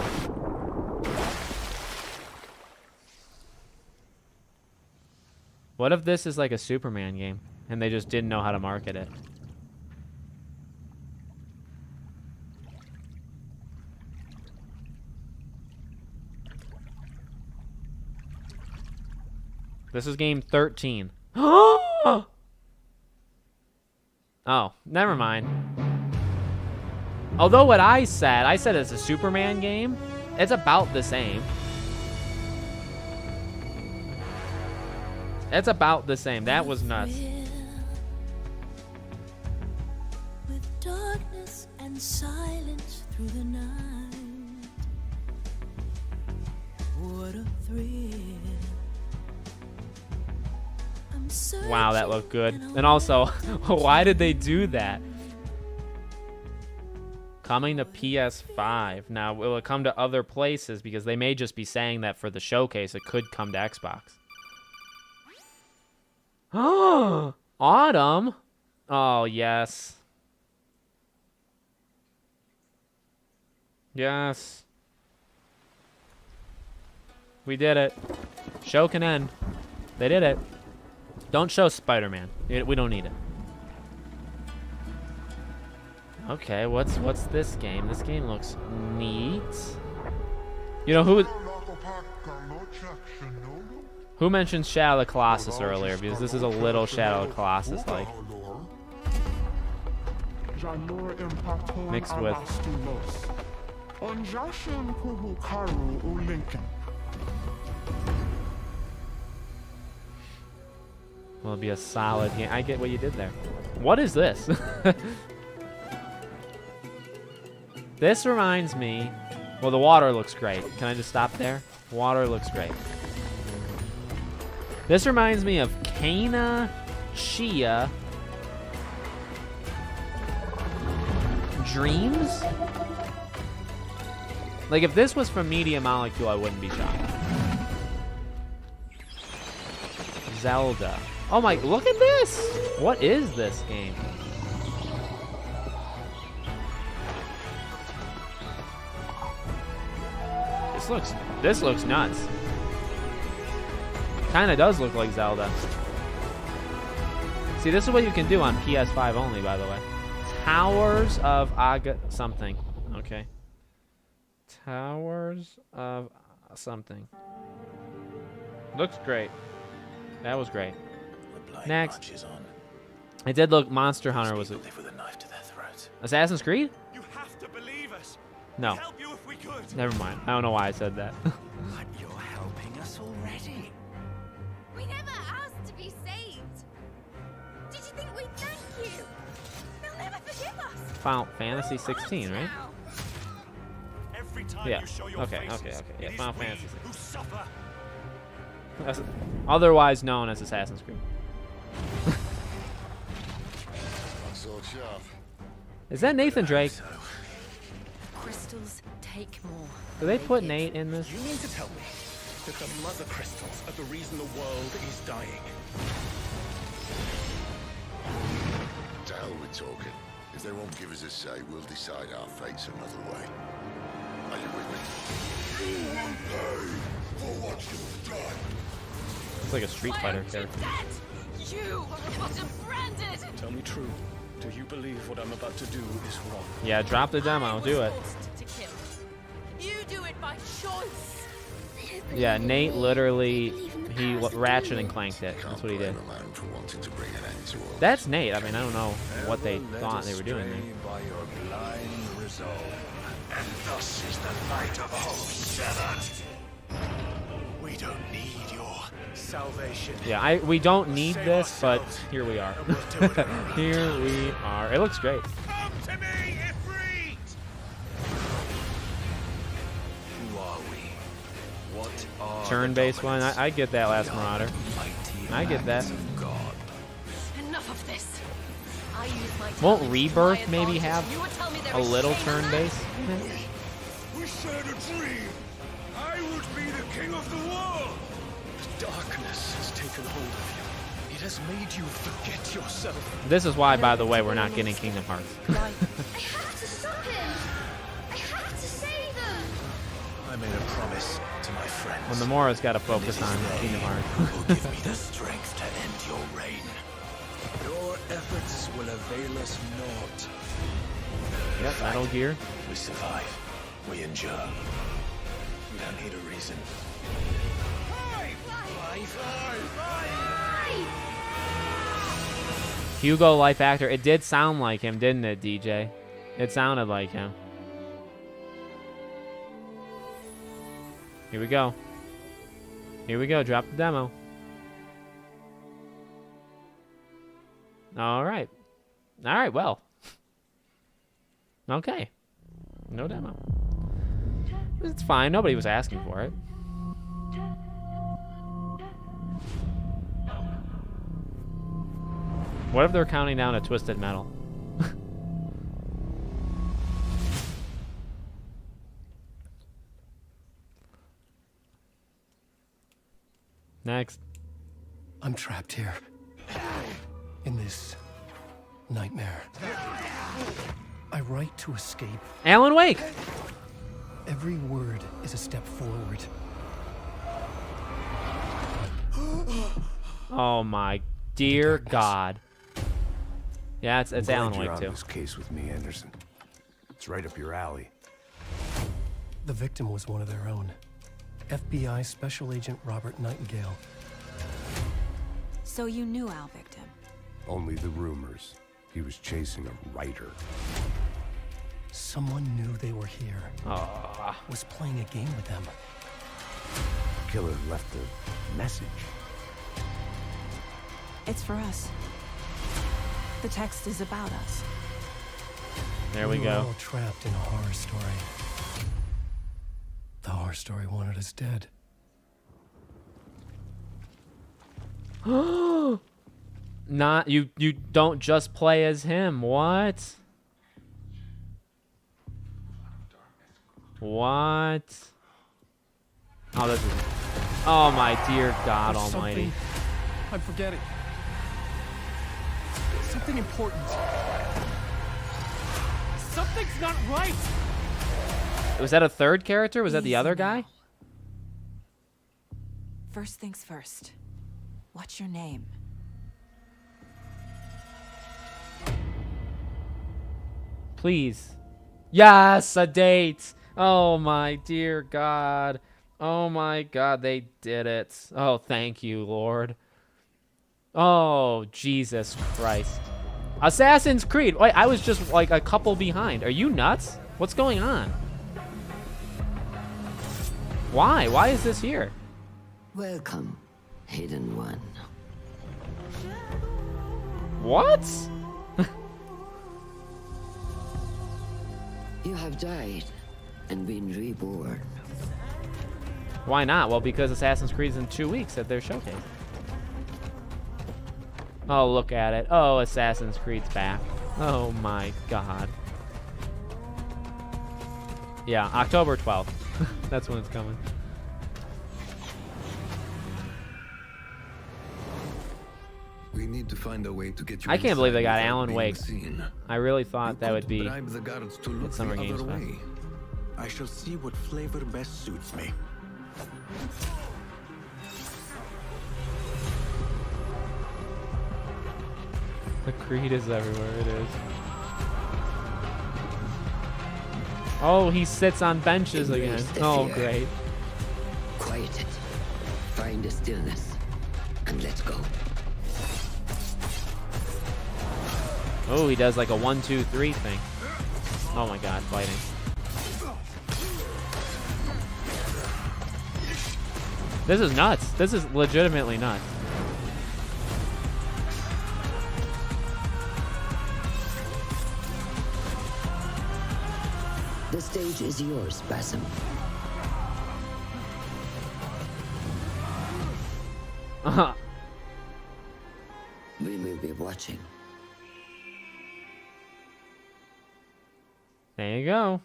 What if this is like a Superman game and they just didn't know how to market it? This is game 13. Oh, never mind. Although what I said it's a Superman game. It's about the same. It's about the same. That was nuts. With darkness and silence through the night. What a thrill. Wow, that looked good. And also, why did they do that? Coming to PS5. Now, will it come to other places? Because they may just be saying that for the showcase. It could come to Xbox. Oh, Autumn. Oh, yes. Yes. We did it. Show can end. They did it. Don't show Spider-Man. We don't need it. Okay, what's this game? This game looks neat. You know who mentioned Shadow of the Colossus earlier? Because this is a little Shadow of the Colossus like. Mixed with. Will it be a solid game? I get what you did there. What is this? This reminds me. Well, the water looks great. Can I just stop there? Water looks great. This reminds me of Kana Chia Dreams? Like, if this was from Media Molecule, I wouldn't be shocked. Zelda. Oh my, look at this! What is this game? This looks nuts. Kinda does look like Zelda. See, this is what you can do on PS5 only, by the way. Towers of Aga something. Okay. Towers of something. Looks great. That was great. Next. It did look. Monster Hunter was it? Assassin's Creed? You have to believe us. No. We'd help you if we could. Never mind. I don't know why I said that. But you're helping us already. We never asked to be saved. Did you think we'd thank you? They'll never forgive us. Final Fantasy 16, right? Every time Yeah. you show your Okay. faces, Yeah. it is Final we Fantasy who 16. suffer. Otherwise known as Assassin's Creed. Is that Nathan Drake? Crystals take more. Do they put Nate in this? You mean to tell me that the mother crystals are the reason the world is dying? To hell with talking. If they won't give us a say, we'll decide our fates another way. Are you with me? You will pay for what you've done. It's like a Street Fighter character. You was branded. Tell me true. Do you believe what I'm about to do is wrong? Yeah, drop the demo. Do it. To kill. You do it by choice. Yeah, Nate literally he Ratchet and Clanked it. That's what he did. That's Nate. I mean, I don't know what they thought they were doing there. By your blind resolve. And thus is the light of hope severed. We don't need your salvation. Yeah, we don't need this, but here we are. Here we are. It looks great. Come to me, Ifrit! Who are we? What are Turn-based one. I get that, Last Marauder. I get that. Enough of this. I use my Won't talents Rebirth to my maybe advantage. have You would tell me there a is little shame in that? turn-based? We shared a dream. I would be the king of the world. Darkness has taken hold of you. It has made you forget yourself. This is why, by the way, we're not getting Kingdom Hearts. I have to stop him. I have to save them. I made a promise to my friends. When Nomura's got to focus on Kingdom Hearts. Will give me the strength to end your reign. Your efforts will avail us naught. Yep, Metal Gear. We survive. We endure. We don't need a reason. Five! Hugo life actor. It did sound like him, didn't it, DJ? It sounded like him. Here we go. Here we go. Drop the demo. All right. All right, well. Okay. No demo. It's fine. Nobody was asking for it. What if they're counting down a Twisted Metal? Next. I'm trapped here. In this nightmare. I write to escape. Alan Wake! Every word is a step forward. Oh my dear God. Yeah, it's Alan Wake you're too. on this case with me, Anderson. It's right up your alley. The victim was one of their own. FBI Special Agent Robert Nightingale. So you knew Al Victim? Only the rumors. He was chasing a writer. Someone knew they were here. Was playing a game with them. Killer left a message. It's for us. The text is about us. There we were go. all trapped in a horror story. The horror story wanted us dead. Not you don't just play as him. What? What? Oh, this is. Oh my dear God There's Almighty! I'm forgetting. Something important. Something's not right. Was that a third character? Was that the other guy? First things first. What's your name? Please. Yes, a date. Oh my dear God. Oh my God, they did it. Oh, thank you, Lord. Oh, Jesus Christ. Assassin's Creed. Wait, I was just like a couple behind. Are you nuts? What's going on? Why? Why is this here? Welcome, Hidden One. What? You have died and been reborn. Why not? Well, because Assassin's Creed's in 2 weeks at their showcase. Oh, look at it. Oh, Assassin's Creed's back. Oh my God. Yeah, October 12th. That's when it's coming. We need to find a way to get you. I can't believe they got inside Alan without Wake. being seen. I really thought that would be Bribe the guards to look at Summer the Games other Fest. way. I shall see what flavor best suits me. The Creed is everywhere. It is. Oh, he sits on benches again. Embrace the Oh, fear. great. Quiet it. Find the stillness. And let's go. Oh, he does like a 1, 2, 3 thing. Oh my God, fighting. This is nuts. This is legitimately nuts. The stage is yours, Basim. We will be watching. There you go.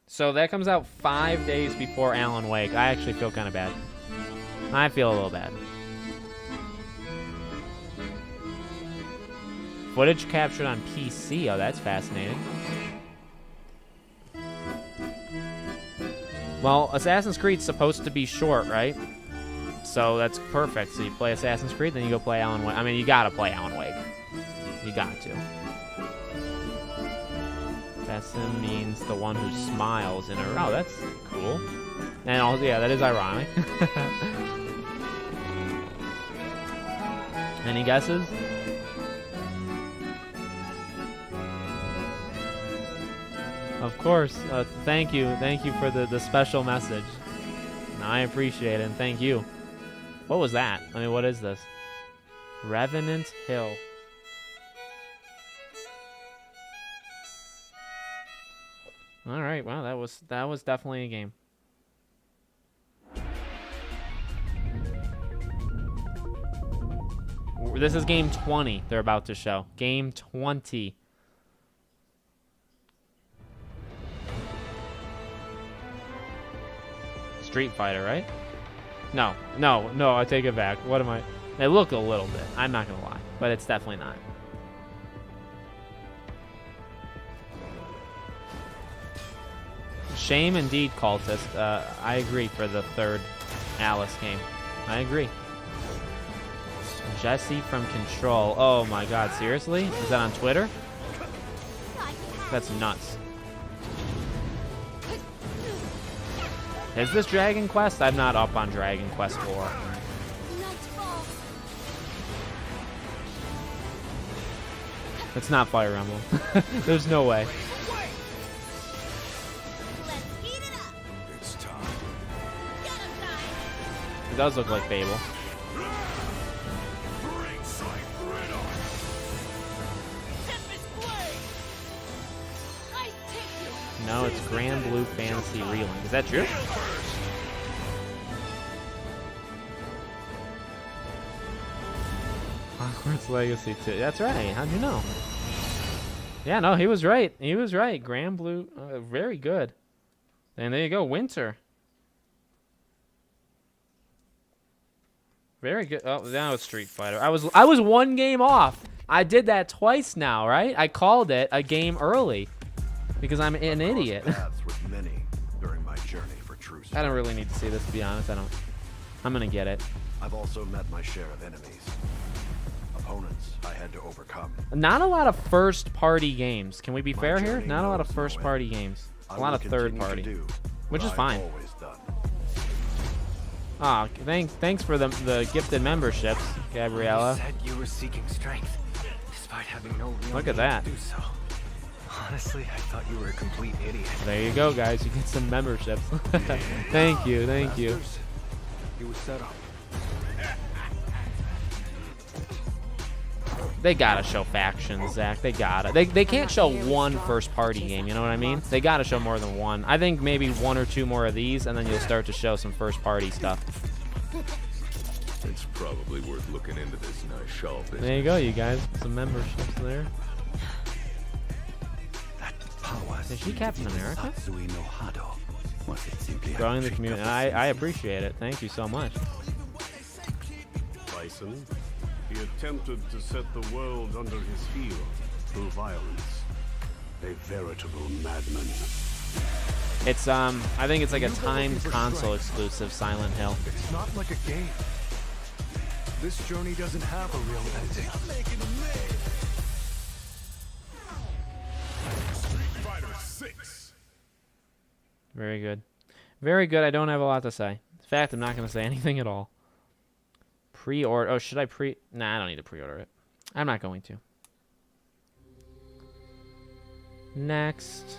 So that comes out 5 days before Alan Wake. I actually feel kind of bad. I feel a little bad. Footage captured on PC. Oh, that's fascinating. Well, Assassin's Creed's supposed to be short, right? So that's perfect. So you play Assassin's Creed, then you go play Alan Wake. I mean, you gotta play Alan Wake. You got to. Basim means the one who smiles in a row. Oh, that's cool. And also, yeah, that is ironic. Any guesses? Of course. Thank you for the special message. I appreciate it, and thank you. What was that? I mean, what is this? Revenant Hill. All right, well, that was definitely a game. This is game 20 they're about to show. Game 20. Street Fighter, right? No, I take it back. What am I? They look a little bit. I'm not gonna lie, but it's definitely not. Shame indeed, cultist. I agree for the third Alice game. I agree. Jesse from Control. Oh my god, seriously? Is that on Twitter? That's nuts. Is this Dragon Quest? I'm not up on Dragon Quest 4. It's not Fire Emblem. There's no way. It's time. It does look like Fable. No, it's Grand Blue Fantasy Relink. Is that true? Hogwarts Legacy 2. That's right. How'd you know? Yeah, no, he was right. He was right. Grand Blue, very good. And there you go, Winter. Very good. Oh, now it's Street Fighter. I was one game off. I did that twice now, right? I called it a game early because I'm an idiot. With many during my journey for true I don't really need to see this, to be honest. I'm gonna get it. I've also met my share of enemies. Opponents I had to overcome. Not a lot of first-party games. Can we be fair here? Not a lot of first-party games. A lot of third-party, which is fine. Ah, thanks for the gifted memberships, Gabriella. You said you were seeking strength, despite having no real Look at that. need to do so. Honestly, I thought you were a complete idiot. There you go, guys. You get some memberships. Thank you. He was set up. They gotta show factions, Zach. They gotta. They can't show one first-party game. You know what I mean? They gotta show more than one. I think maybe one or two more of these, and then you'll start to show some first-party stuff. It's probably worth looking into this nice shawl business. There you go, you guys. Some memberships there. Is she Captain America? Growing the community. I appreciate it. Thank you so much. Bison, he attempted to set the world under his heel through violence. A veritable madman. It's I think it's like a timed console exclusive Silent Hill. It's not like a game. This journey doesn't have a real ending. Very good. Very good. I don't have a lot to say. In fact, I'm not going to say anything at all. Pre-order. Oh, should I Nah, I don't need to pre-order it. I'm not going to. Next.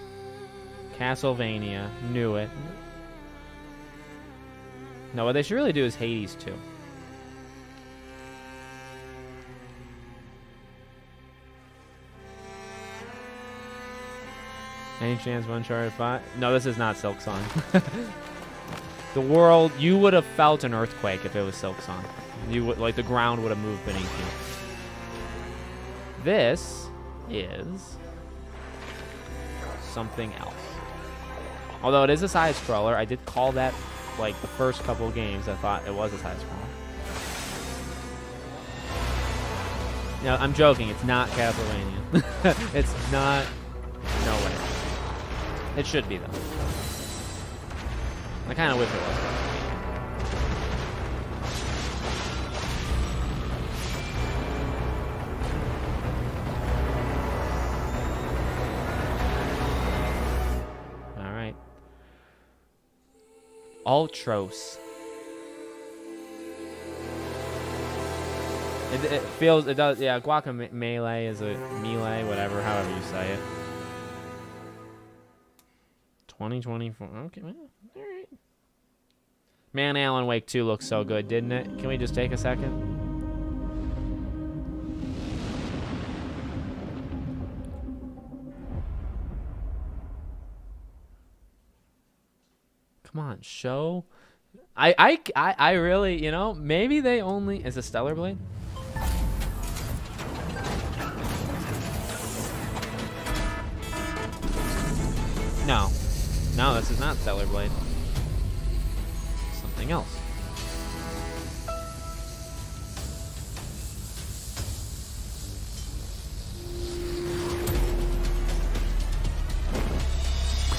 Castlevania. Knew it. No, what they should really do is Hades 2. Any chance of Uncharted 5? No, this is not Silk Song. The world, you would have felt an earthquake if it was Silk Song. You would, like, the ground would have moved beneath you. This is something else. Although it is a side scroller, I did call that like the first couple games. I thought it was a side scroller. No, I'm joking. It's not Castlevania. It's not. No way. It should be, though. I kind of wish it was. All right. Ultros. It feels, it does, yeah, guacamole is a melee, whatever, however you say it. 2024, okay, well, all right. Man, Alan Wake 2 looks so good, didn't it? Can we just take a second? Come on, show. I really, you know, maybe they only, is it Stellar Blade? No. No, this is not Stellar Blade. Something else.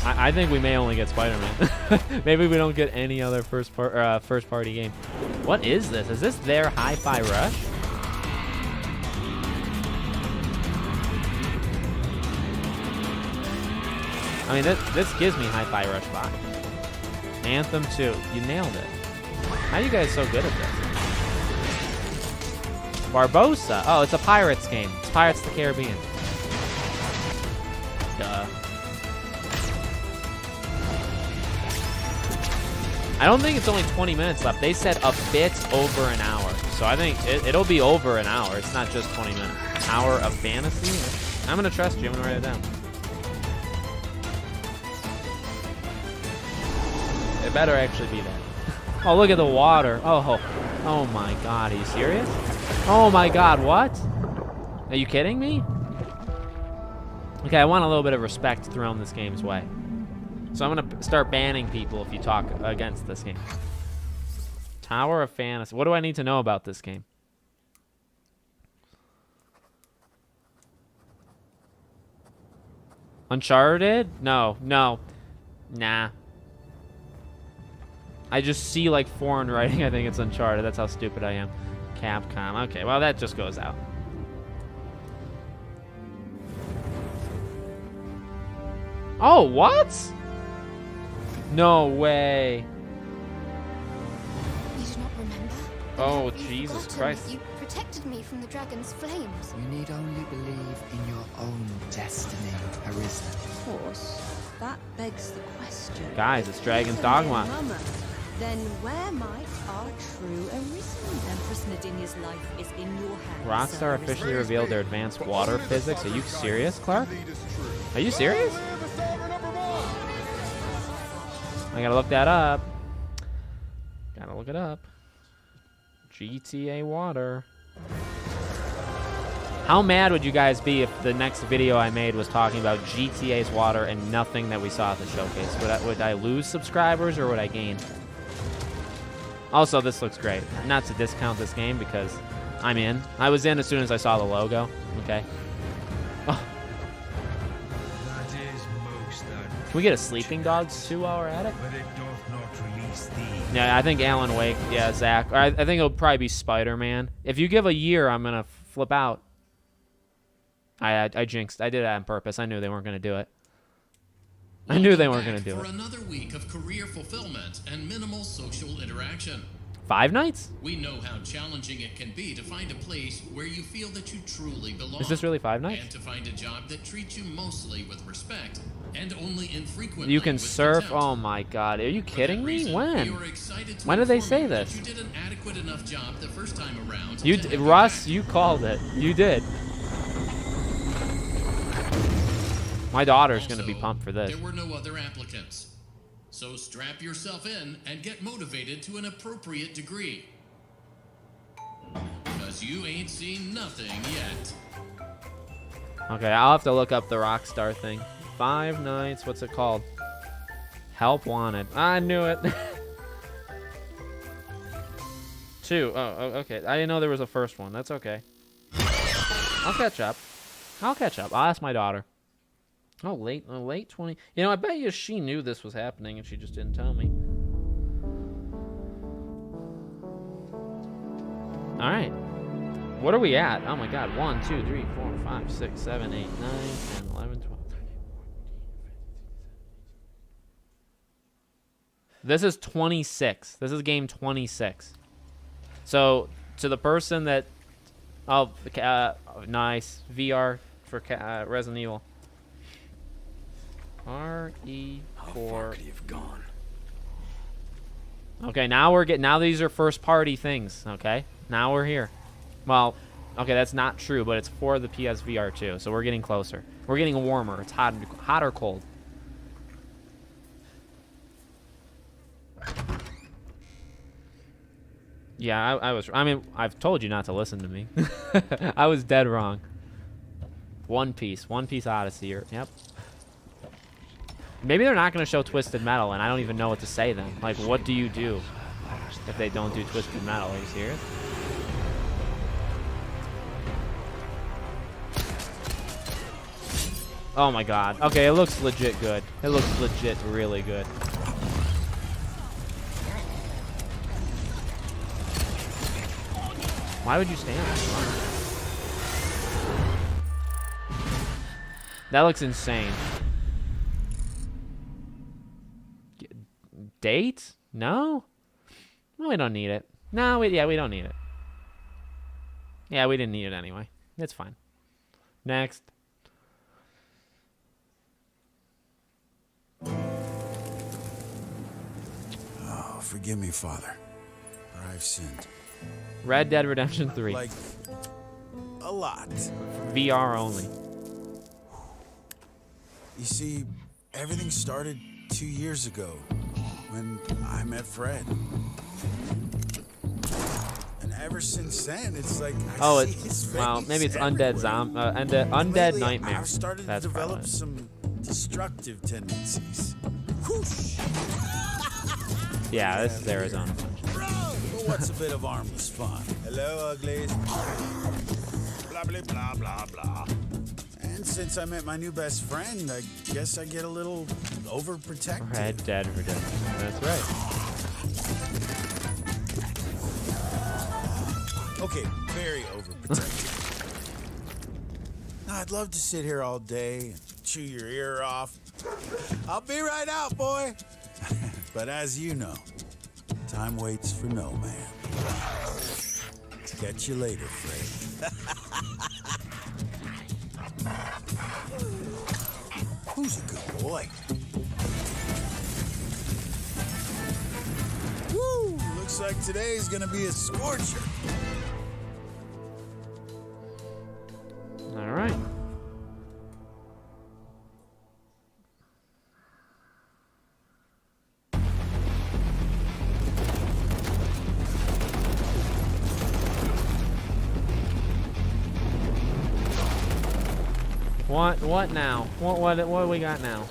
I think we may only get Spider-Man. Maybe we don't get any other first-party game. What is this? Is this their Hi-Fi Rush? I mean, this gives me Hi-Fi Rush vibe. Anthem 2. You nailed it. How are you guys so good at this? Barbosa. Oh, it's a Pirates game. It's Pirates of the Caribbean. Duh. I don't think it's only 20 minutes left. They said a bit over an hour. So I think it'll be over an hour. It's not just 20 minutes. Hour of Fantasy? I'm going to trust you. I'm going to write it down. It better actually be that. Oh, look at the water. Oh my God. Are you serious? Oh my God, what? Are you kidding me? Okay, I want a little bit of respect thrown this game's way. So I'm going to start banning people if you talk against this game. Tower of Fantasy. What do I need to know about this game? Uncharted? No. Nah. I just see like foreign writing. I think it's Uncharted. That's how stupid I am. Capcom. Okay, well that just goes out. Oh, what? No way. You do not remember? Oh, Jesus Christ. You protected me from the dragon's flames. You need only believe in your own destiny, Arisa. Of course, that begs the question. Guys, it's Dragon's If Dogma. Mama, then where might our true Arisa? Empress Nadinia's life is in your hands. Rockstar officially revealed their advanced water physics. Are you serious, Clark? Are you serious? I gotta look that up. Gotta look it up. GTA Water. How mad would you guys be if the next video I made was talking about GTA's water and nothing that we saw at the showcase? Would I lose subscribers or would I gain? Also, this looks great. Not to discount this game because I'm in. I was in as soon as I saw the logo. Okay. Oh. Can we get a Sleeping Dogs 2 while we're at it? Yeah, I think Alan Wake. Yeah, Zach. Or I think it'll probably be Spider-Man. If you give a year, I'm gonna flip out. I jinxed. I did it on purpose. I knew they weren't gonna do it. I knew they weren't gonna do for it. Another week of career fulfillment and minimal social interaction. 5 Nights? We know how challenging it can be to find a place where you feel that you truly belong. Is this really 5 Nights? And to find a job that treats you mostly with respect and only infrequently You can with surf? contempt. Oh my God. Are you kidding me? We When? are excited to When did they inform say you that this? You did an adequate enough job the first time around. Russ, you called it. You did. My daughter's going to be pumped for this. There were no other applicants. So strap yourself in and get motivated to an appropriate degree. Because you ain't seen nothing yet. Okay, I'll have to look up the Rockstar thing. 5 Nights, what's it called? Help Wanted. I knew it. 2. Oh, okay. I didn't know there was a first one. That's okay. I'll catch up. I'll ask my daughter. Oh, late 20. You know, I bet you she knew this was happening and she just didn't tell me. All right. What are we at? Oh my God. 1, 2, 3, 4, 5, 6, 7, 8, 9, 10, 11, 12, 13, 14. This is 26. This is game 26. So, to the person that Oh, nice. VR for Resident Evil. RE4. How far could he have gone? Okay, now these are first party things, okay? Now we're here. Well, okay, that's not true, but it's for the PSVR too, so we're getting closer. We're getting warmer. It's hot or cold. Yeah, I mean, I've told you not to listen to me. I was dead wrong. One Piece Odyssey. Yep. Maybe they're not going to show Twisted Metal, and I don't even know what to say then. Like, what do you do if they don't do Twisted Metal? Are you serious? Oh my god. Okay, it looks legit good. It looks legit really good. Why would you stand? That looks insane. Date? No? No, we don't need it. No, we don't need it. Yeah, we didn't need it anyway. It's fine. Next. Oh, forgive me, Father, for I've sinned. Red Dead Redemption 3. Like, a lot. VR only. You see, everything started 2 years ago when I met Fred. And ever since then, it's like I see his face well, maybe it's everywhere. Undead Lately, Nightmare. I've started That's to develop probably. some destructive tendencies. Whoosh! Yeah, this is Arizona. But what's a bit of harmless fun? Hello, uglies. Blah, blah, blah, blah, blah. And since I met my new best friend, I guess I get a little overprotective. Red Dead Redemption. That's right. Okay, very overprotective. Now, I'd love to sit here all day and chew your ear off. I'll be right out, boy. But as you know, time waits for no man. Catch you later, Fred. Who's a good boy? Woo! Looks like today's gonna be a scorcher. All right. What now? What do we got now?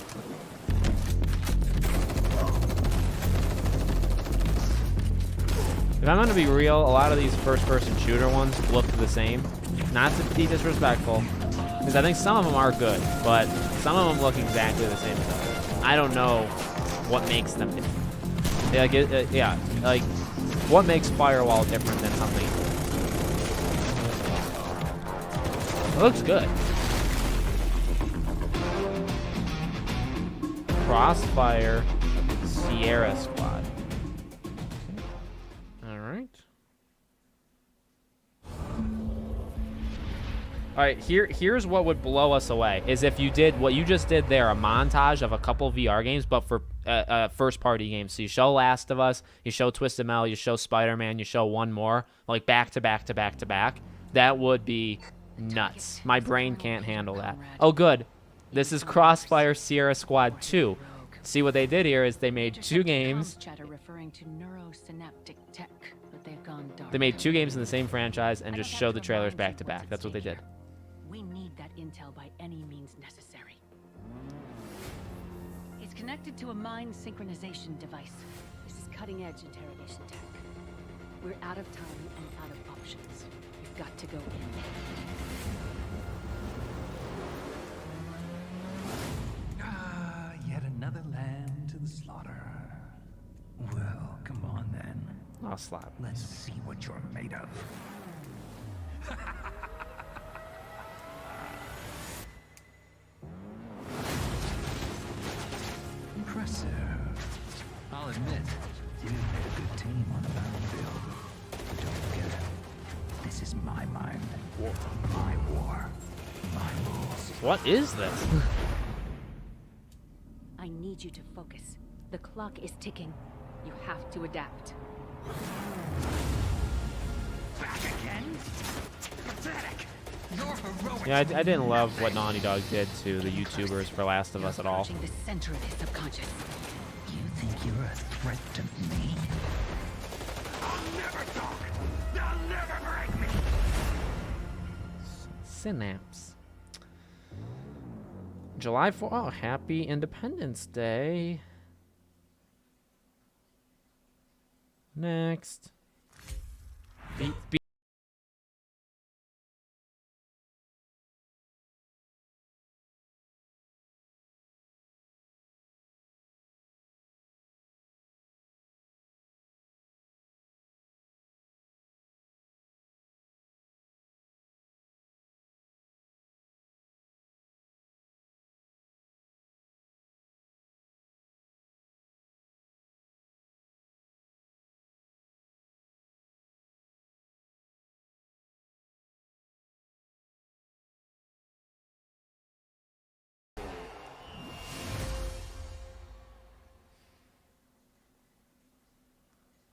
If I'm gonna be real, a lot of these first-person shooter ones look the same. Not to be disrespectful, because I think some of them are good, but some of them look exactly the same as others. I don't know what makes them. Yeah, like what makes Firewall different than something? It looks good. Crossfire Sierra Squad. All right. All right, here's what would blow us away is if you did what you just did there, a montage of a couple VR games, but for first-party games. So you show Last of Us, you show Twisted Metal, you show Spider-Man, you show one more, like back to back to back to back. That would be nuts. My brain can't handle that. Oh, good. This is Crossfire Sierra Squad 2. See what they did here is they made two games. They made two games in the same franchise and just showed the trailers back to back. That's what they did. We need that intel by any means necessary. It's connected to a mind synchronization device. This is cutting-edge interrogation tech. We're out of time and out of options. We've got to go in. Yet another lamb to the slaughter. Well, come on then. I'll slap. Let's see what you're made of. Impressive. I'll admit, you made a good team on the battlefield. But don't forget, This is my mind. My war. My rules. What is this? I need you to focus. The clock is ticking. You have to adapt. Back again? Pathetic. Your heroic. Yeah, I didn't love what Naughty Dog did to the YouTubers for Last of Us at all. The center of his subconscious. You think you're a threat to me? I'll never talk. They'll never break me. Synapse. July 4th. Oh, happy Independence Day. Next.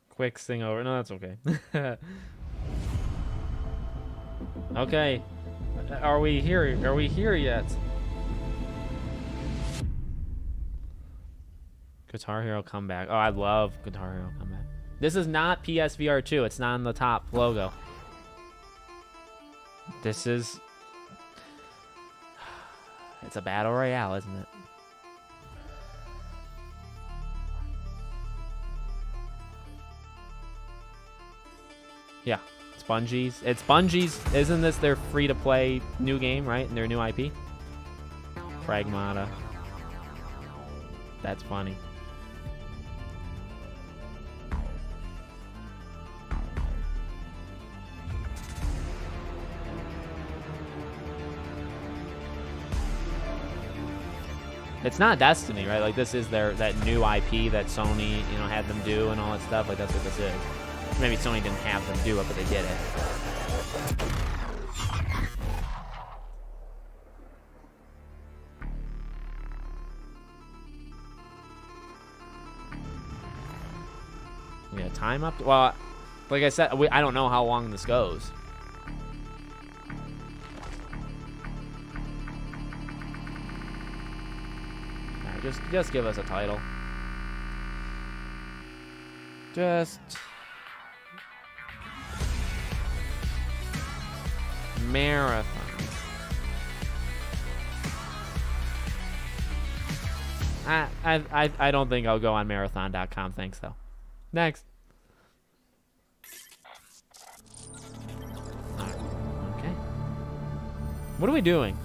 Quick sing over. No, that's okay. Okay. Are we here? Are we here yet? Guitar Hero comeback. Oh, I love Guitar Hero comeback. This is not PSVR 2. It's not on the top logo. This is... It's a battle royale, isn't it? Yeah, it's Bungie's. It's Bungie's. Isn't this their free-to-play new game, right? And their new IP? Pragmata. That's funny. It's not Destiny, right? Like, this is that new IP that Sony, you know, had them do and all that stuff. Like, that's what this is. Maybe Sony didn't have them do it, but they did it. Yeah, time up. Well, like I said, I don't know how long this goes. Just give us a title. Just marathon. I don't think I'll go on marathon.com. Thanks though. Next. Okay. What are we doing?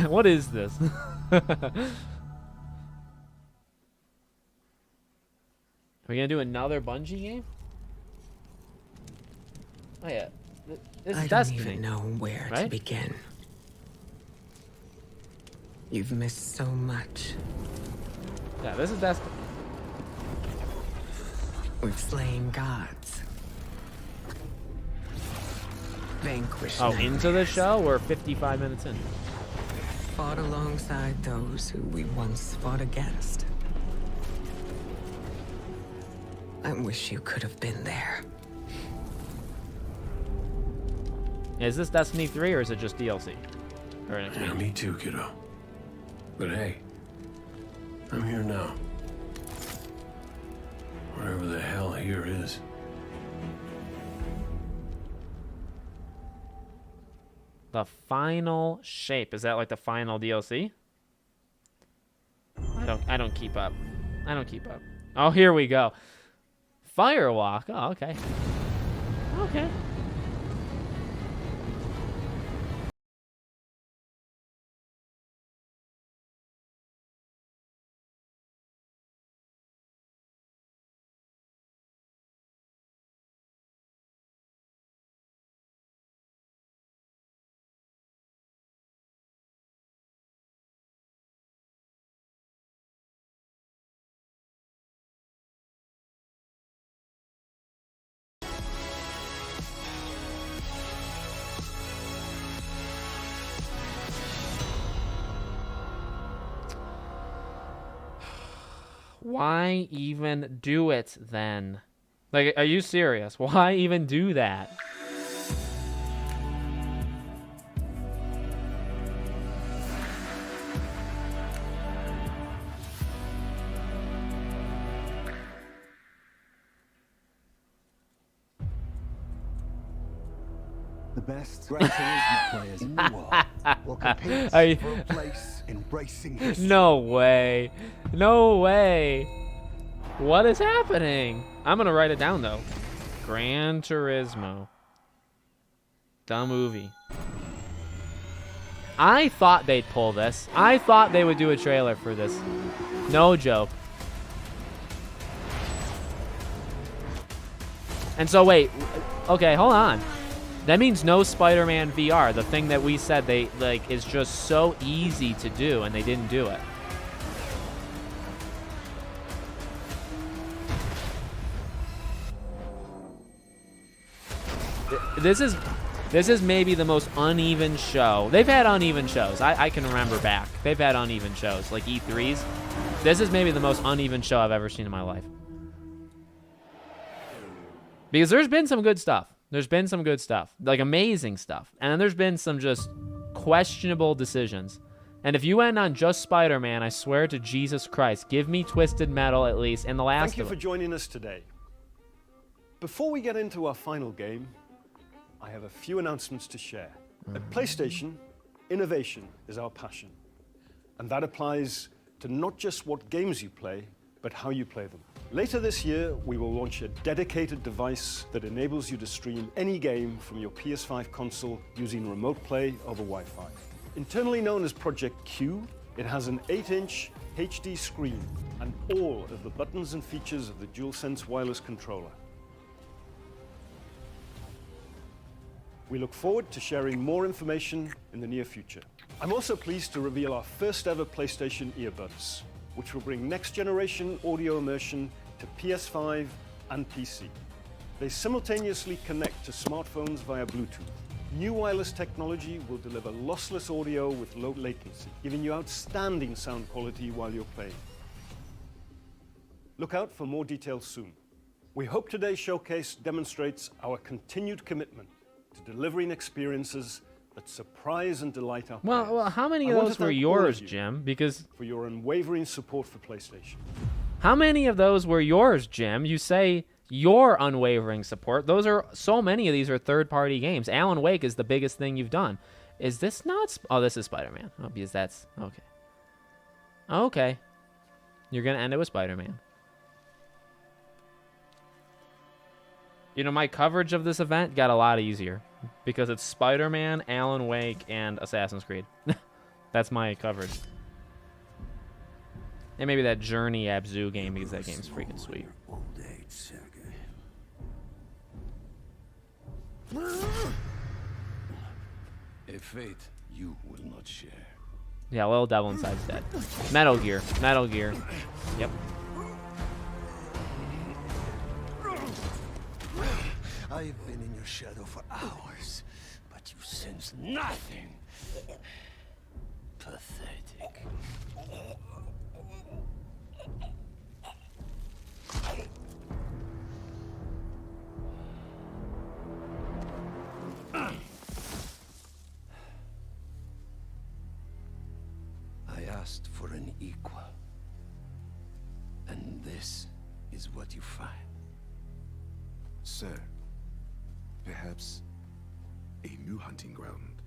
What is this? Are we gonna do another Bungie game? Oh yeah, this is Destiny. I don't even know where to begin. You've missed so much. Yeah, this is Destiny. We've slain gods. Vanquished. Oh, into the show? We're 55 minutes in. Fought alongside those who we once fought against. I wish you could have been there. Is this Destiny 3 or is it just DLC? Or an Yeah, me too, kiddo. But hey, I'm here now. Wherever the hell here is. The final shape. Is that like the final DLC? I don't keep up. I don't keep up. Oh, here we go. Firewalk. Oh, okay. Okay. Why even do it then? Like, are you serious? Why even do that? The best Gran Turismo players in the world will compete for a place in racing history. No way. No way. What is happening? I'm going to write it down, though. Gran Turismo. The movie. I thought they'd pull this. I thought they would do a trailer for this. No joke. And so, wait. Okay, hold on. That means no Spider-Man VR, the thing that we said they like is just so easy to do, and they didn't do it. This is maybe the most uneven show. They've had uneven shows. I can remember back. They've had uneven shows, like E3s. This is maybe the most uneven show I've ever seen in my life. Because there's been some good stuff. There's been some good stuff, like amazing stuff. And then there's been some just questionable decisions. And if you went on just Spider-Man, I swear to Jesus Christ, give me Twisted Metal at least and the last Thank you for joining us today. Before we get into our final game, I have a few announcements to share. At PlayStation, innovation is our passion. And that applies to not just what games you play, but how you play them. Later this year, we will launch a dedicated device that enables you to stream any game from your PS5 console using remote play over Wi-Fi. Internally known as Project Q, it has an 8-inch HD screen and all of the buttons and features of the DualSense wireless controller. We look forward to sharing more information in the near future. I'm also pleased to reveal our first ever PlayStation earbuds, which will bring next-generation audio immersion to PS5 and PC. They simultaneously connect to smartphones via Bluetooth. New wireless technology will deliver lossless audio with low latency, giving you outstanding sound quality while you're playing. Look out for more details soon. We hope today's showcase demonstrates our continued commitment to delivering experiences that surprise and delight our players. Well, how many of those were yours, Jim? Because for your unwavering support for PlayStation. How many of those were yours, Jim? You say your unwavering support. Those are so many of these are third-party games. Alan Wake is the biggest thing you've done. Is this not? Oh, this is Spider-Man. Oh, because that's okay. Okay, you're gonna end it with Spider-Man. You know, my coverage of this event got a lot easier because it's Spider-Man, Alan Wake, and Assassin's Creed. That's my coverage. And maybe that Journey Abzu game because that game's freaking sweet. A fate you will not share. Yeah, little devil inside's dead. Metal Gear. Metal Gear. Yep. I've been in your shadow for hours, but you sense nothing. Pathetic. I asked for an equal, and this is what you find. Sir, perhaps a new hunting ground.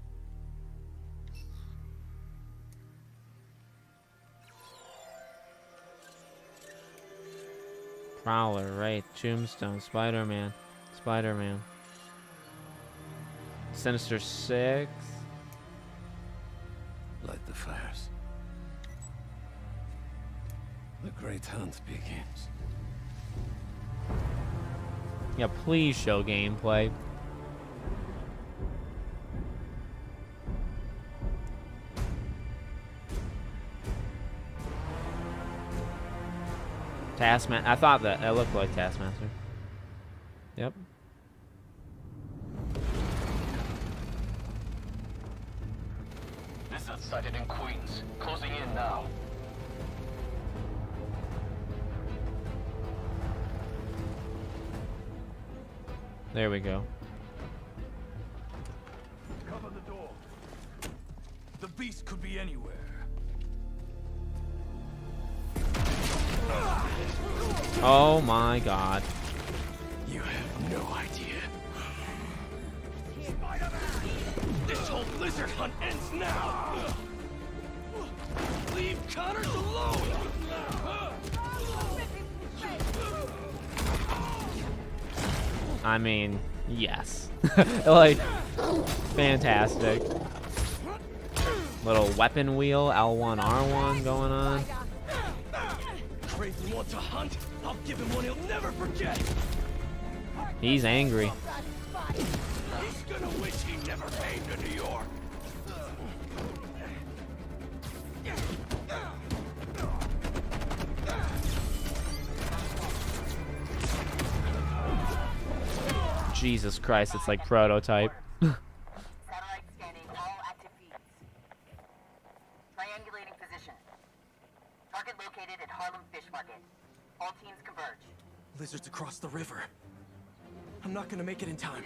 Prowler, right? Tombstone, Spider-Man, Spider-Man. Sinister Six. Light the fires. The great hunt begins. Yeah, please show gameplay. Taskmaster. I thought that looked like Taskmaster. Yep. This is sighted in Queens. Closing in now. There we go. Cover the door. The beast could be anywhere. Oh my god. You have no idea. This whole lizard hunt ends now. Leave Connors alone. I mean, yes. Like, fantastic. Little weapon wheel, L1, R1 going on. Craven wants to hunt. I'll give him one he'll never forget. He's angry. He's gonna wish he never came to New York. Jesus Christ, it's like Prototype. Satellite scanning all active feeds. Triangulating position. Target located at Harlem Fish Market. All teams converge. Lizards across the river. I'm not gonna make it in time.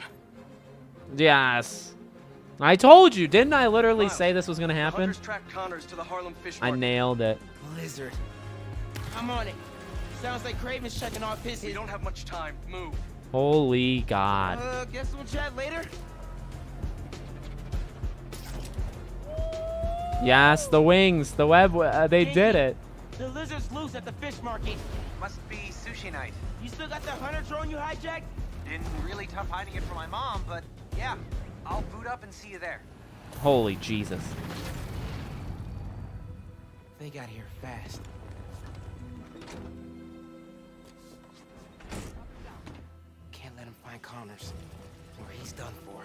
Yes. I told you, didn't I literally say this was gonna happen? Hunters track Connors to the Harlem Fish I Market. nailed it. Lizard. I'm on it. Sounds like Craven's checking off his. We don't have much time. Move. Holy God. Guess we'll chat later. Yes, the wings, the web, they did it. The lizard's loose at the fish market. Must be sushi night. You still got that hunter drone you hijacked? Been really tough hiding it from my mom, but yeah, I'll boot up and see you there. Holy Jesus. They got here fast. Can't let him find Connors, or he's done for.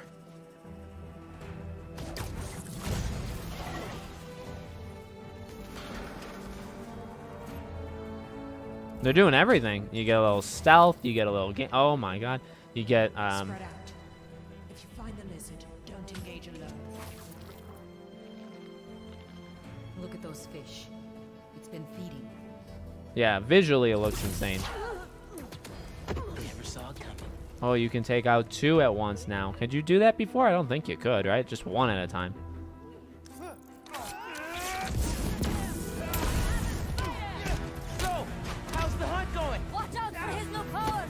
They're doing everything. You get a little stealth, you get a little game. Oh my God. You get, Spread out. If you find the lizard, don't engage alone. Look at those fish. It's been feeding. yeah, visually it looks insane. Never saw it coming. Oh, you can take out 2 at once now. Could you do that before? I don't think you could, right? Just 1 at a time. So, how's the hunt going? Watch out for his new powers!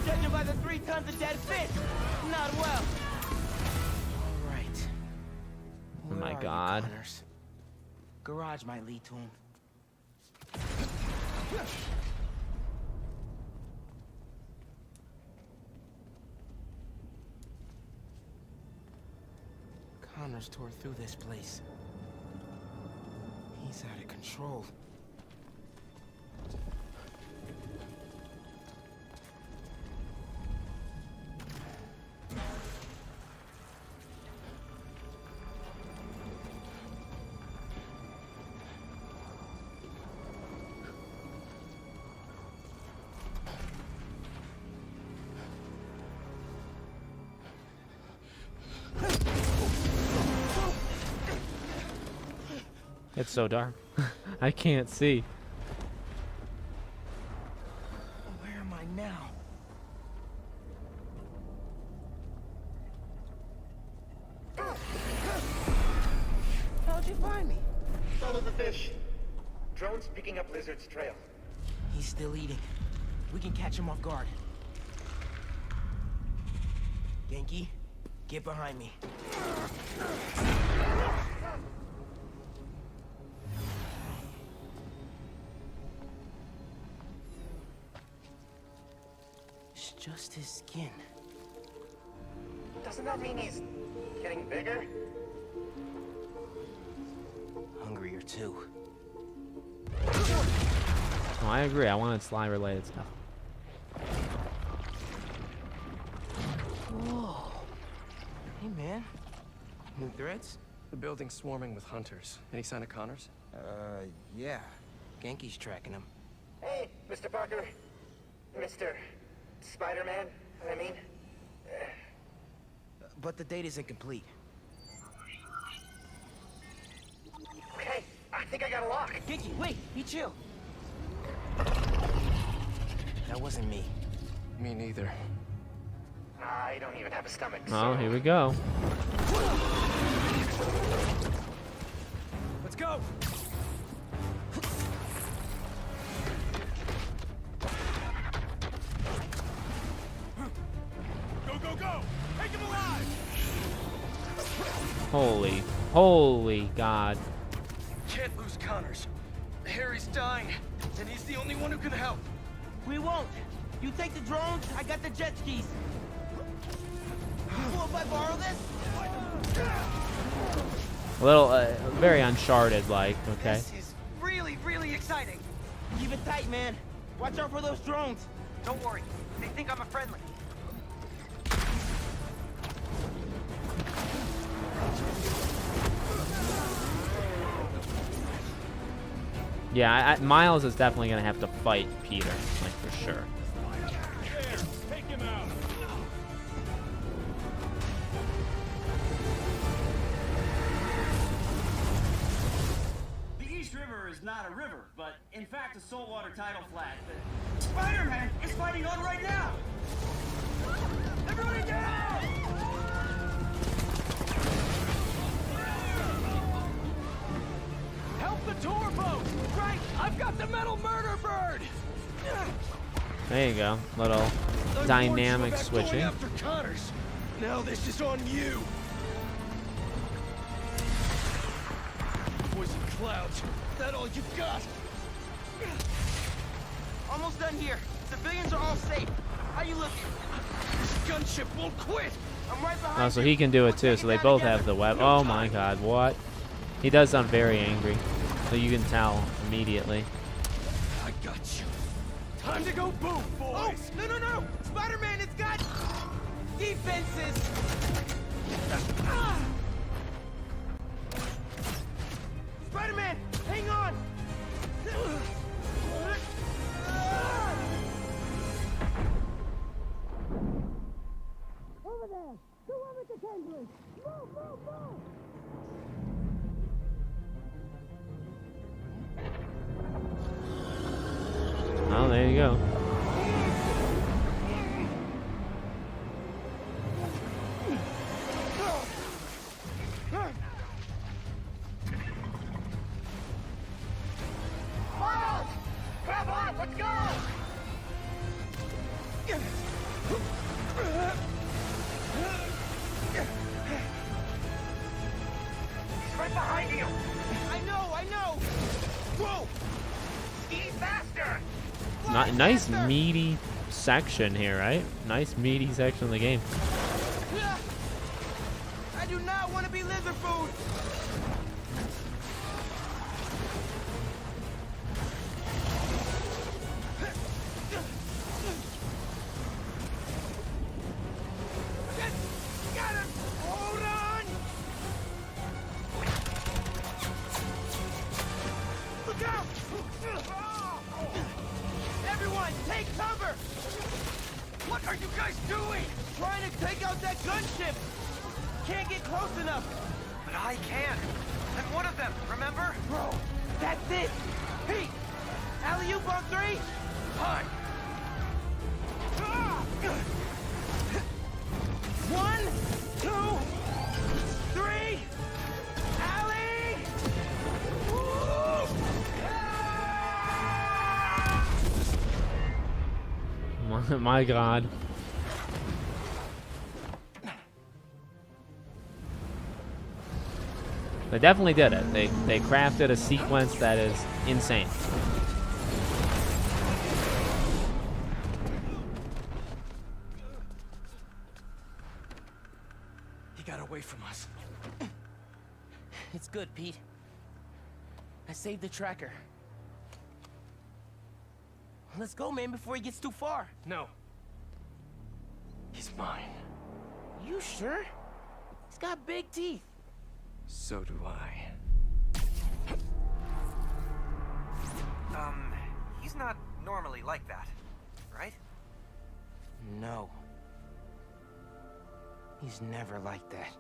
Judging by the 3 tons of dead fish, not well. All right. Oh my God. Garage might lead to him. Connors tore through this place. He's out of control. It's so dark. I can't see. Where am I now? How'd you find me? Follow the fish. Drone's picking up Lizard's trail. He's still eating. We can catch him off guard. Genki, get behind me. It's just his skin. Doesn't that mean he's getting bigger? Hungrier too. Oh, I agree. I wanted Sly related stuff. Whoa. Hey, man. New threats? The building's swarming with hunters. Any sign of Connors? Yeah. Genki's tracking him. Hey, Mr. Parker. Mr. Spider-Man, I mean. But the date isn't complete. Okay, I think I got a lock. Genki, wait! Be chill. That wasn't me. Me neither. I don't even have a stomach. Oh, here we go. Let's go. Go, go, go! Take him alive! Holy God. Can't lose Connors. Harry's dying, and he's the only one who can help. We won't. You take the drones, I got the jet skis. Cool if I borrow this? A little, very Uncharted-like, okay. This is really, really exciting. Keep it tight, man. Watch out for those drones. Don't worry. They think I'm a friendly. Yeah, Miles is definitely going to have to fight Peter, like, for sure. Take him out! The East River is not a river, but in fact a saltwater tidal flat. Spider-Man is fighting on right now! Everybody down! Help the tour boat! Right, I've got the metal murder bird! There you go. Little dynamic switching. After Connors. Now this is on you. Poison clouds. Is that all you got? Almost done here. Civilians are all safe. How you looking? This gunship won't quit. I'm right behind Oh, so he can do it too. So they both have the web. Oh my God, what? He does sound very angry. So you can tell immediately. I got you. Time to go boom, boys! Oh, no! Spider-Man, it's got defenses! Spider-Man, hang on! Over there! The one with the tendrils! Move! Oh, there you go. Miles! Grab on! Let's go! He's right behind you! I know! Whoa! Ski faster! Nice meaty section here, right? Nice meaty section of the game. I do not want to be lizard food! Got him! Hold on! Look out! Everyone, take cover! What are you guys doing? Trying to take out that gunship! Can't get close enough! But I can! I'm one of them, remember? Bro, that's it! Pete! Alley-oop on 3? Hi! 1, 2, 3! Alley! My God. They definitely did it. They crafted a sequence that is insane. He got away from us. It's good, Pete. I saved the tracker. Let's go, man, before he gets too far. No. He's mine. You sure? He's got big teeth. So do I. He's not normally like that, right? No. He's never like that.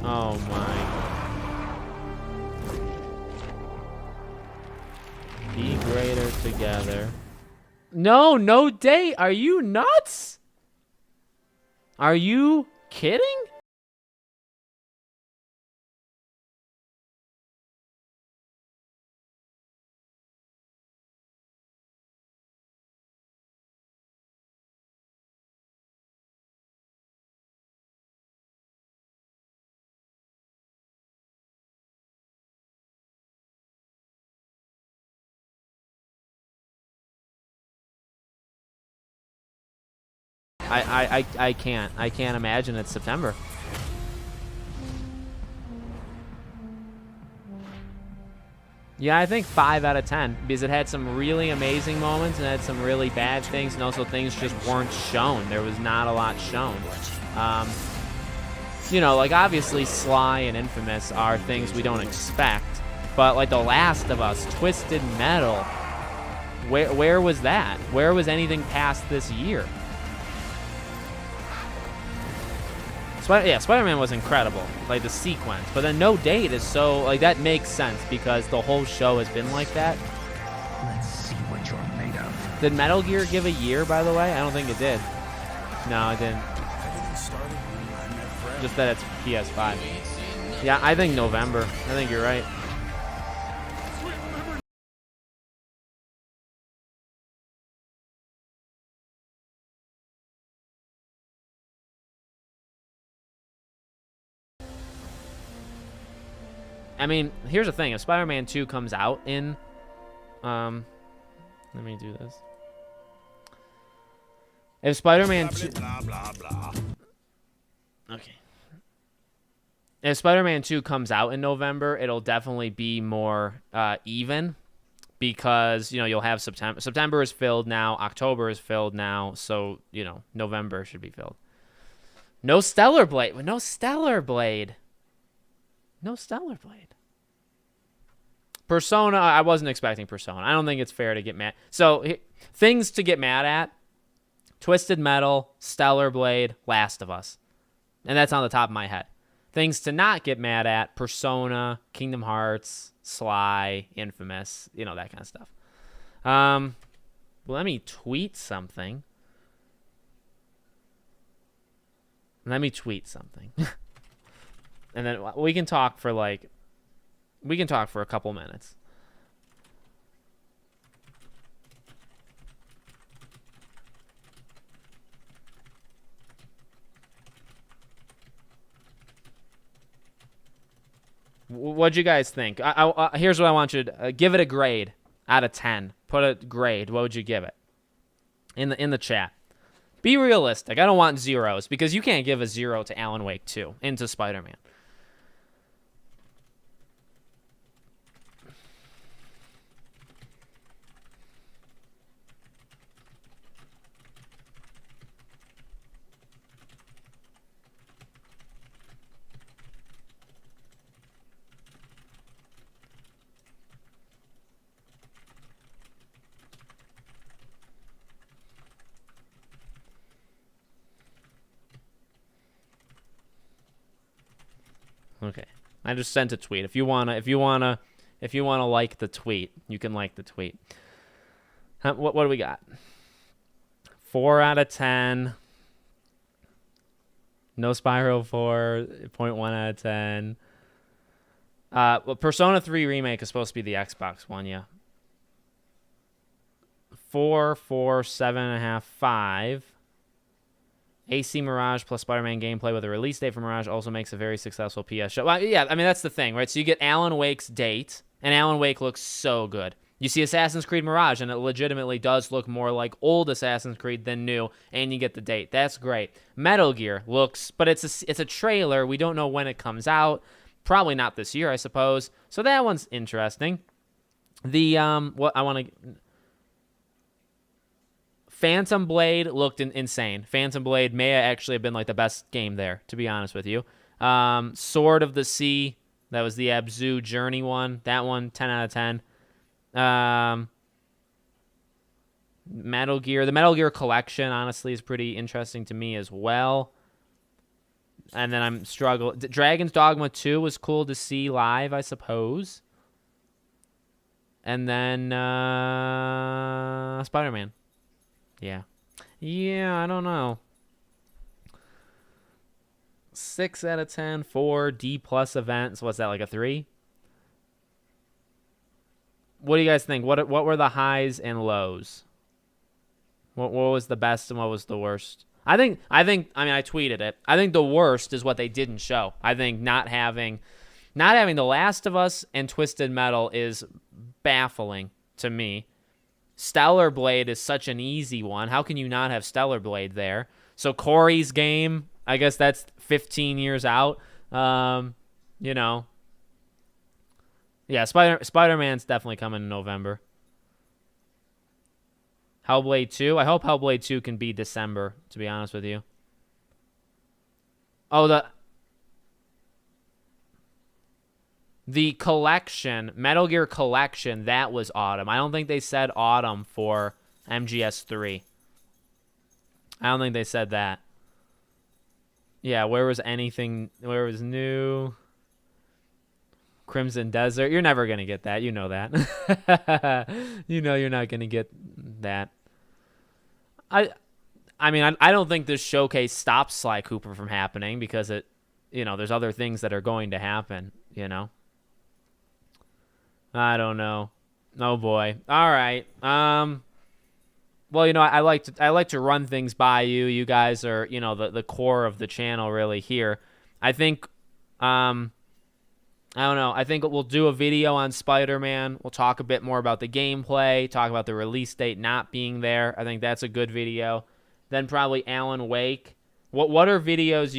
Oh my. together. No date. Are you nuts? Are you kidding? I can't. I can't imagine it's September. Yeah, I think 5 out of 10 because it had some really amazing moments and had some really bad things, and also things just weren't shown. There was not a lot shown. You know, like obviously Sly and Infamous are things we don't expect, but like The Last of Us, Twisted Metal, where was that? Where was anything past this year? Spider-Man was incredible, like the sequence, but then No Date is so, like, that makes sense because the whole show has been like that. Let's see what you're made of. Did Metal Gear give a year, by the way? I don't think it did. No, it didn't. Everything started when I met Fred. Just that it's PS5. Yeah, I think November. I think you're right. I mean, here's the thing. If Spider-Man 2 comes out in... let me do this. If Spider-Man 2... Okay. If Spider-Man 2 comes out in November, it'll definitely be more even. Because, you know, you'll have September. September is filled now. October is filled now. So, you know, November should be filled. No Stellar Blade. No Stellar Blade. No Stellar Blade. Persona, I wasn't expecting Persona. I don't think it's fair to get mad. So, things to get mad at. Twisted Metal, Stellar Blade, Last of Us. And that's on the top of my head. Things to not get mad at. Persona, Kingdom Hearts, Sly, Infamous. You know, that kind of stuff. Let me tweet something. And then we can talk for like... We can talk for a couple minutes. What'd you guys think? Here's what I want you to give it a grade out of 10. Put a grade. What would you give it? In the chat. Be realistic. I don't want zeros because you can't give a 0 to Alan Wake 2 into Spider-Man. Okay. I just sent a tweet. If you wanna like the tweet, you can like the tweet. What do we got? 4 out of 10. No Spyro 4, 0.1 out of 10. Well, Persona 3 Remake is supposed to be the Xbox one, yeah. 4, 7.5, 5. AC Mirage plus Spider-Man gameplay with a release date for Mirage also makes a very successful PS show. Well, yeah, I mean, that's the thing, right? So you get Alan Wake's date, and Alan Wake looks so good. You see Assassin's Creed Mirage, and it legitimately does look more like old Assassin's Creed than new, and you get the date. That's great. Metal Gear looks, but it's a trailer. We don't know when it comes out. Probably not this year, I suppose. So that one's interesting. The, what I want to... Phantom Blade looked insane. Phantom Blade may actually have been like the best game there, to be honest with you. Sword of the Sea, that was the Abzu Journey one. That one, 10 out of 10. Metal Gear. The Metal Gear collection, honestly, is pretty interesting to me as well. And then I'm struggling. Dragon's Dogma 2 was cool to see live, I suppose. And then Spider-Man. Yeah. Yeah, I don't know. 6 out of 10, 4 D+ events. What's that, like a 3? What do you guys think? What were the highs and lows? What was the best and what was the worst? I mean, I tweeted it. I think the worst is what they didn't show. I think not having The Last of Us and Twisted Metal is baffling to me. Stellar Blade is such an easy one. How can you not have Stellar Blade there? So Corey's game, I guess that's 15 years out. You know. Yeah, Spider-Man's definitely coming in November. Hellblade 2. I hope Hellblade 2 can be December, to be honest with you. Oh, the collection, Metal Gear Collection, that was autumn. I don't think they said autumn for MGS3. I don't think they said that. Yeah, where was new? Crimson Desert. You're never going to get that. You know that. You know you're not going to get that. I mean, I don't think this showcase stops Sly Cooper from happening because there's other things that are going to happen, you know. I don't know. Oh boy. All right. Well, I like to run things by you. You guys are, the core of the channel really here. I think I don't know. I think we'll do a video on Spider-Man. We'll talk a bit more about the gameplay, talk about the release date not being there. I think that's a good video. Then probably Alan Wake. What are videos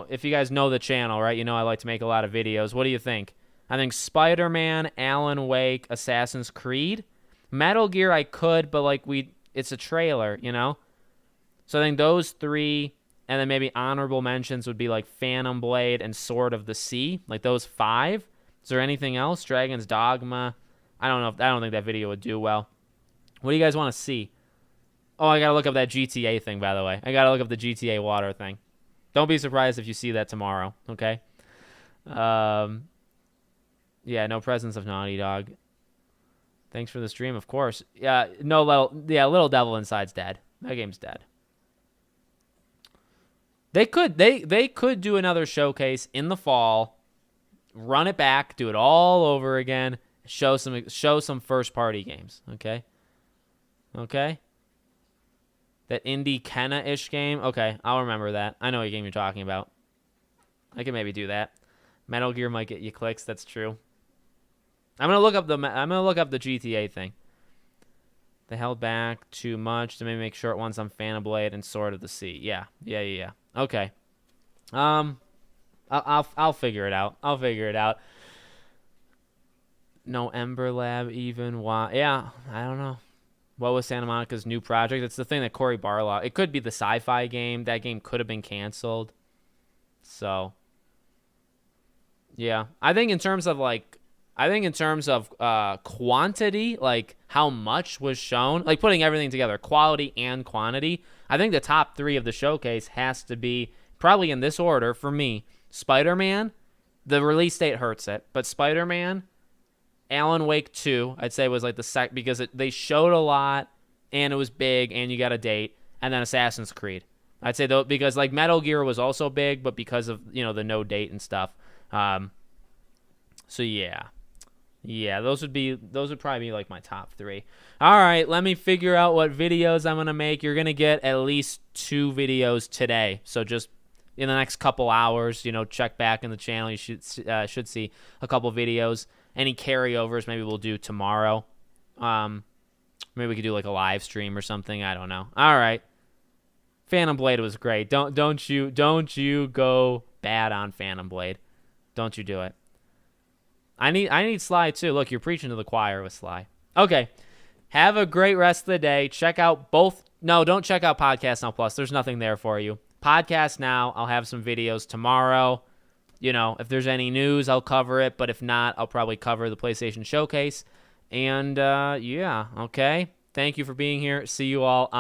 if you guys know the channel, right? I like to make a lot of videos. What do you think? I think Spider-Man, Alan Wake, Assassin's Creed. Metal Gear I could, but it's a trailer, So I think those 3, and then maybe honorable mentions would be like Phantom Blade and Sword of the Sea, like those 5. Is there anything else? Dragon's Dogma. I don't think that video would do well. What do you guys want to see? Oh, I gotta look up that GTA thing, by the way. I gotta look up the GTA water thing. Don't be surprised if you see that tomorrow. Okay. Yeah, no presence of Naughty Dog. Thanks for the stream, of course. Yeah, Little Devil Inside's dead. That game's dead. They could do another showcase in the fall, run it back, do it all over again, show some first party games. Okay. That indie Kenna-ish game. Okay, I'll remember that. I know what game you're talking about. I can maybe do that. Metal Gear might get you clicks. That's true. I'm gonna look up the GTA thing. They held back too much to maybe make short ones on Phantom Blade and Sword of the Sea. Yeah. Okay. I'll figure it out. No Ember Lab even. Why? Yeah, I don't know. What was Santa Monica's new project? It's the thing that Cory Barlog. It could be the sci-fi game. That game could have been canceled. So, yeah, I think in terms of quantity, like how much was shown, like putting everything together, quality and quantity, I think the top 3 of the showcase has to be, probably in this order for me, Spider-Man, the release date hurts it, but Spider-Man, Alan Wake 2, I'd say was like the because they showed a lot, and it was big, and you got a date, and then Assassin's Creed. I'd say though, because like Metal Gear was also big, but because of, the no date and stuff. So yeah. Yeah, those would probably be like my top 3. All right, let me figure out what videos I'm going to make. You're going to get at least 2 videos today. So just in the next couple hours, check back in the channel. You should see a couple videos. Any carryovers maybe we'll do tomorrow. Maybe we could do like a live stream or something. I don't know. All right. Phantom Blade was great. Don't you go bad on Phantom Blade. Don't you do it. I need Sly too. Look, you're preaching to the choir with Sly. Okay. Have a great rest of the day. Check out both. No, don't check out Podcast Now Plus. There's nothing there for you. Podcast Now, I'll have some videos tomorrow. If there's any news, I'll cover it. But if not, I'll probably cover the PlayStation Showcase. And, yeah, okay. Thank you for being here. See you all on